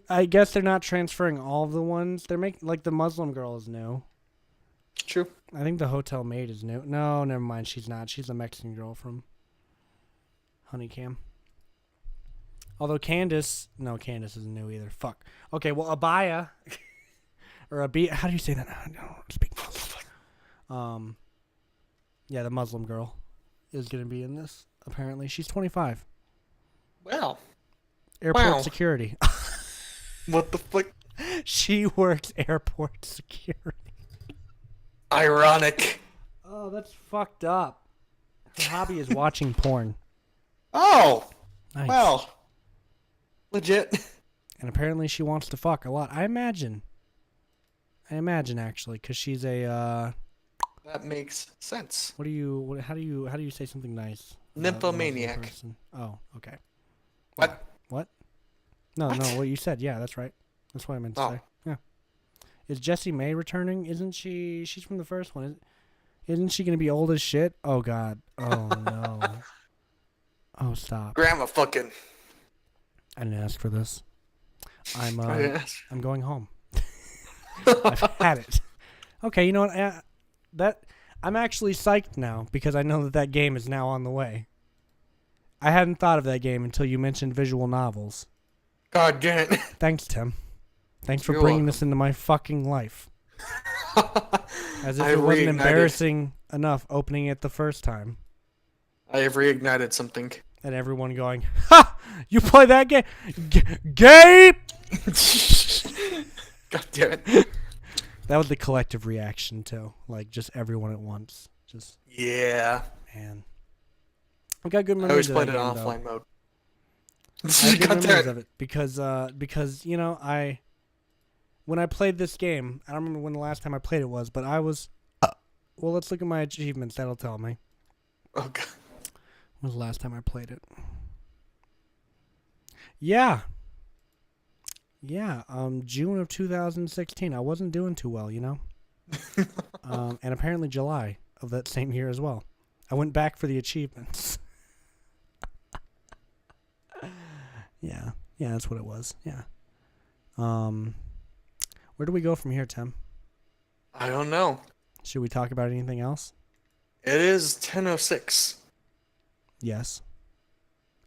I guess they're not transferring all of the ones. They're making like the Muslim girl is new. true. I think the hotel maid is new. No, never mind. She's not. She's a Mexican girl from Honeycam. Although Candice isn't new either. Fuck. Okay, well, Abaya or Abia. How do you say that? I don't speak Muslim. Yeah, the Muslim girl is gonna be in this. Apparently, she's 25. Well, Airport Wow. security. what the fuck? She works airport security. Ironic. Oh, that's fucked up. Her hobby is watching porn. Oh, Nice. well, legit. And apparently she wants to fuck a lot. I imagine actually, because she's a That makes sense. how do you say something nice? about a Muslim Nymphomaniac. person? Oh, okay. What? What? No, What? what you said. Yeah, that's right. That's what I meant to Oh. say. Yeah. Is Jessie May returning? Isn't she? She's from the first one. Isn't she gonna be old as shit? Oh God. Oh no. Oh stop. Grandma fucking. I didn't ask for this. I'm Yes. I'm going home. I've had it. Okay, you know what? That I'm actually psyched now because I know that game is now on the way. I hadn't thought of that game until you mentioned visual novels. God damn it. Thanks, Tim. Thanks for You're bringing welcome. this into my fucking life. As if I it wasn't reignited- embarrassing enough opening it the first time. I have reignited something. And everyone going, "Ha! You play that game? Gabe!" God damn it. That was the collective reaction, too. Like, just everyone at once. Just, Yeah. man. I got good I memories always of played that it in game, though. offline mode. I have good God damn memories it. of it because you know when I played this game, I don't remember when the last time I played it was, but I was well. Let's look at my achievements. That'll tell me. Oh, God. When was the last time I played it? Yeah. June of 2016. I wasn't doing too well, you know. And apparently July of that same year as well. I went back for the achievements. Yeah, that's what it was. Yeah. Where do we go from here, Tim? I don't know. Should we talk about anything else? It is 10:06. Yes.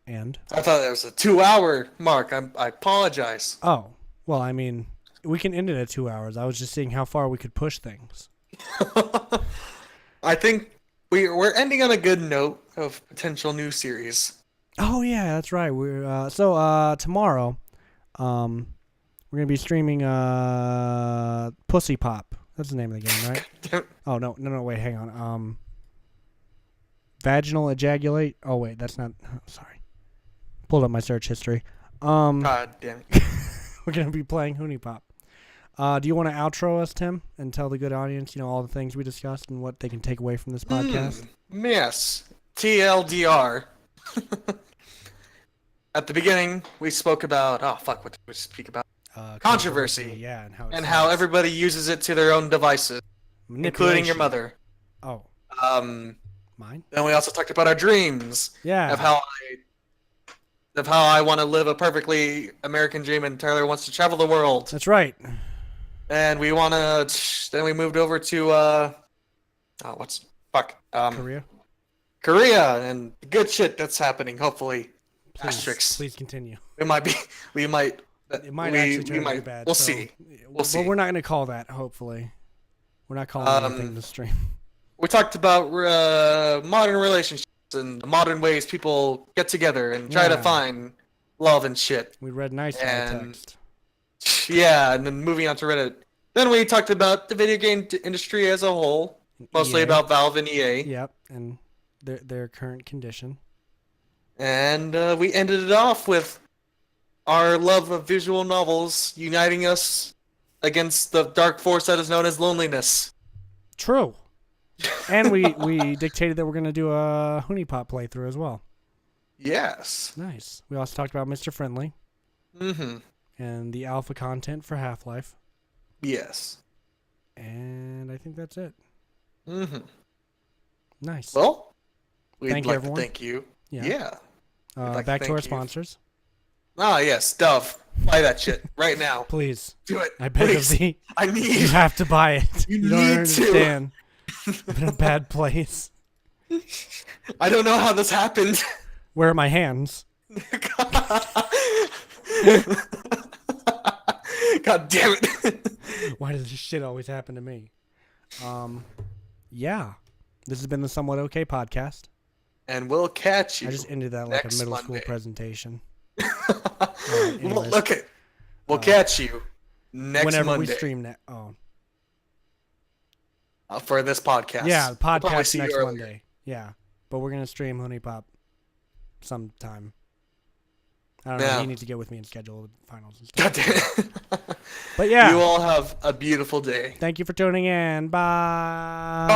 And? I thought that was a 2-hour mark. I apologize. Oh, well, I mean, we can end it at 2 hours. I was just seeing how far we could push things. I think we're ending on a good note of potential new series. Oh yeah, that's right. We're tomorrow, we're gonna be streaming Pussy Pop. That's the name of the game, right? Oh no, wait, hang on. Vaginal Ejaculate. Oh wait, that's not. Oh, sorry. Pulled up my search history. God damn it. We're gonna be playing Hoonie Pop. Do you want to outro us, Tim, and tell the good audience, all the things we discussed and what they can take away from this podcast? Yes. TLDR. At the beginning, we spoke about what did we speak about? Controversy. Yeah, And how everybody uses it to their own devices, including your mother. Oh, Um, mine. Then we also talked about our dreams Yeah. of how I want to live a perfectly American dream, and Tyler wants to travel the world. That's right. And we want to. Then we moved over to Korea. Korea, and good shit that's happening. Hopefully, asterisks. Please continue. We might. It might actually turn out bad. We'll so- see. But see. we're not going to call that. Hopefully, we're not calling anything to stream. We talked about modern relationships and the modern ways people get together and try to Yeah. find love and shit. We read nice And- text. Yeah, and then moving on to Reddit. Then we talked about the video game industry as a whole, mostly EA. about Valve and EA. Yep, and their current condition. And we ended it off with our love of visual novels uniting us against the dark force that is known as loneliness. True. And we dictated that we're going to do a Hoonie Pop playthrough as well. Yes. Nice. We also talked about Mr. Friendly Mm-hmm. and the alpha content for Half-Life. Yes. And I think that's it. Mm-hmm. Nice. Well, we'd Thank you, like everyone. to thank you. Yeah. Yeah. like to Back to thank our you. sponsors. Ah, yes, Dove. Buy that shit right now. Please. Do it. I beg Please. of thee. I You need. have to buy it. You don't need to. understand. I'm in a bad place. I don't know how this happened. Where are my hands? God damn it. Why does this shit always happen to me? Yeah. This has been the Somewhat Okay podcast. And we'll catch you. I just ended that like a next middle school Monday. presentation. Well, anyways. look it. We'll catch you next Whenever Monday we stream that. Oh. for this podcast. Yeah, the We'll probably podcast see you next earlier. Monday. Yeah. But we're going to stream Hoonie Pop sometime. I don't know. Yeah. You need to get with me and schedule the finals and stuff. God damn it. But yeah. You all have a beautiful day. Thank you for tuning in. Bye.